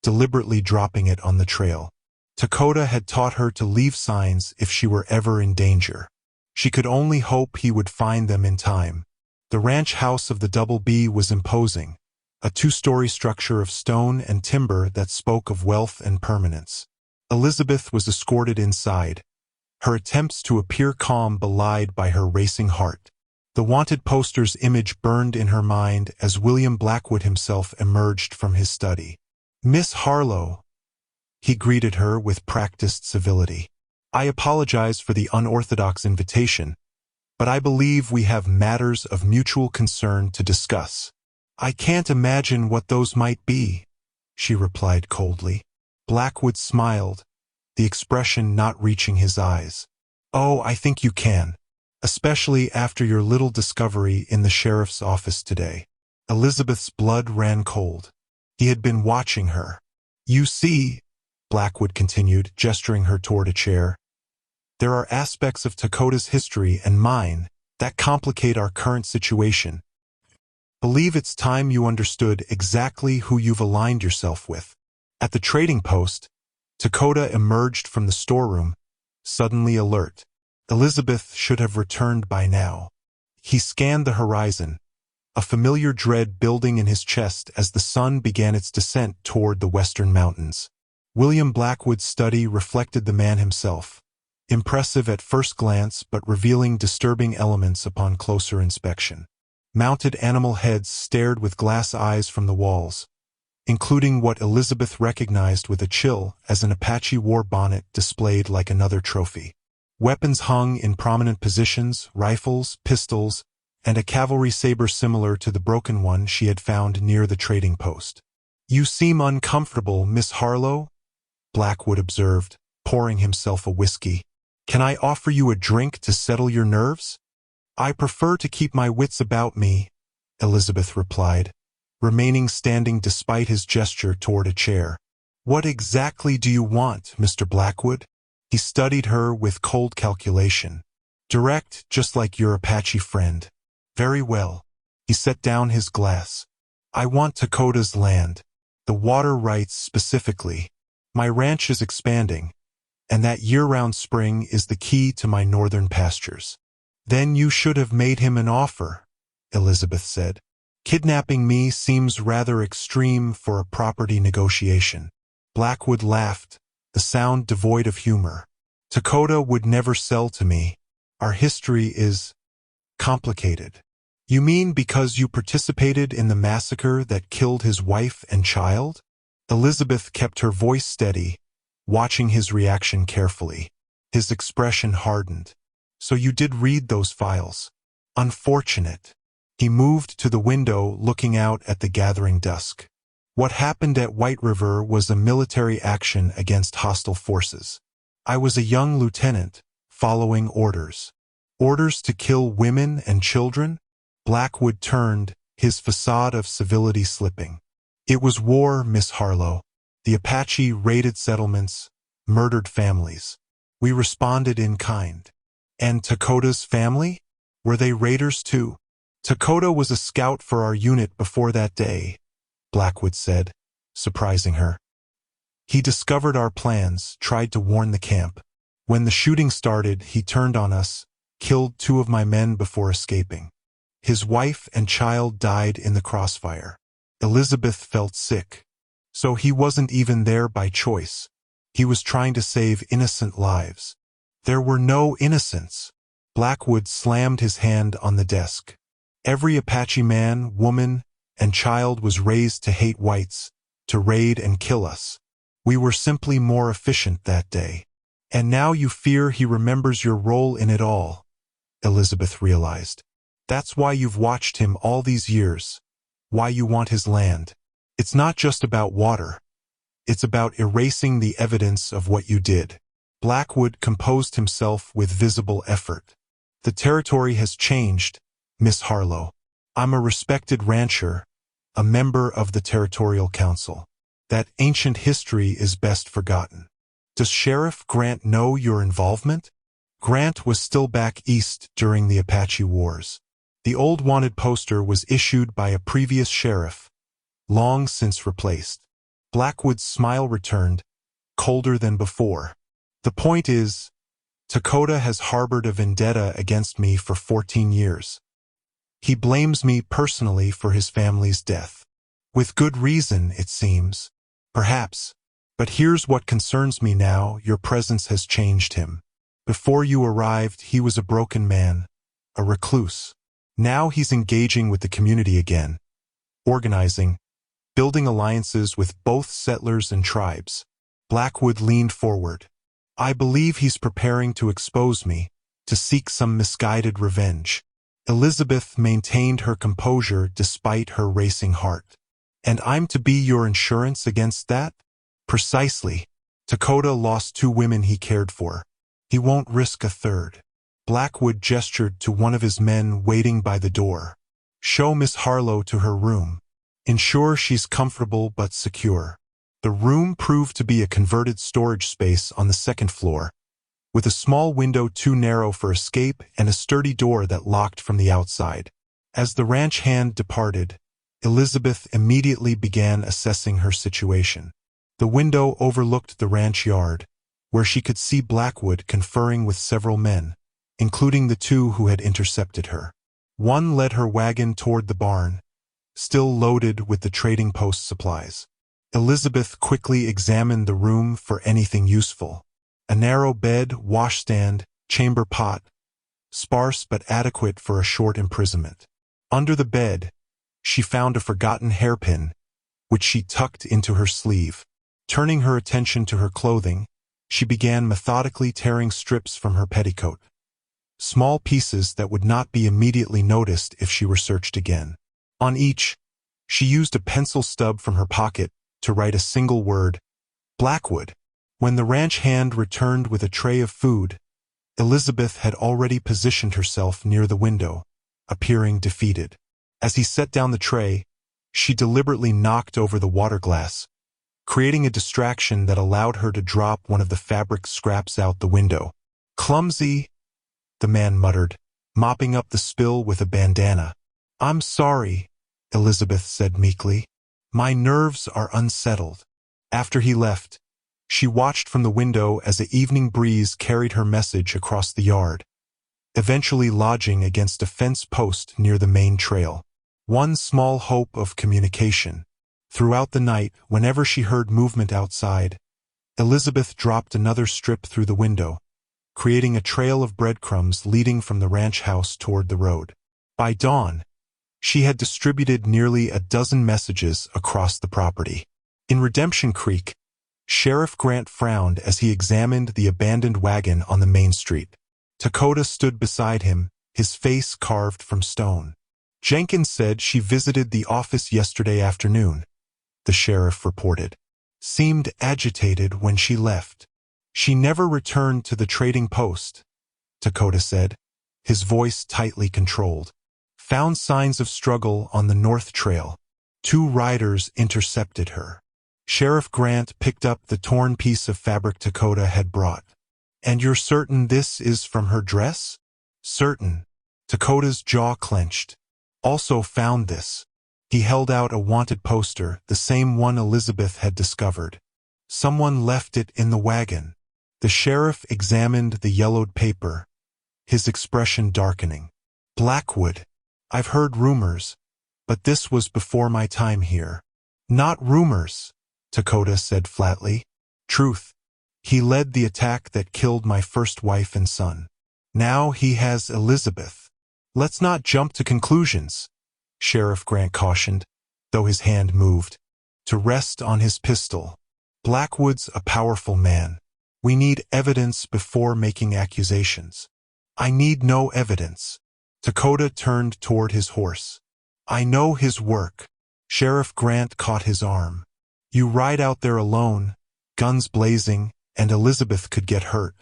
deliberately dropping it on the trail. Takoda had taught her to leave signs if she were ever in danger. She could only hope he would find them in time. The ranch house of the Double B was imposing, a two-story structure of stone and timber that spoke of wealth and permanence. Elisabeth was escorted inside, her attempts to appear calm belied by her racing heart. The wanted poster's image burned in her mind as William Blackwood himself emerged from his study. "Miss Harlow," he greeted her with practiced civility. "I apologize for the unorthodox invitation, but I believe we have matters of mutual concern to discuss." "I can't imagine what those might be," she replied coldly. Blackwood smiled, the expression not reaching his eyes. "Oh, I think you can, especially after your little discovery in the sheriff's office today." Elisabeth's blood ran cold. He had been watching her. "You see," Blackwood continued, gesturing her toward a chair, "there are aspects of Takoda's history and mine that complicate our current situation. Believe it's time you understood exactly who you've aligned yourself with." At the trading post, Takoda emerged from the storeroom, suddenly alert. Elisabeth should have returned by now. He scanned the horizon, a familiar dread building in his chest as the sun began its descent toward the western mountains. William Blackwood's study reflected the man himself, impressive at first glance but revealing disturbing elements upon closer inspection. Mounted animal heads stared with glass eyes from the walls, including what Elisabeth recognized with a chill as an Apache war bonnet displayed like another trophy. Weapons hung in prominent positions, rifles, pistols, and a cavalry saber similar to the broken one she had found near the trading post. "You seem uncomfortable, Miss Harlow," Blackwood observed, pouring himself a whiskey. "Can I offer you a drink to settle your nerves?" "I prefer to keep my wits about me," Elisabeth replied, remaining standing despite his gesture toward a chair. "What exactly do you want, Mr. Blackwood?" He studied her with cold calculation. "Direct, just like your Apache friend." "Very well." He set down his glass. "I want Takoda's land, the water rights specifically. My ranch is expanding, and that year-round spring is the key to my northern pastures." "Then you should have made him an offer," Elisabeth said. "Kidnapping me seems rather extreme for a property negotiation." Blackwood laughed, the sound devoid of humor. "Takoda would never sell to me. Our history is complicated." "You mean because you participated in the massacre that killed his wife and child?" Elisabeth kept her voice steady, watching his reaction carefully. His expression hardened. "So you did read those files. Unfortunate." He moved to the window, looking out at the gathering dusk. "What happened at White River was a military action against hostile forces. I was a young lieutenant, following orders." "Orders to kill women and children?" Blackwood turned, his facade of civility slipping. "It was war, Miss Harlow. The Apache raided settlements, murdered families. We responded in kind." "And Takoda's family? Were they raiders too?" "Takoda was a scout for our unit before that day," Blackwood said, surprising her. "He discovered our plans, tried to warn the camp. When the shooting started, he turned on us, killed 2 of my men before escaping. His wife and child died in the crossfire." Elisabeth felt sick. "So he wasn't even there by choice. He was trying to save innocent lives." "There were no innocents." Blackwood slammed his hand on the desk. "Every Apache man, woman, and child was raised to hate whites, to raid and kill us. We were simply more efficient that day." "And now you fear he remembers your role in it all," Elisabeth realized. "That's why you've watched him all these years, why you want his land. It's not just about water. It's about erasing the evidence of what you did." Blackwood composed himself with visible effort. "The territory has changed, Miss Harlow. I'm a respected rancher, a member of the Territorial Council. That ancient history is best forgotten." "Does Sheriff Grant know your involvement?" Grant was still back east during the Apache Wars. The old wanted poster was issued by a previous sheriff, long since replaced. Blackwood's smile returned, colder than before. "The point is, Takoda has harbored a vendetta against me for 14 years. He blames me personally for his family's death. With good reason, it seems. Perhaps. But here's what concerns me now: your presence has changed him. Before you arrived, he was a broken man, a recluse. Now he's engaging with the community again, organizing, building alliances with both settlers and tribes." Blackwood leaned forward. "I believe he's preparing to expose me, to seek some misguided revenge." Elisabeth maintained her composure despite her racing heart. "And I'm to be your insurance against that?" "Precisely. Takoda lost 2 women he cared for. He won't risk a third." Blackwood gestured to one of his men waiting by the door. "Show Miss Harlow to her room. Ensure she's comfortable but secure." The room proved to be a converted storage space on the 2nd floor, with a small window too narrow for escape and a sturdy door that locked from the outside. As the ranch hand departed, Elisabeth immediately began assessing her situation. The window overlooked the ranch yard, where she could see Blackwood conferring with several men, including the 2 who had intercepted her. One led her wagon toward the barn, still loaded with the trading post supplies. Elisabeth quickly examined the room for anything useful. A narrow bed, washstand, chamber pot, sparse but adequate for a short imprisonment. Under the bed, she found a forgotten hairpin, which she tucked into her sleeve. Turning her attention to her clothing, she began methodically tearing strips from her petticoat. Small pieces that would not be immediately noticed if she were searched again. On each, she used a pencil stub from her pocket to write a single word, Blackwood. When the ranch hand returned with a tray of food, Elisabeth had already positioned herself near the window, appearing defeated. As he set down the tray, she deliberately knocked over the water glass, creating a distraction that allowed her to drop one of the fabric scraps out the window. Clumsy, the man muttered, mopping up the spill with a bandana. I'm sorry, Elisabeth said meekly. My nerves are unsettled. After he left, she watched from the window as the evening breeze carried her message across the yard, eventually lodging against a fence post near the main trail. One small hope of communication. Throughout the night, whenever she heard movement outside, Elisabeth dropped another strip through the window, creating a trail of breadcrumbs leading from the ranch house toward the road. By dawn, she had distributed nearly a dozen messages across the property. In Redemption Creek, Sheriff Grant frowned as he examined the abandoned wagon on the main street. Takoda stood beside him, his face carved from stone. Jenkins said she visited the office yesterday afternoon, the sheriff reported. Seemed agitated when she left. She never returned to the trading post, Takoda said, his voice tightly controlled. Found signs of struggle on the North Trail. 2 riders intercepted her. Sheriff Grant picked up the torn piece of fabric Takoda had brought. And you're certain this is from her dress? Certain. Takoda's jaw clenched. Also found this. He held out a wanted poster, the same one Elisabeth had discovered. Someone left it in the wagon. The sheriff examined the yellowed paper, his expression darkening. Blackwood. I've heard rumors, but this was before my time here. Not rumors, Takoda said flatly. Truth. He led the attack that killed my first wife and son. Now he has Elisabeth. Let's not jump to conclusions, Sheriff Grant cautioned, though his hand moved, to rest on his pistol. Blackwood's a powerful man. We need evidence before making accusations. I need no evidence. Takoda turned toward his horse. I know his work. Sheriff Grant caught his arm. You ride out there alone, guns blazing, and Elisabeth could get hurt.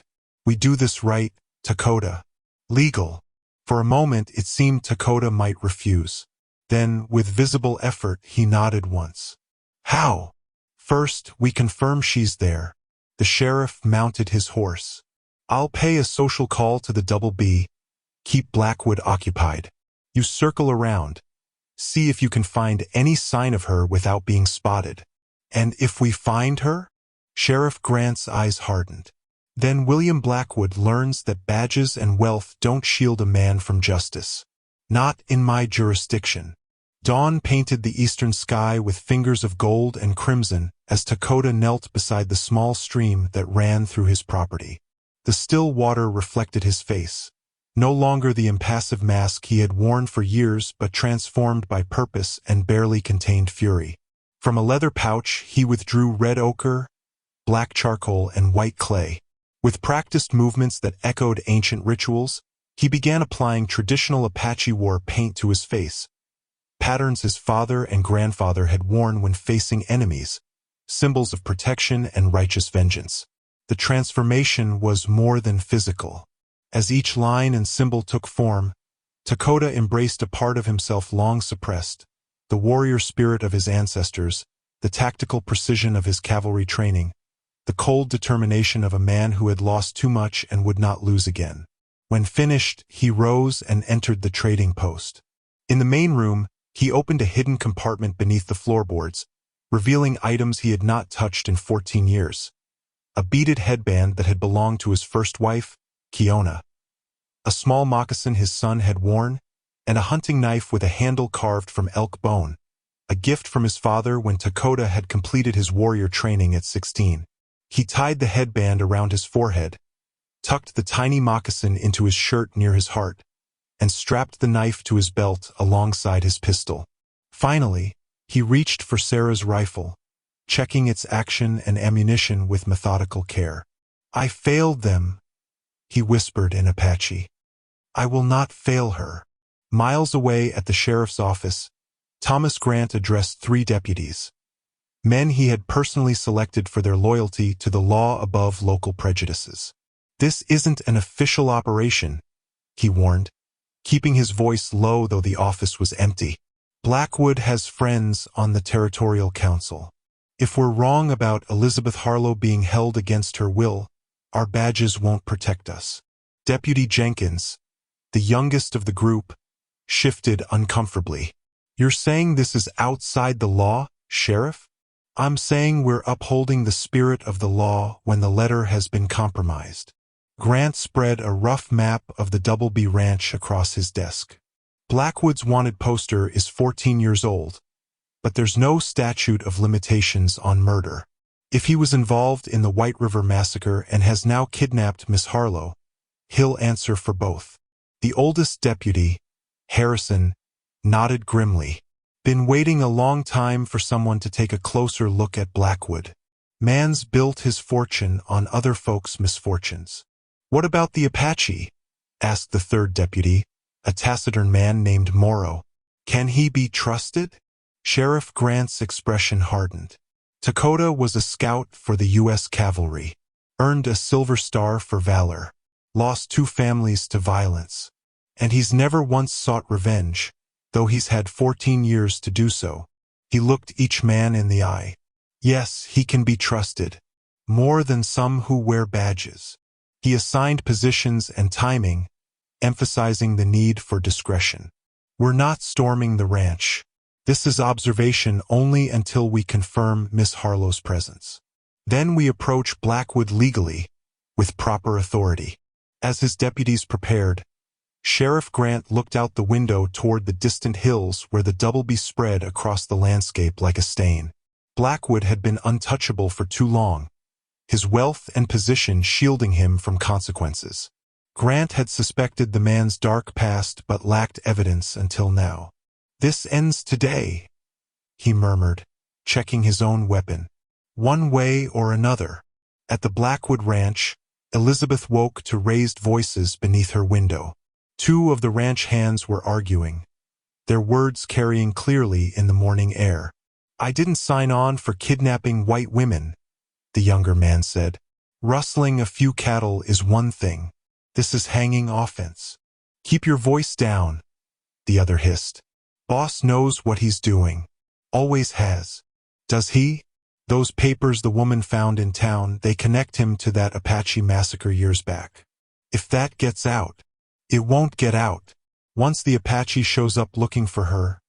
We do this right, Takoda. Legal. For a moment it seemed Takoda might refuse. Then, with visible effort, he nodded once. How? First, we confirm she's there. The sheriff mounted his horse. I'll pay a social call to the Double B. Keep Blackwood occupied. You circle around. See if you can find any sign of her without being spotted. And if we find her? Sheriff Grant's eyes hardened. Then William Blackwood learns that badges and wealth don't shield a man from justice. Not in my jurisdiction. Dawn painted the eastern sky with fingers of gold and crimson as Takoda knelt beside the small stream that ran through his property. The still water reflected his face, no longer the impassive mask he had worn for years but transformed by purpose and barely contained fury. From a leather pouch he withdrew red ochre, black charcoal, and white clay. With practiced movements that echoed ancient rituals, he began applying traditional Apache war paint to his face, patterns his father and grandfather had worn when facing enemies, symbols of protection and righteous vengeance. The transformation was more than physical. As each line and symbol took form, Takoda embraced a part of himself long suppressed, the warrior spirit of his ancestors, the tactical precision of his cavalry training, the cold determination of a man who had lost too much and would not lose again. When finished, he rose and entered the trading post. In the main room, he opened a hidden compartment beneath the floorboards, revealing items he had not touched in 14 years. A beaded headband that had belonged to his first wife, Kiona. A small moccasin his son had worn, and a hunting knife with a handle carved from elk bone, a gift from his father when Takoda had completed his warrior training at 16. He tied the headband around his forehead, tucked the tiny moccasin into his shirt near his heart, and strapped the knife to his belt alongside his pistol. Finally, he reached for Sarah's rifle, checking its action and ammunition with methodical care. "I failed them," he whispered in Apache. "I will not fail her." Miles away at the sheriff's office, Thomas Grant addressed 3 deputies, men he had personally selected for their loyalty to the law above local prejudices. "This isn't an official operation," he warned, keeping his voice low though the office was empty. "Blackwood has friends on the Territorial Council. If we're wrong about Elisabeth Harlow being held against her will, our badges won't protect us." Deputy Jenkins, the youngest of the group, shifted uncomfortably. "You're saying this is outside the law, Sheriff?" "I'm saying we're upholding the spirit of the law when the letter has been compromised." Grant spread a rough map of the Double B Ranch across his desk. "Blackwood's wanted poster is 14 years old, but there's no statute of limitations on murder. If he was involved in the White River Massacre and has now kidnapped Miss Harlow, he'll answer for both." The oldest deputy, Harrison, nodded grimly. "Been waiting a long time for someone to take a closer look at Blackwood. Man's built his fortune on other folks' misfortunes." "What about the Apache?" asked the 3rd deputy, a taciturn man named Morrow. "Can he be trusted?" Sheriff Grant's expression hardened. Takoda was a scout for the U.S. Cavalry, earned a Silver Star for valor, lost 2 families to violence, and he's never once sought revenge, though he's had 14 years to do so. He looked each man in the eye. "Yes, he can be trusted, more than some who wear badges." He assigned positions and timing, emphasizing the need for discretion. "We're not storming the ranch. This is observation only until we confirm Miss Harlow's presence. Then we approach Blackwood legally, with proper authority." As his deputies prepared, Sheriff Grant looked out the window toward the distant hills where the Double B spread across the landscape like a stain. Blackwood had been untouchable for too long, his wealth and position shielding him from consequences. Grant had suspected the man's dark past but lacked evidence until now. "This ends today," he murmured, checking his own weapon. "One way or another." At the Blackwood Ranch, Elisabeth woke to raised voices beneath her window. 2 of the ranch hands were arguing, their words carrying clearly in the morning air. "I didn't sign on for kidnapping white women," the younger man said. "Rustling a few cattle is one thing. This is hanging offense." "Keep your voice down," the other hissed. "Boss knows what he's doing. Always has." "Does he?" "Those papers the woman found in town, they connect him to that Apache massacre years back. If that gets out." "It won't get out. Once the Apache shows up looking for her,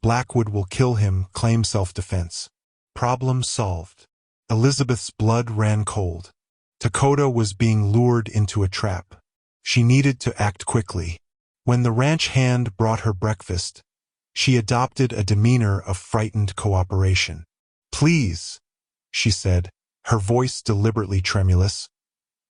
Blackwood will kill him, claim self-defense." Problem solved. Elisabeth's blood ran cold. Takoda was being lured into a trap. She needed to act quickly. When the ranch hand brought her breakfast, she adopted a demeanor of frightened cooperation. "Please," she said, her voice deliberately tremulous,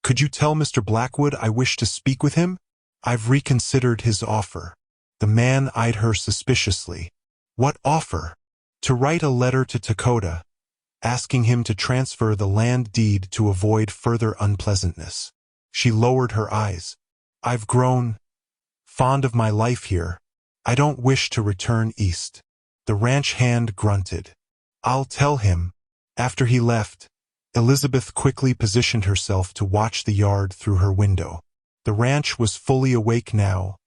"could you tell Mr. Blackwood I wish to speak with him? I've reconsidered his offer." The man eyed her suspiciously. "What offer?" "To write a letter to Takoda, asking him to transfer the land deed to avoid further unpleasantness." She lowered her eyes. "I've grown fond of my life here. I don't wish to return east." The ranch hand grunted. "I'll tell him." After he left, Elisabeth quickly positioned herself to watch the yard through her window. The ranch was fully awake now,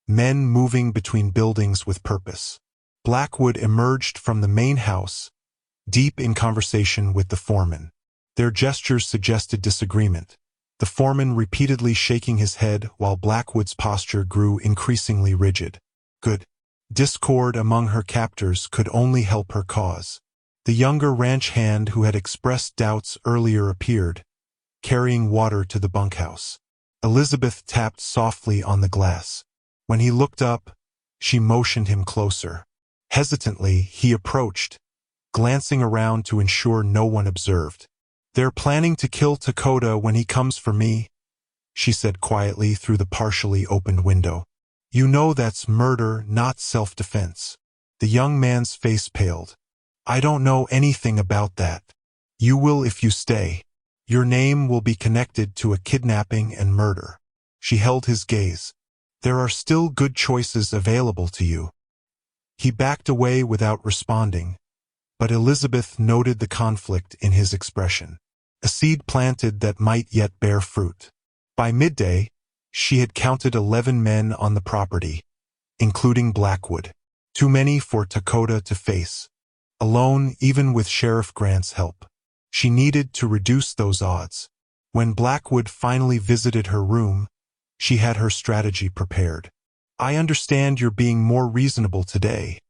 men moving between buildings with purpose. Blackwood emerged from the main house, deep in conversation with the foreman. Their gestures suggested disagreement, the foreman repeatedly shaking his head while Blackwood's posture grew increasingly rigid. Good. Discord among her captors could only help her cause. The younger ranch hand who had expressed doubts earlier appeared, carrying water to the bunkhouse. Elisabeth tapped softly on the glass. When he looked up, She motioned him closer. Hesitantly, he approached, glancing around to ensure no one observed. "They're planning to kill Takoda when he comes for me," she said quietly through the partially opened window. "You know that's murder, not self-defense." The young man's face paled. "I don't know anything about that. You will if you stay. Your name will be connected to a kidnapping and murder." She held his gaze. "There are still good choices available to you." He backed away without responding, but Elisabeth noted the conflict in his expression. A seed planted that might yet bear fruit. By midday, she had counted 11 men on the property, including Blackwood. Too many for Takoda to face. Alone, even with Sheriff Grant's help. She needed to reduce those odds. When Blackwood finally visited her room, she had her strategy prepared. "I understand you're being more reasonable today,"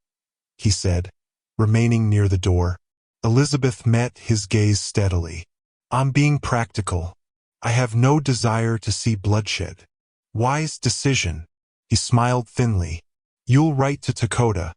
he said, remaining near the door. Elisabeth met his gaze steadily. "I'm being practical. I have no desire to see bloodshed." "Wise decision." He smiled thinly. "You'll write to Takoda,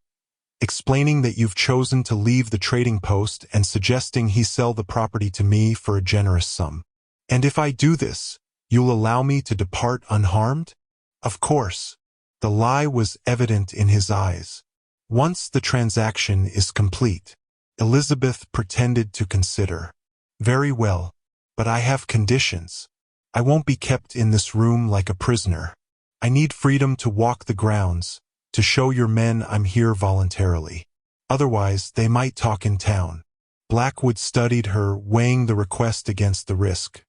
explaining that you've chosen to leave the trading post and suggesting he sell the property to me for a generous sum. And if I do this, you'll allow me to depart unharmed?" Of course. The lie was evident in his eyes. "Once the transaction is complete," Elisabeth pretended to consider. "Very well, but I have conditions. I won't be kept in this room like a prisoner. I need freedom to walk the grounds, to show your men I'm here voluntarily. Otherwise, they might talk in town." Blackwood studied her, weighing the request against the risk.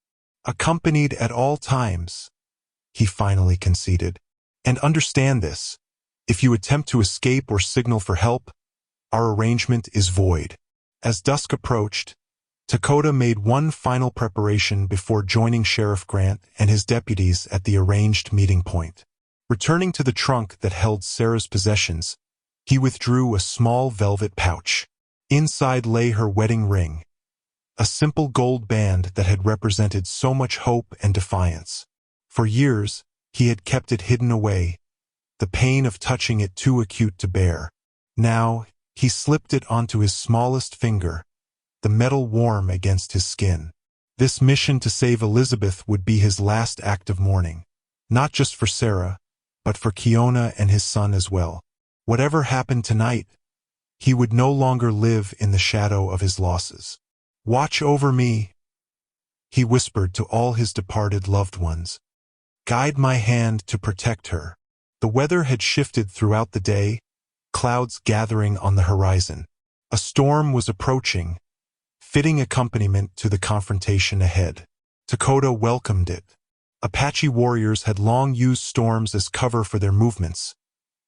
"Accompanied at all times," he finally conceded. "And understand this, if you attempt to escape or signal for help, our arrangement is void." As dusk approached, Takoda made one final preparation before joining Sheriff Grant and his deputies at the arranged meeting point. Returning to the trunk that held Sarah's possessions, he withdrew a small velvet pouch. Inside lay her wedding ring, a simple gold band that had represented so much hope and defiance. For years, he had kept it hidden away, the pain of touching it too acute to bear. Now, he slipped it onto his smallest finger, the metal warm against his skin. This mission to save Elisabeth would be his last act of mourning, not just for Sarah, but for Kiona and his son as well. Whatever happened tonight, he would no longer live in the shadow of his losses. "Watch over me," he whispered to all his departed loved ones. "Guide my hand to protect her." The weather had shifted throughout the day, clouds gathering on the horizon. A storm was approaching, fitting accompaniment to the confrontation ahead. Takoda welcomed it. Apache warriors had long used storms as cover for their movements,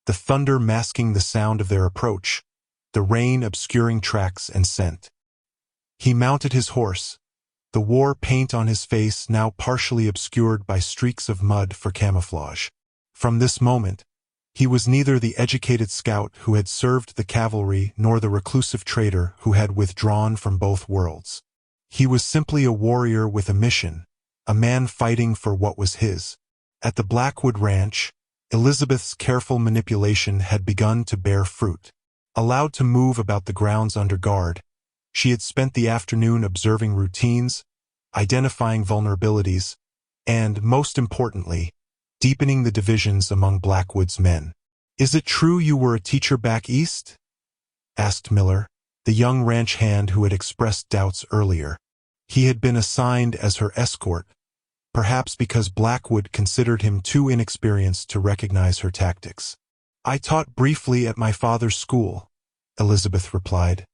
the thunder masking the sound of their approach, the rain obscuring tracks and scent. He mounted his horse, the war paint on his face now partially obscured by streaks of mud for camouflage. From this moment, he was neither the educated scout who had served the cavalry nor the reclusive trader who had withdrawn from both worlds. He was simply a warrior with a mission, a man fighting for what was his. At the Blackwood Ranch, Elisabeth's careful manipulation had begun to bear fruit. Allowed to move about the grounds under guard, she had spent the afternoon observing routines, identifying vulnerabilities, and, most importantly, deepening the divisions among Blackwood's men. "Is it true you were a teacher back east?" asked Miller, the young ranch hand who had expressed doubts earlier. He had been assigned as her escort, perhaps because Blackwood considered him too inexperienced to recognize her tactics. "I taught briefly at my father's school," Elisabeth replied,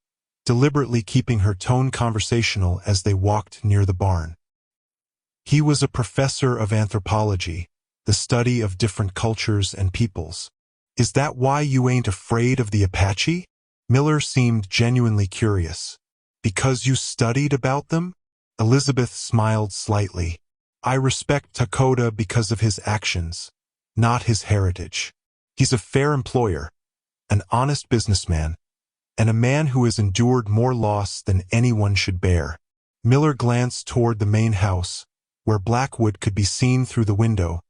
deliberately keeping her tone conversational as they walked near the barn. "He was a professor of anthropology, the study of different cultures and peoples. Is that why you ain't afraid of the Apache?" Miller seemed genuinely curious. "Because you studied about them?" Elisabeth smiled slightly. "I respect Takoda because of his actions, not his heritage. He's a fair employer, an honest businessman, and a man who has endured more loss than anyone should bear." Miller glanced toward the main house, where Blackwood could be seen through the window,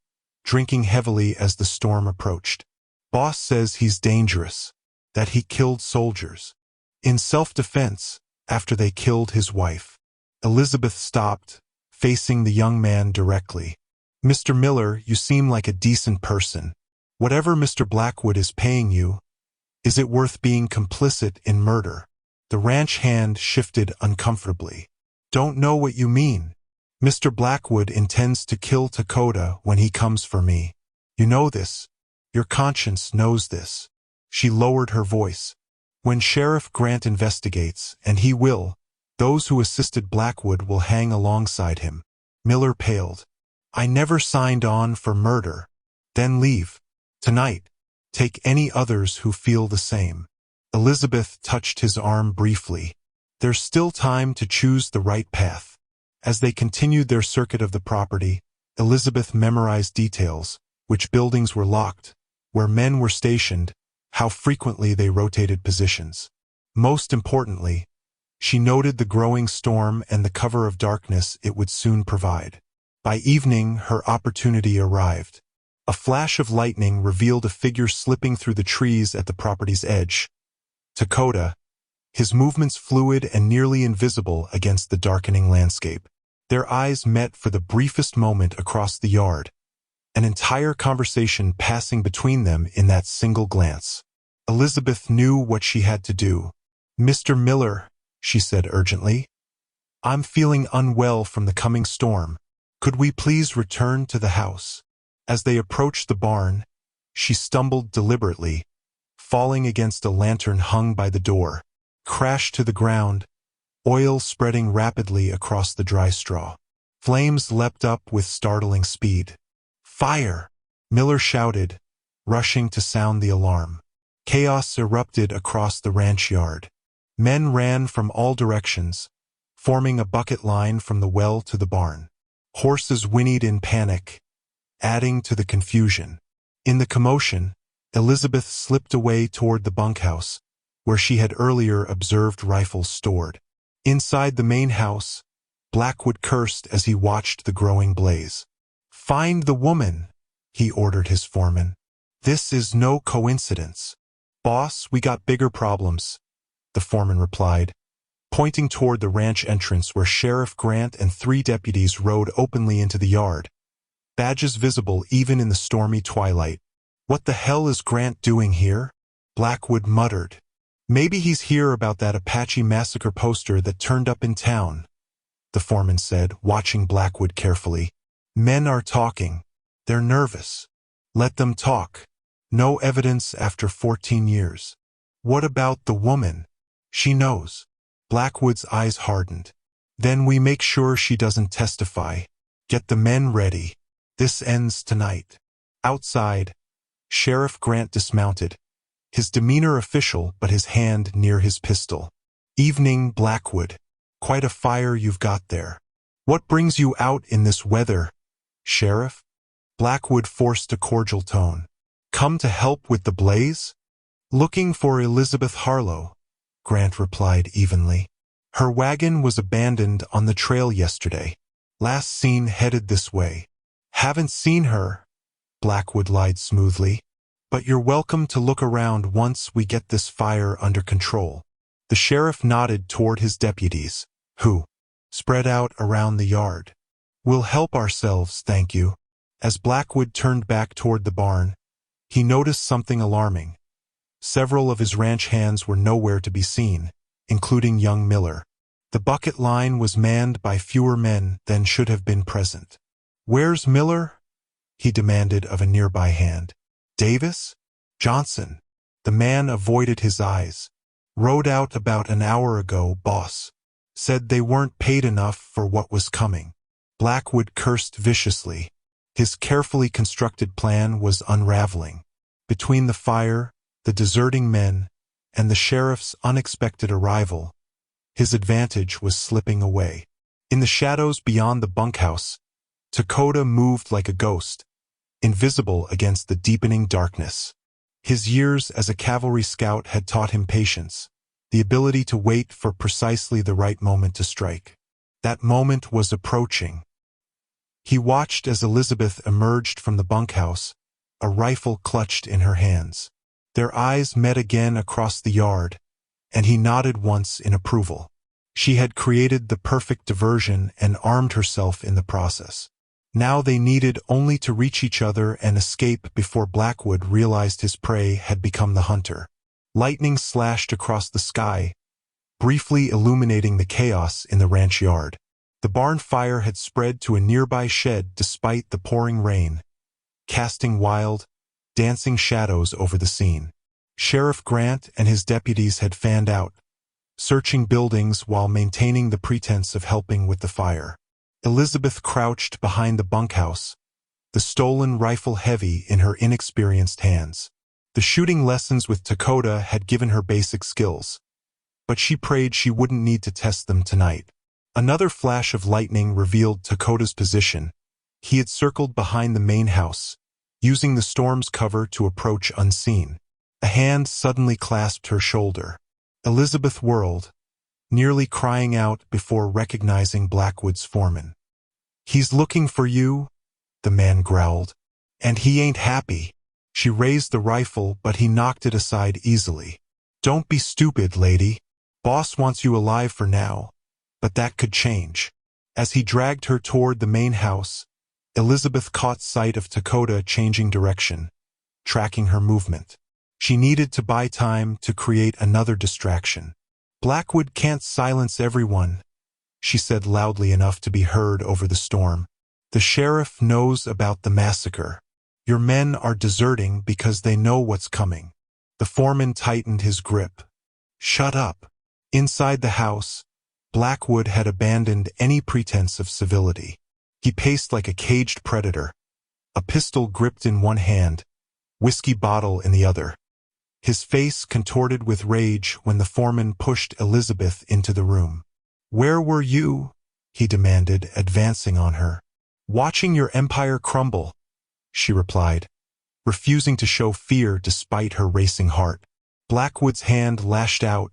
drinking heavily as the storm approached. Boss says he's dangerous, that he killed soldiers. In self-defense, after they killed his wife. Elisabeth stopped, facing the young man directly. Mr. Miller, you seem like a decent person. Whatever Mr. Blackwood is paying you, is it worth being complicit in murder? The ranch hand shifted uncomfortably. Don't know what you mean. Mr. Blackwood intends to kill Takoda when he comes for me. You know this. Your conscience knows this. She lowered her voice. When Sheriff Grant investigates, and he will, those who assisted Blackwood will hang alongside him. Miller paled. I never signed on for murder. Then leave. Tonight. Take any others who feel the same. Elisabeth touched his arm briefly. There's still time to choose the right path. As they continued their circuit of the property, Elisabeth memorized details, which buildings were locked, where men were stationed, how frequently they rotated positions. Most importantly, she noted the growing storm and the cover of darkness it would soon provide. By evening, her opportunity arrived. A flash of lightning revealed a figure slipping through the trees at the property's edge. Takoda, his movements fluid and nearly invisible against the darkening landscape. Their eyes met for the briefest moment across the yard, an entire conversation passing between them in that single glance. Elisabeth knew what she had to do. Mr. Miller, she said urgently, I'm feeling unwell from the coming storm. Could we please return to the house? As they approached the barn, she stumbled deliberately, falling against a lantern hung by the door, crashed to the ground, oil spreading rapidly across the dry straw. Flames leapt up with startling speed. Fire! Miller shouted, rushing to sound the alarm. Chaos erupted across the ranch yard. Men ran from all directions, forming a bucket line from the well to the barn. Horses whinnied in panic, adding to the confusion. In the commotion, Elisabeth slipped away toward the bunkhouse, where she had earlier observed rifles stored. Inside the main house, Blackwood cursed as he watched the growing blaze. Find the woman, he ordered his foreman. This is no coincidence. Boss, we got bigger problems, the foreman replied, pointing toward the ranch entrance where Sheriff Grant and 3 deputies rode openly into the yard, badges visible even in the stormy twilight. What the hell is Grant doing here? Blackwood muttered. Maybe he's here about that Apache massacre poster that turned up in town, the foreman said, watching Blackwood carefully. Men are talking. They're nervous. Let them talk. No evidence after 14 years. What about the woman? She knows. Blackwood's eyes hardened. Then we make sure she doesn't testify. Get the men ready. This ends tonight. Outside, Sheriff Grant dismounted, his demeanor official but his hand near his pistol. Evening, Blackwood. Quite a fire you've got there. What brings you out in this weather, Sheriff? Blackwood forced a cordial tone. Come to help with the blaze? Looking for Elisabeth Harlow, Grant replied evenly. Her wagon was abandoned on the trail yesterday. Last seen headed this way. Haven't seen her, Blackwood lied smoothly. But you're welcome to look around once we get this fire under control. The sheriff nodded toward his deputies, who spread out around the yard. We'll help ourselves, thank you. As Blackwood turned back toward the barn, he noticed something alarming. Several of his ranch hands were nowhere to be seen, including young Miller. The bucket line was manned by fewer men than should have been present. Where's Miller? He demanded of a nearby hand. Davis? Johnson. The man avoided his eyes. Rode out about an hour ago, boss. Said they weren't paid enough for what was coming. Blackwood cursed viciously. His carefully constructed plan was unraveling. Between the fire, the deserting men, and the sheriff's unexpected arrival, his advantage was slipping away. In the shadows beyond the bunkhouse, Takoda moved like a ghost, invisible against the deepening darkness. His years as a cavalry scout had taught him patience, the ability to wait for precisely the right moment to strike. That moment was approaching. He watched as Elisabeth emerged from the bunkhouse, a rifle clutched in her hands. Their eyes met again across the yard, and he nodded once in approval. She had created the perfect diversion and armed herself in the process. Now they needed only to reach each other and escape before Blackwood realized his prey had become the hunter. Lightning slashed across the sky, briefly illuminating the chaos in the ranch yard. The barn fire had spread to a nearby shed despite the pouring rain, casting wild, dancing shadows over the scene. Sheriff Grant and his deputies had fanned out, searching buildings while maintaining the pretense of helping with the fire. Elisabeth crouched behind the bunkhouse, the stolen rifle heavy in her inexperienced hands. The shooting lessons with Takoda had given her basic skills, but she prayed she wouldn't need to test them tonight. Another flash of lightning revealed Takoda's position. He had circled behind the main house, using the storm's cover to approach unseen. A hand suddenly clasped her shoulder. Elisabeth whirled, nearly crying out before recognizing Blackwood's foreman. "He's looking for you," the man growled. "And he ain't happy." She raised the rifle, but he knocked it aside easily. "Don't be stupid, lady. Boss wants you alive for now, but that could change." As he dragged her toward the main house, Elisabeth caught sight of Takoda changing direction, tracking her movement. She needed to buy time to create another distraction. "Blackwood can't silence everyone," she said loudly enough to be heard over the storm. "The sheriff knows about the massacre. Your men are deserting because they know what's coming." The foreman tightened his grip. "Shut up." Inside the house, Blackwood had abandoned any pretense of civility. He paced like a caged predator, a pistol gripped in one hand, whiskey bottle in the other. His face contorted with rage when the foreman pushed Elisabeth into the room. "Where were you?" he demanded, advancing on her. "Watching your empire crumble," she replied, refusing to show fear despite her racing heart. Blackwood's hand lashed out,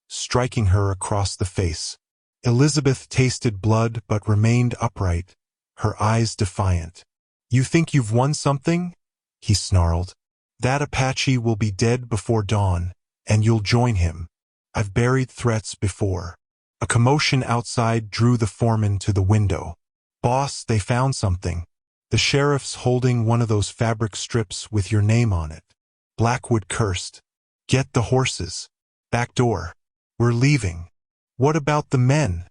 striking her across the face. Elisabeth tasted blood but remained upright, her eyes defiant. "You think you've won something?" he snarled. "That Apache will be dead before dawn, and you'll join him. I've buried threats before." A commotion outside drew the foreman to the window. "Boss, they found something. The sheriff's holding one of those fabric strips with your name on it." Blackwood cursed. "Get the horses. Back door. We're leaving." "What about the men?"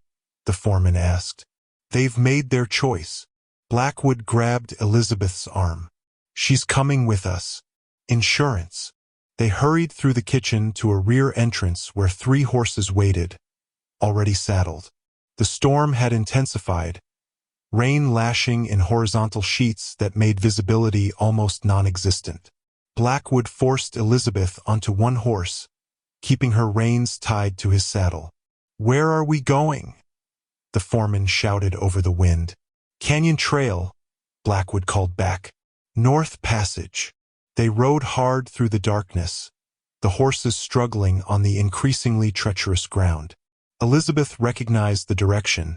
the foreman asked. "They've made their choice." Blackwood grabbed Elisabeth's arm. "She's coming with us. Insurance." They hurried through the kitchen to a rear entrance where 3 horses waited, already saddled. The storm had intensified, rain lashing in horizontal sheets that made visibility almost non-existent. Blackwood forced Elisabeth onto one horse, keeping her reins tied to his saddle. "Where are we going?" the foreman shouted over the wind. "Canyon Trail," Blackwood called back. "North Passage." They rode hard through the darkness, the horses struggling on the increasingly treacherous ground. Elisabeth recognized the direction.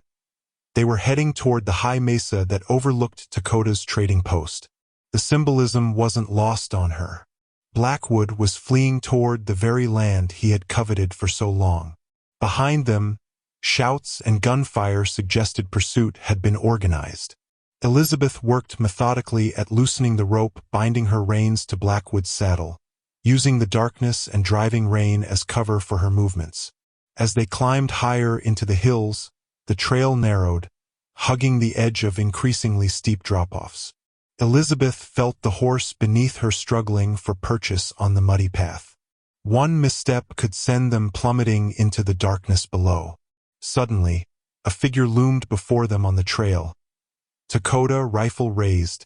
They were heading toward the high mesa that overlooked Takoda's trading post. The symbolism wasn't lost on her. Blackwood was fleeing toward the very land he had coveted for so long. Behind them, shouts and gunfire suggested pursuit had been organized. Elisabeth worked methodically at loosening the rope binding her reins to Blackwood's saddle, using the darkness and driving rain as cover for her movements. As they climbed higher into the hills, the trail narrowed, hugging the edge of increasingly steep drop-offs. Elisabeth felt the horse beneath her struggling for purchase on the muddy path. One misstep could send them plummeting into the darkness below. Suddenly, a figure loomed before them on the trail. Takoda, rifle raised,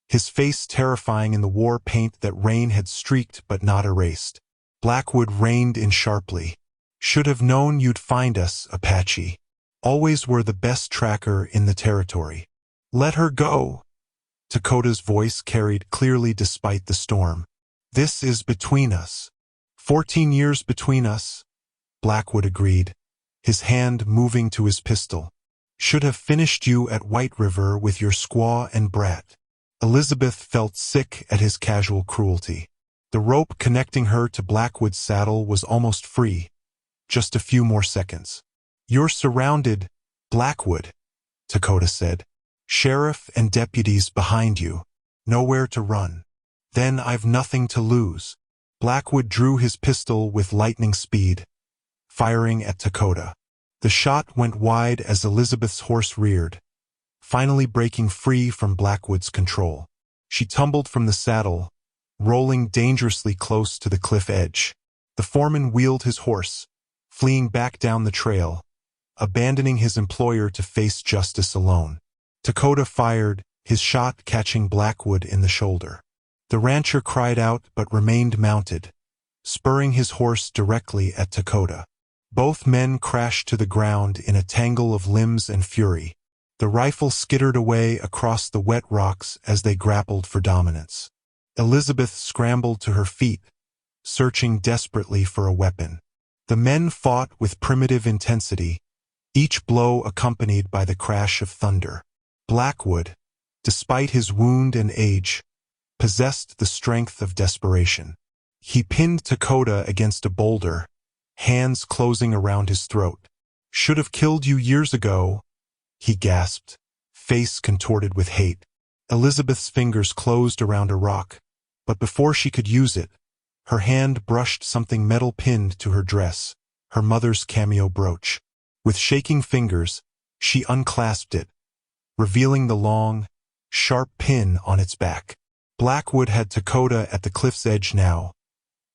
his face terrifying in the war paint that rain had streaked but not erased. Blackwood reined in sharply. "Should have known you'd find us, Apache. Always were the best tracker in the territory." "Let her go," Takoda's voice carried clearly despite the storm. "This is between us." 14 years between us, Blackwood agreed, his hand moving to his pistol. "Should have finished you at White River with your squaw and brat." Elisabeth felt sick at his casual cruelty. The rope connecting her to Blackwood's saddle was almost free. Just a few more seconds. "You're surrounded, Blackwood," Takoda said. "Sheriff and deputies behind you. Nowhere to run." "Then I've nothing to lose." Blackwood drew his pistol with lightning speed, firing at Takoda. The shot went wide as Elisabeth's horse reared, finally breaking free from Blackwood's control. She tumbled from the saddle, rolling dangerously close to the cliff edge. The foreman wheeled his horse, fleeing back down the trail, abandoning his employer to face justice alone. Takoda fired, his shot catching Blackwood in the shoulder. The rancher cried out but remained mounted, spurring his horse directly at Takoda. Both men crashed to the ground in a tangle of limbs and fury. The rifle skittered away across the wet rocks as they grappled for dominance. Elisabeth scrambled to her feet, searching desperately for a weapon. The men fought with primitive intensity, each blow accompanied by the crash of thunder. Blackwood, despite his wound and age, possessed the strength of desperation. He pinned Takoda against a boulder, hands closing around his throat. "Should have killed you years ago," he gasped, face contorted with hate. Elisabeth's fingers closed around a rock, but before she could use it, her hand brushed something metal pinned to her dress, her mother's cameo brooch. With shaking fingers, she unclasped it, revealing the long, sharp pin on its back. Blackwood had Takoda at the cliff's edge now,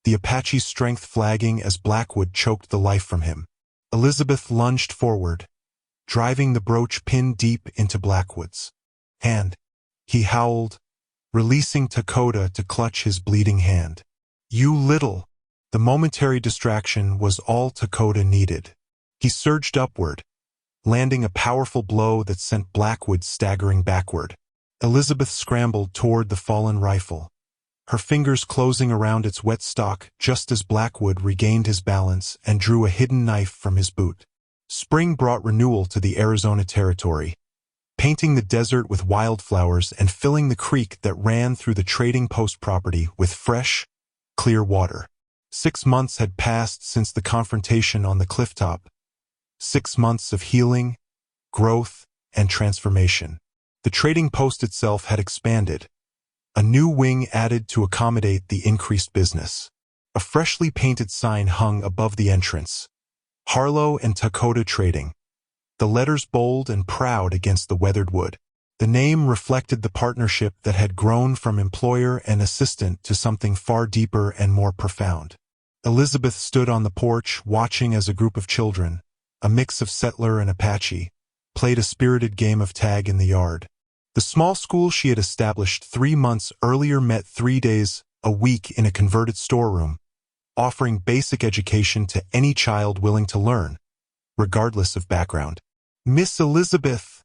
the Apache's strength flagging as Blackwood choked the life from him. Elisabeth lunged forward, driving the brooch pin deep into Blackwood's hand. He howled, releasing Takoda to clutch his bleeding hand. "You little!" The momentary distraction was all Takoda needed. He surged upward, landing a powerful blow that sent Blackwood staggering backward. Elisabeth scrambled toward the fallen rifle, her fingers closing around its wet stock just as Blackwood regained his balance and drew a hidden knife from his boot. Spring brought renewal to the Arizona territory, painting the desert with wildflowers and filling the creek that ran through the trading post property with fresh, clear water. 6 months had passed since the confrontation on the clifftop. 6 months of healing, growth, and transformation. The trading post itself had expanded, a new wing added to accommodate the increased business. A freshly painted sign hung above the entrance, "Harlow and Takoda Trading," the letters bold and proud against the weathered wood. The name reflected the partnership that had grown from employer and assistant to something far deeper and more profound. Elisabeth stood on the porch watching as a group of children, a mix of settler and Apache, played a spirited game of tag in the yard. The small school she had established 3 months earlier met 3 days a week in a converted storeroom, offering basic education to any child willing to learn, regardless of background. "Miss Elisabeth,"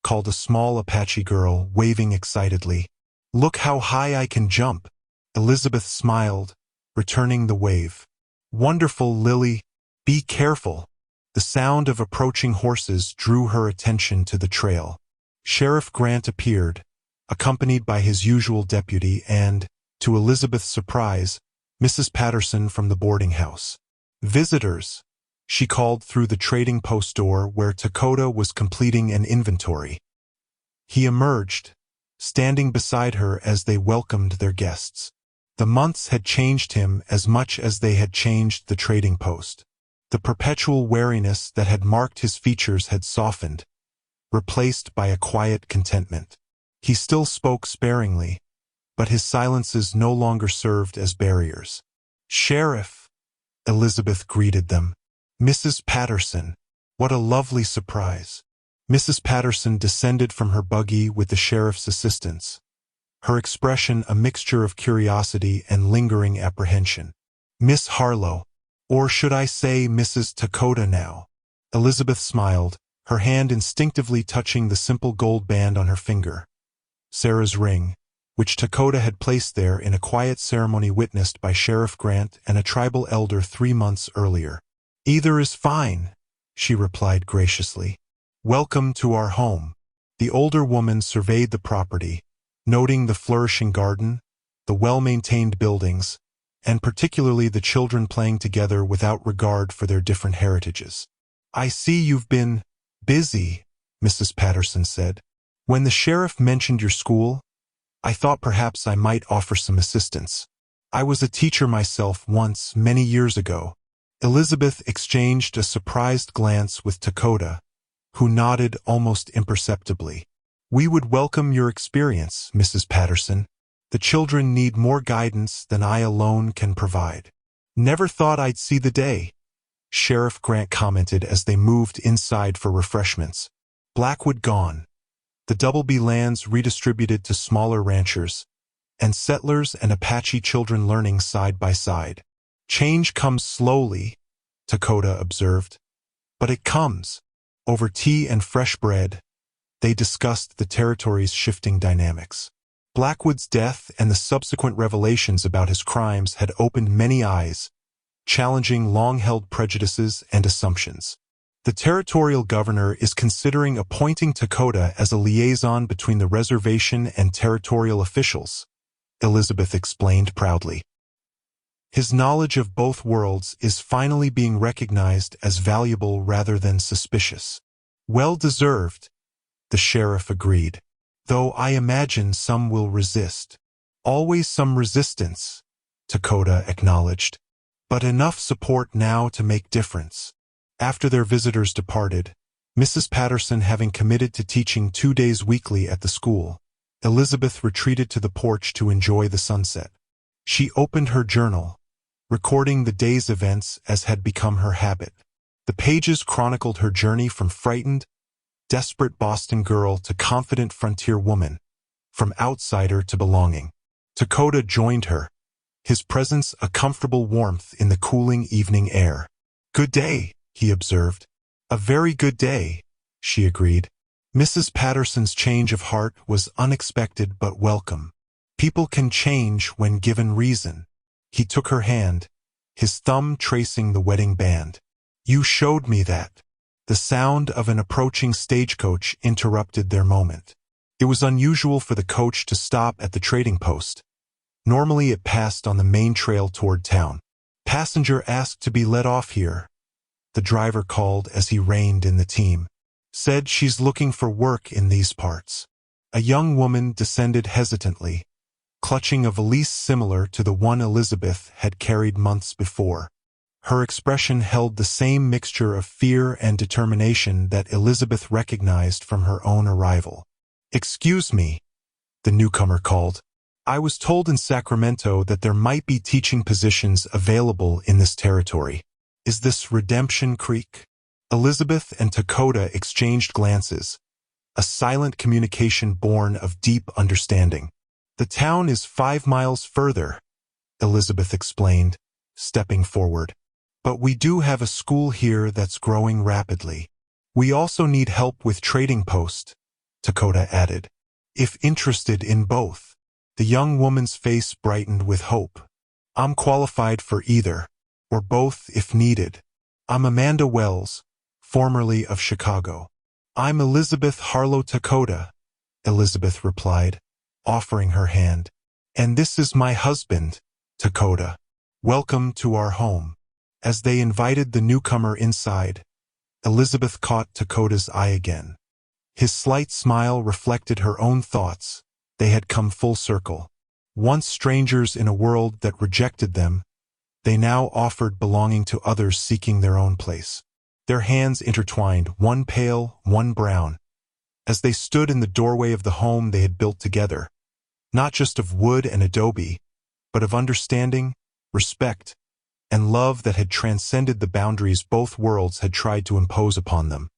called a small Apache girl, waving excitedly. "Look how high I can jump." Elisabeth smiled, returning the wave. "Wonderful, Lily. Be careful." The sound of approaching horses drew her attention to the trail. Sheriff Grant appeared, accompanied by his usual deputy and, to Elisabeth's surprise, Mrs. Patterson from the boarding house. "Visitors," she called through the trading post door where Takoda was completing an inventory. He emerged, standing beside her as they welcomed their guests. The months had changed him as much as they had changed the trading post. The perpetual wariness that had marked his features had softened, replaced by a quiet contentment. He still spoke sparingly, but his silences no longer served as barriers. "Sheriff," Elisabeth greeted them. "Mrs. Patterson, what a lovely surprise." Mrs. Patterson descended from her buggy with the sheriff's assistance, her expression a mixture of curiosity and lingering apprehension. "Miss Harlow, or should I say Mrs. Takoda now?" Elisabeth smiled, her hand instinctively touching the simple gold band on her finger. Sarah's ring, which Takoda had placed there in a quiet ceremony witnessed by Sheriff Grant and a tribal elder 3 months earlier. "Either is fine," she replied graciously. "Welcome to our home." The older woman surveyed the property, noting the flourishing garden, the well-maintained buildings, and particularly the children playing together without regard for their different heritages. "I see you've been busy," Mrs. Patterson said. "When the sheriff mentioned your school, I thought perhaps I might offer some assistance. I was a teacher myself once, many years ago." Elisabeth exchanged a surprised glance with Takoda, who nodded almost imperceptibly. "We would welcome your experience, Mrs. Patterson. The children need more guidance than I alone can provide." "Never thought I'd see the day," Sheriff Grant commented as they moved inside for refreshments. Blackwood gone, the Double-B lands redistributed to smaller ranchers, and settlers and Apache children learning side by side. "Change comes slowly," Takoda observed, "but it comes." Over tea and fresh bread, they discussed the territory's shifting dynamics. Blackwood's death and the subsequent revelations about his crimes had opened many eyes, challenging long-held prejudices and assumptions. The territorial governor is considering appointing Takoda as a liaison between the reservation and territorial officials, Elisabeth explained proudly. His knowledge of both worlds is finally being recognized as valuable rather than suspicious. "Well deserved," the sheriff agreed, "though I imagine some will resist." "Always some resistance," Takoda acknowledged, "but enough support now to make difference." After their visitors departed, Mrs. Patterson having committed to teaching 2 days weekly at the school, Elisabeth retreated to the porch to enjoy the sunset. She opened her journal, recording the day's events as had become her habit. The pages chronicled her journey from frightened, desperate Boston girl to confident frontier woman, from outsider to belonging. Takoda joined her, his presence a comfortable warmth in the cooling evening air. "Good day," he observed. "A very good day," she agreed. Mrs. Patterson's change of heart was unexpected but welcome. People can change when given reason. He took her hand, his thumb tracing the wedding band. "You showed me that." The sound of an approaching stagecoach interrupted their moment. It was unusual for the coach to stop at the trading post. Normally it passed on the main trail toward town. "Passenger asked to be let off here," the driver called as he reined in the team. "Said she's looking for work in these parts." A young woman descended hesitantly, clutching a valise similar to the one Elisabeth had carried months before. Her expression held the same mixture of fear and determination that Elisabeth recognized from her own arrival. "Excuse me," the newcomer called. "I was told in Sacramento that there might be teaching positions available in this territory. Is this Redemption Creek?" Elisabeth and Takoda exchanged glances, a silent communication born of deep understanding. "The town is 5 miles further," Elisabeth explained, stepping forward. "But we do have a school here that's growing rapidly. We also need help with trading post," Takoda added. "If interested in both." The young woman's face brightened with hope. "I'm qualified for either, or both if needed. I'm Amanda Wells, formerly of Chicago." "I'm Elisabeth Harlow Takoda," Elisabeth replied, offering her hand. "And this is my husband, Takoda. Welcome to our home." As they invited the newcomer inside, Elisabeth caught Takoda's eye again. His slight smile reflected her own thoughts. They had come full circle. Once strangers in a world that rejected them, they now offered belonging to others seeking their own place. Their hands intertwined, one pale, one brown, as they stood in the doorway of the home they had built together, not just of wood and adobe, but of understanding, respect, and love that had transcended the boundaries both worlds had tried to impose upon them.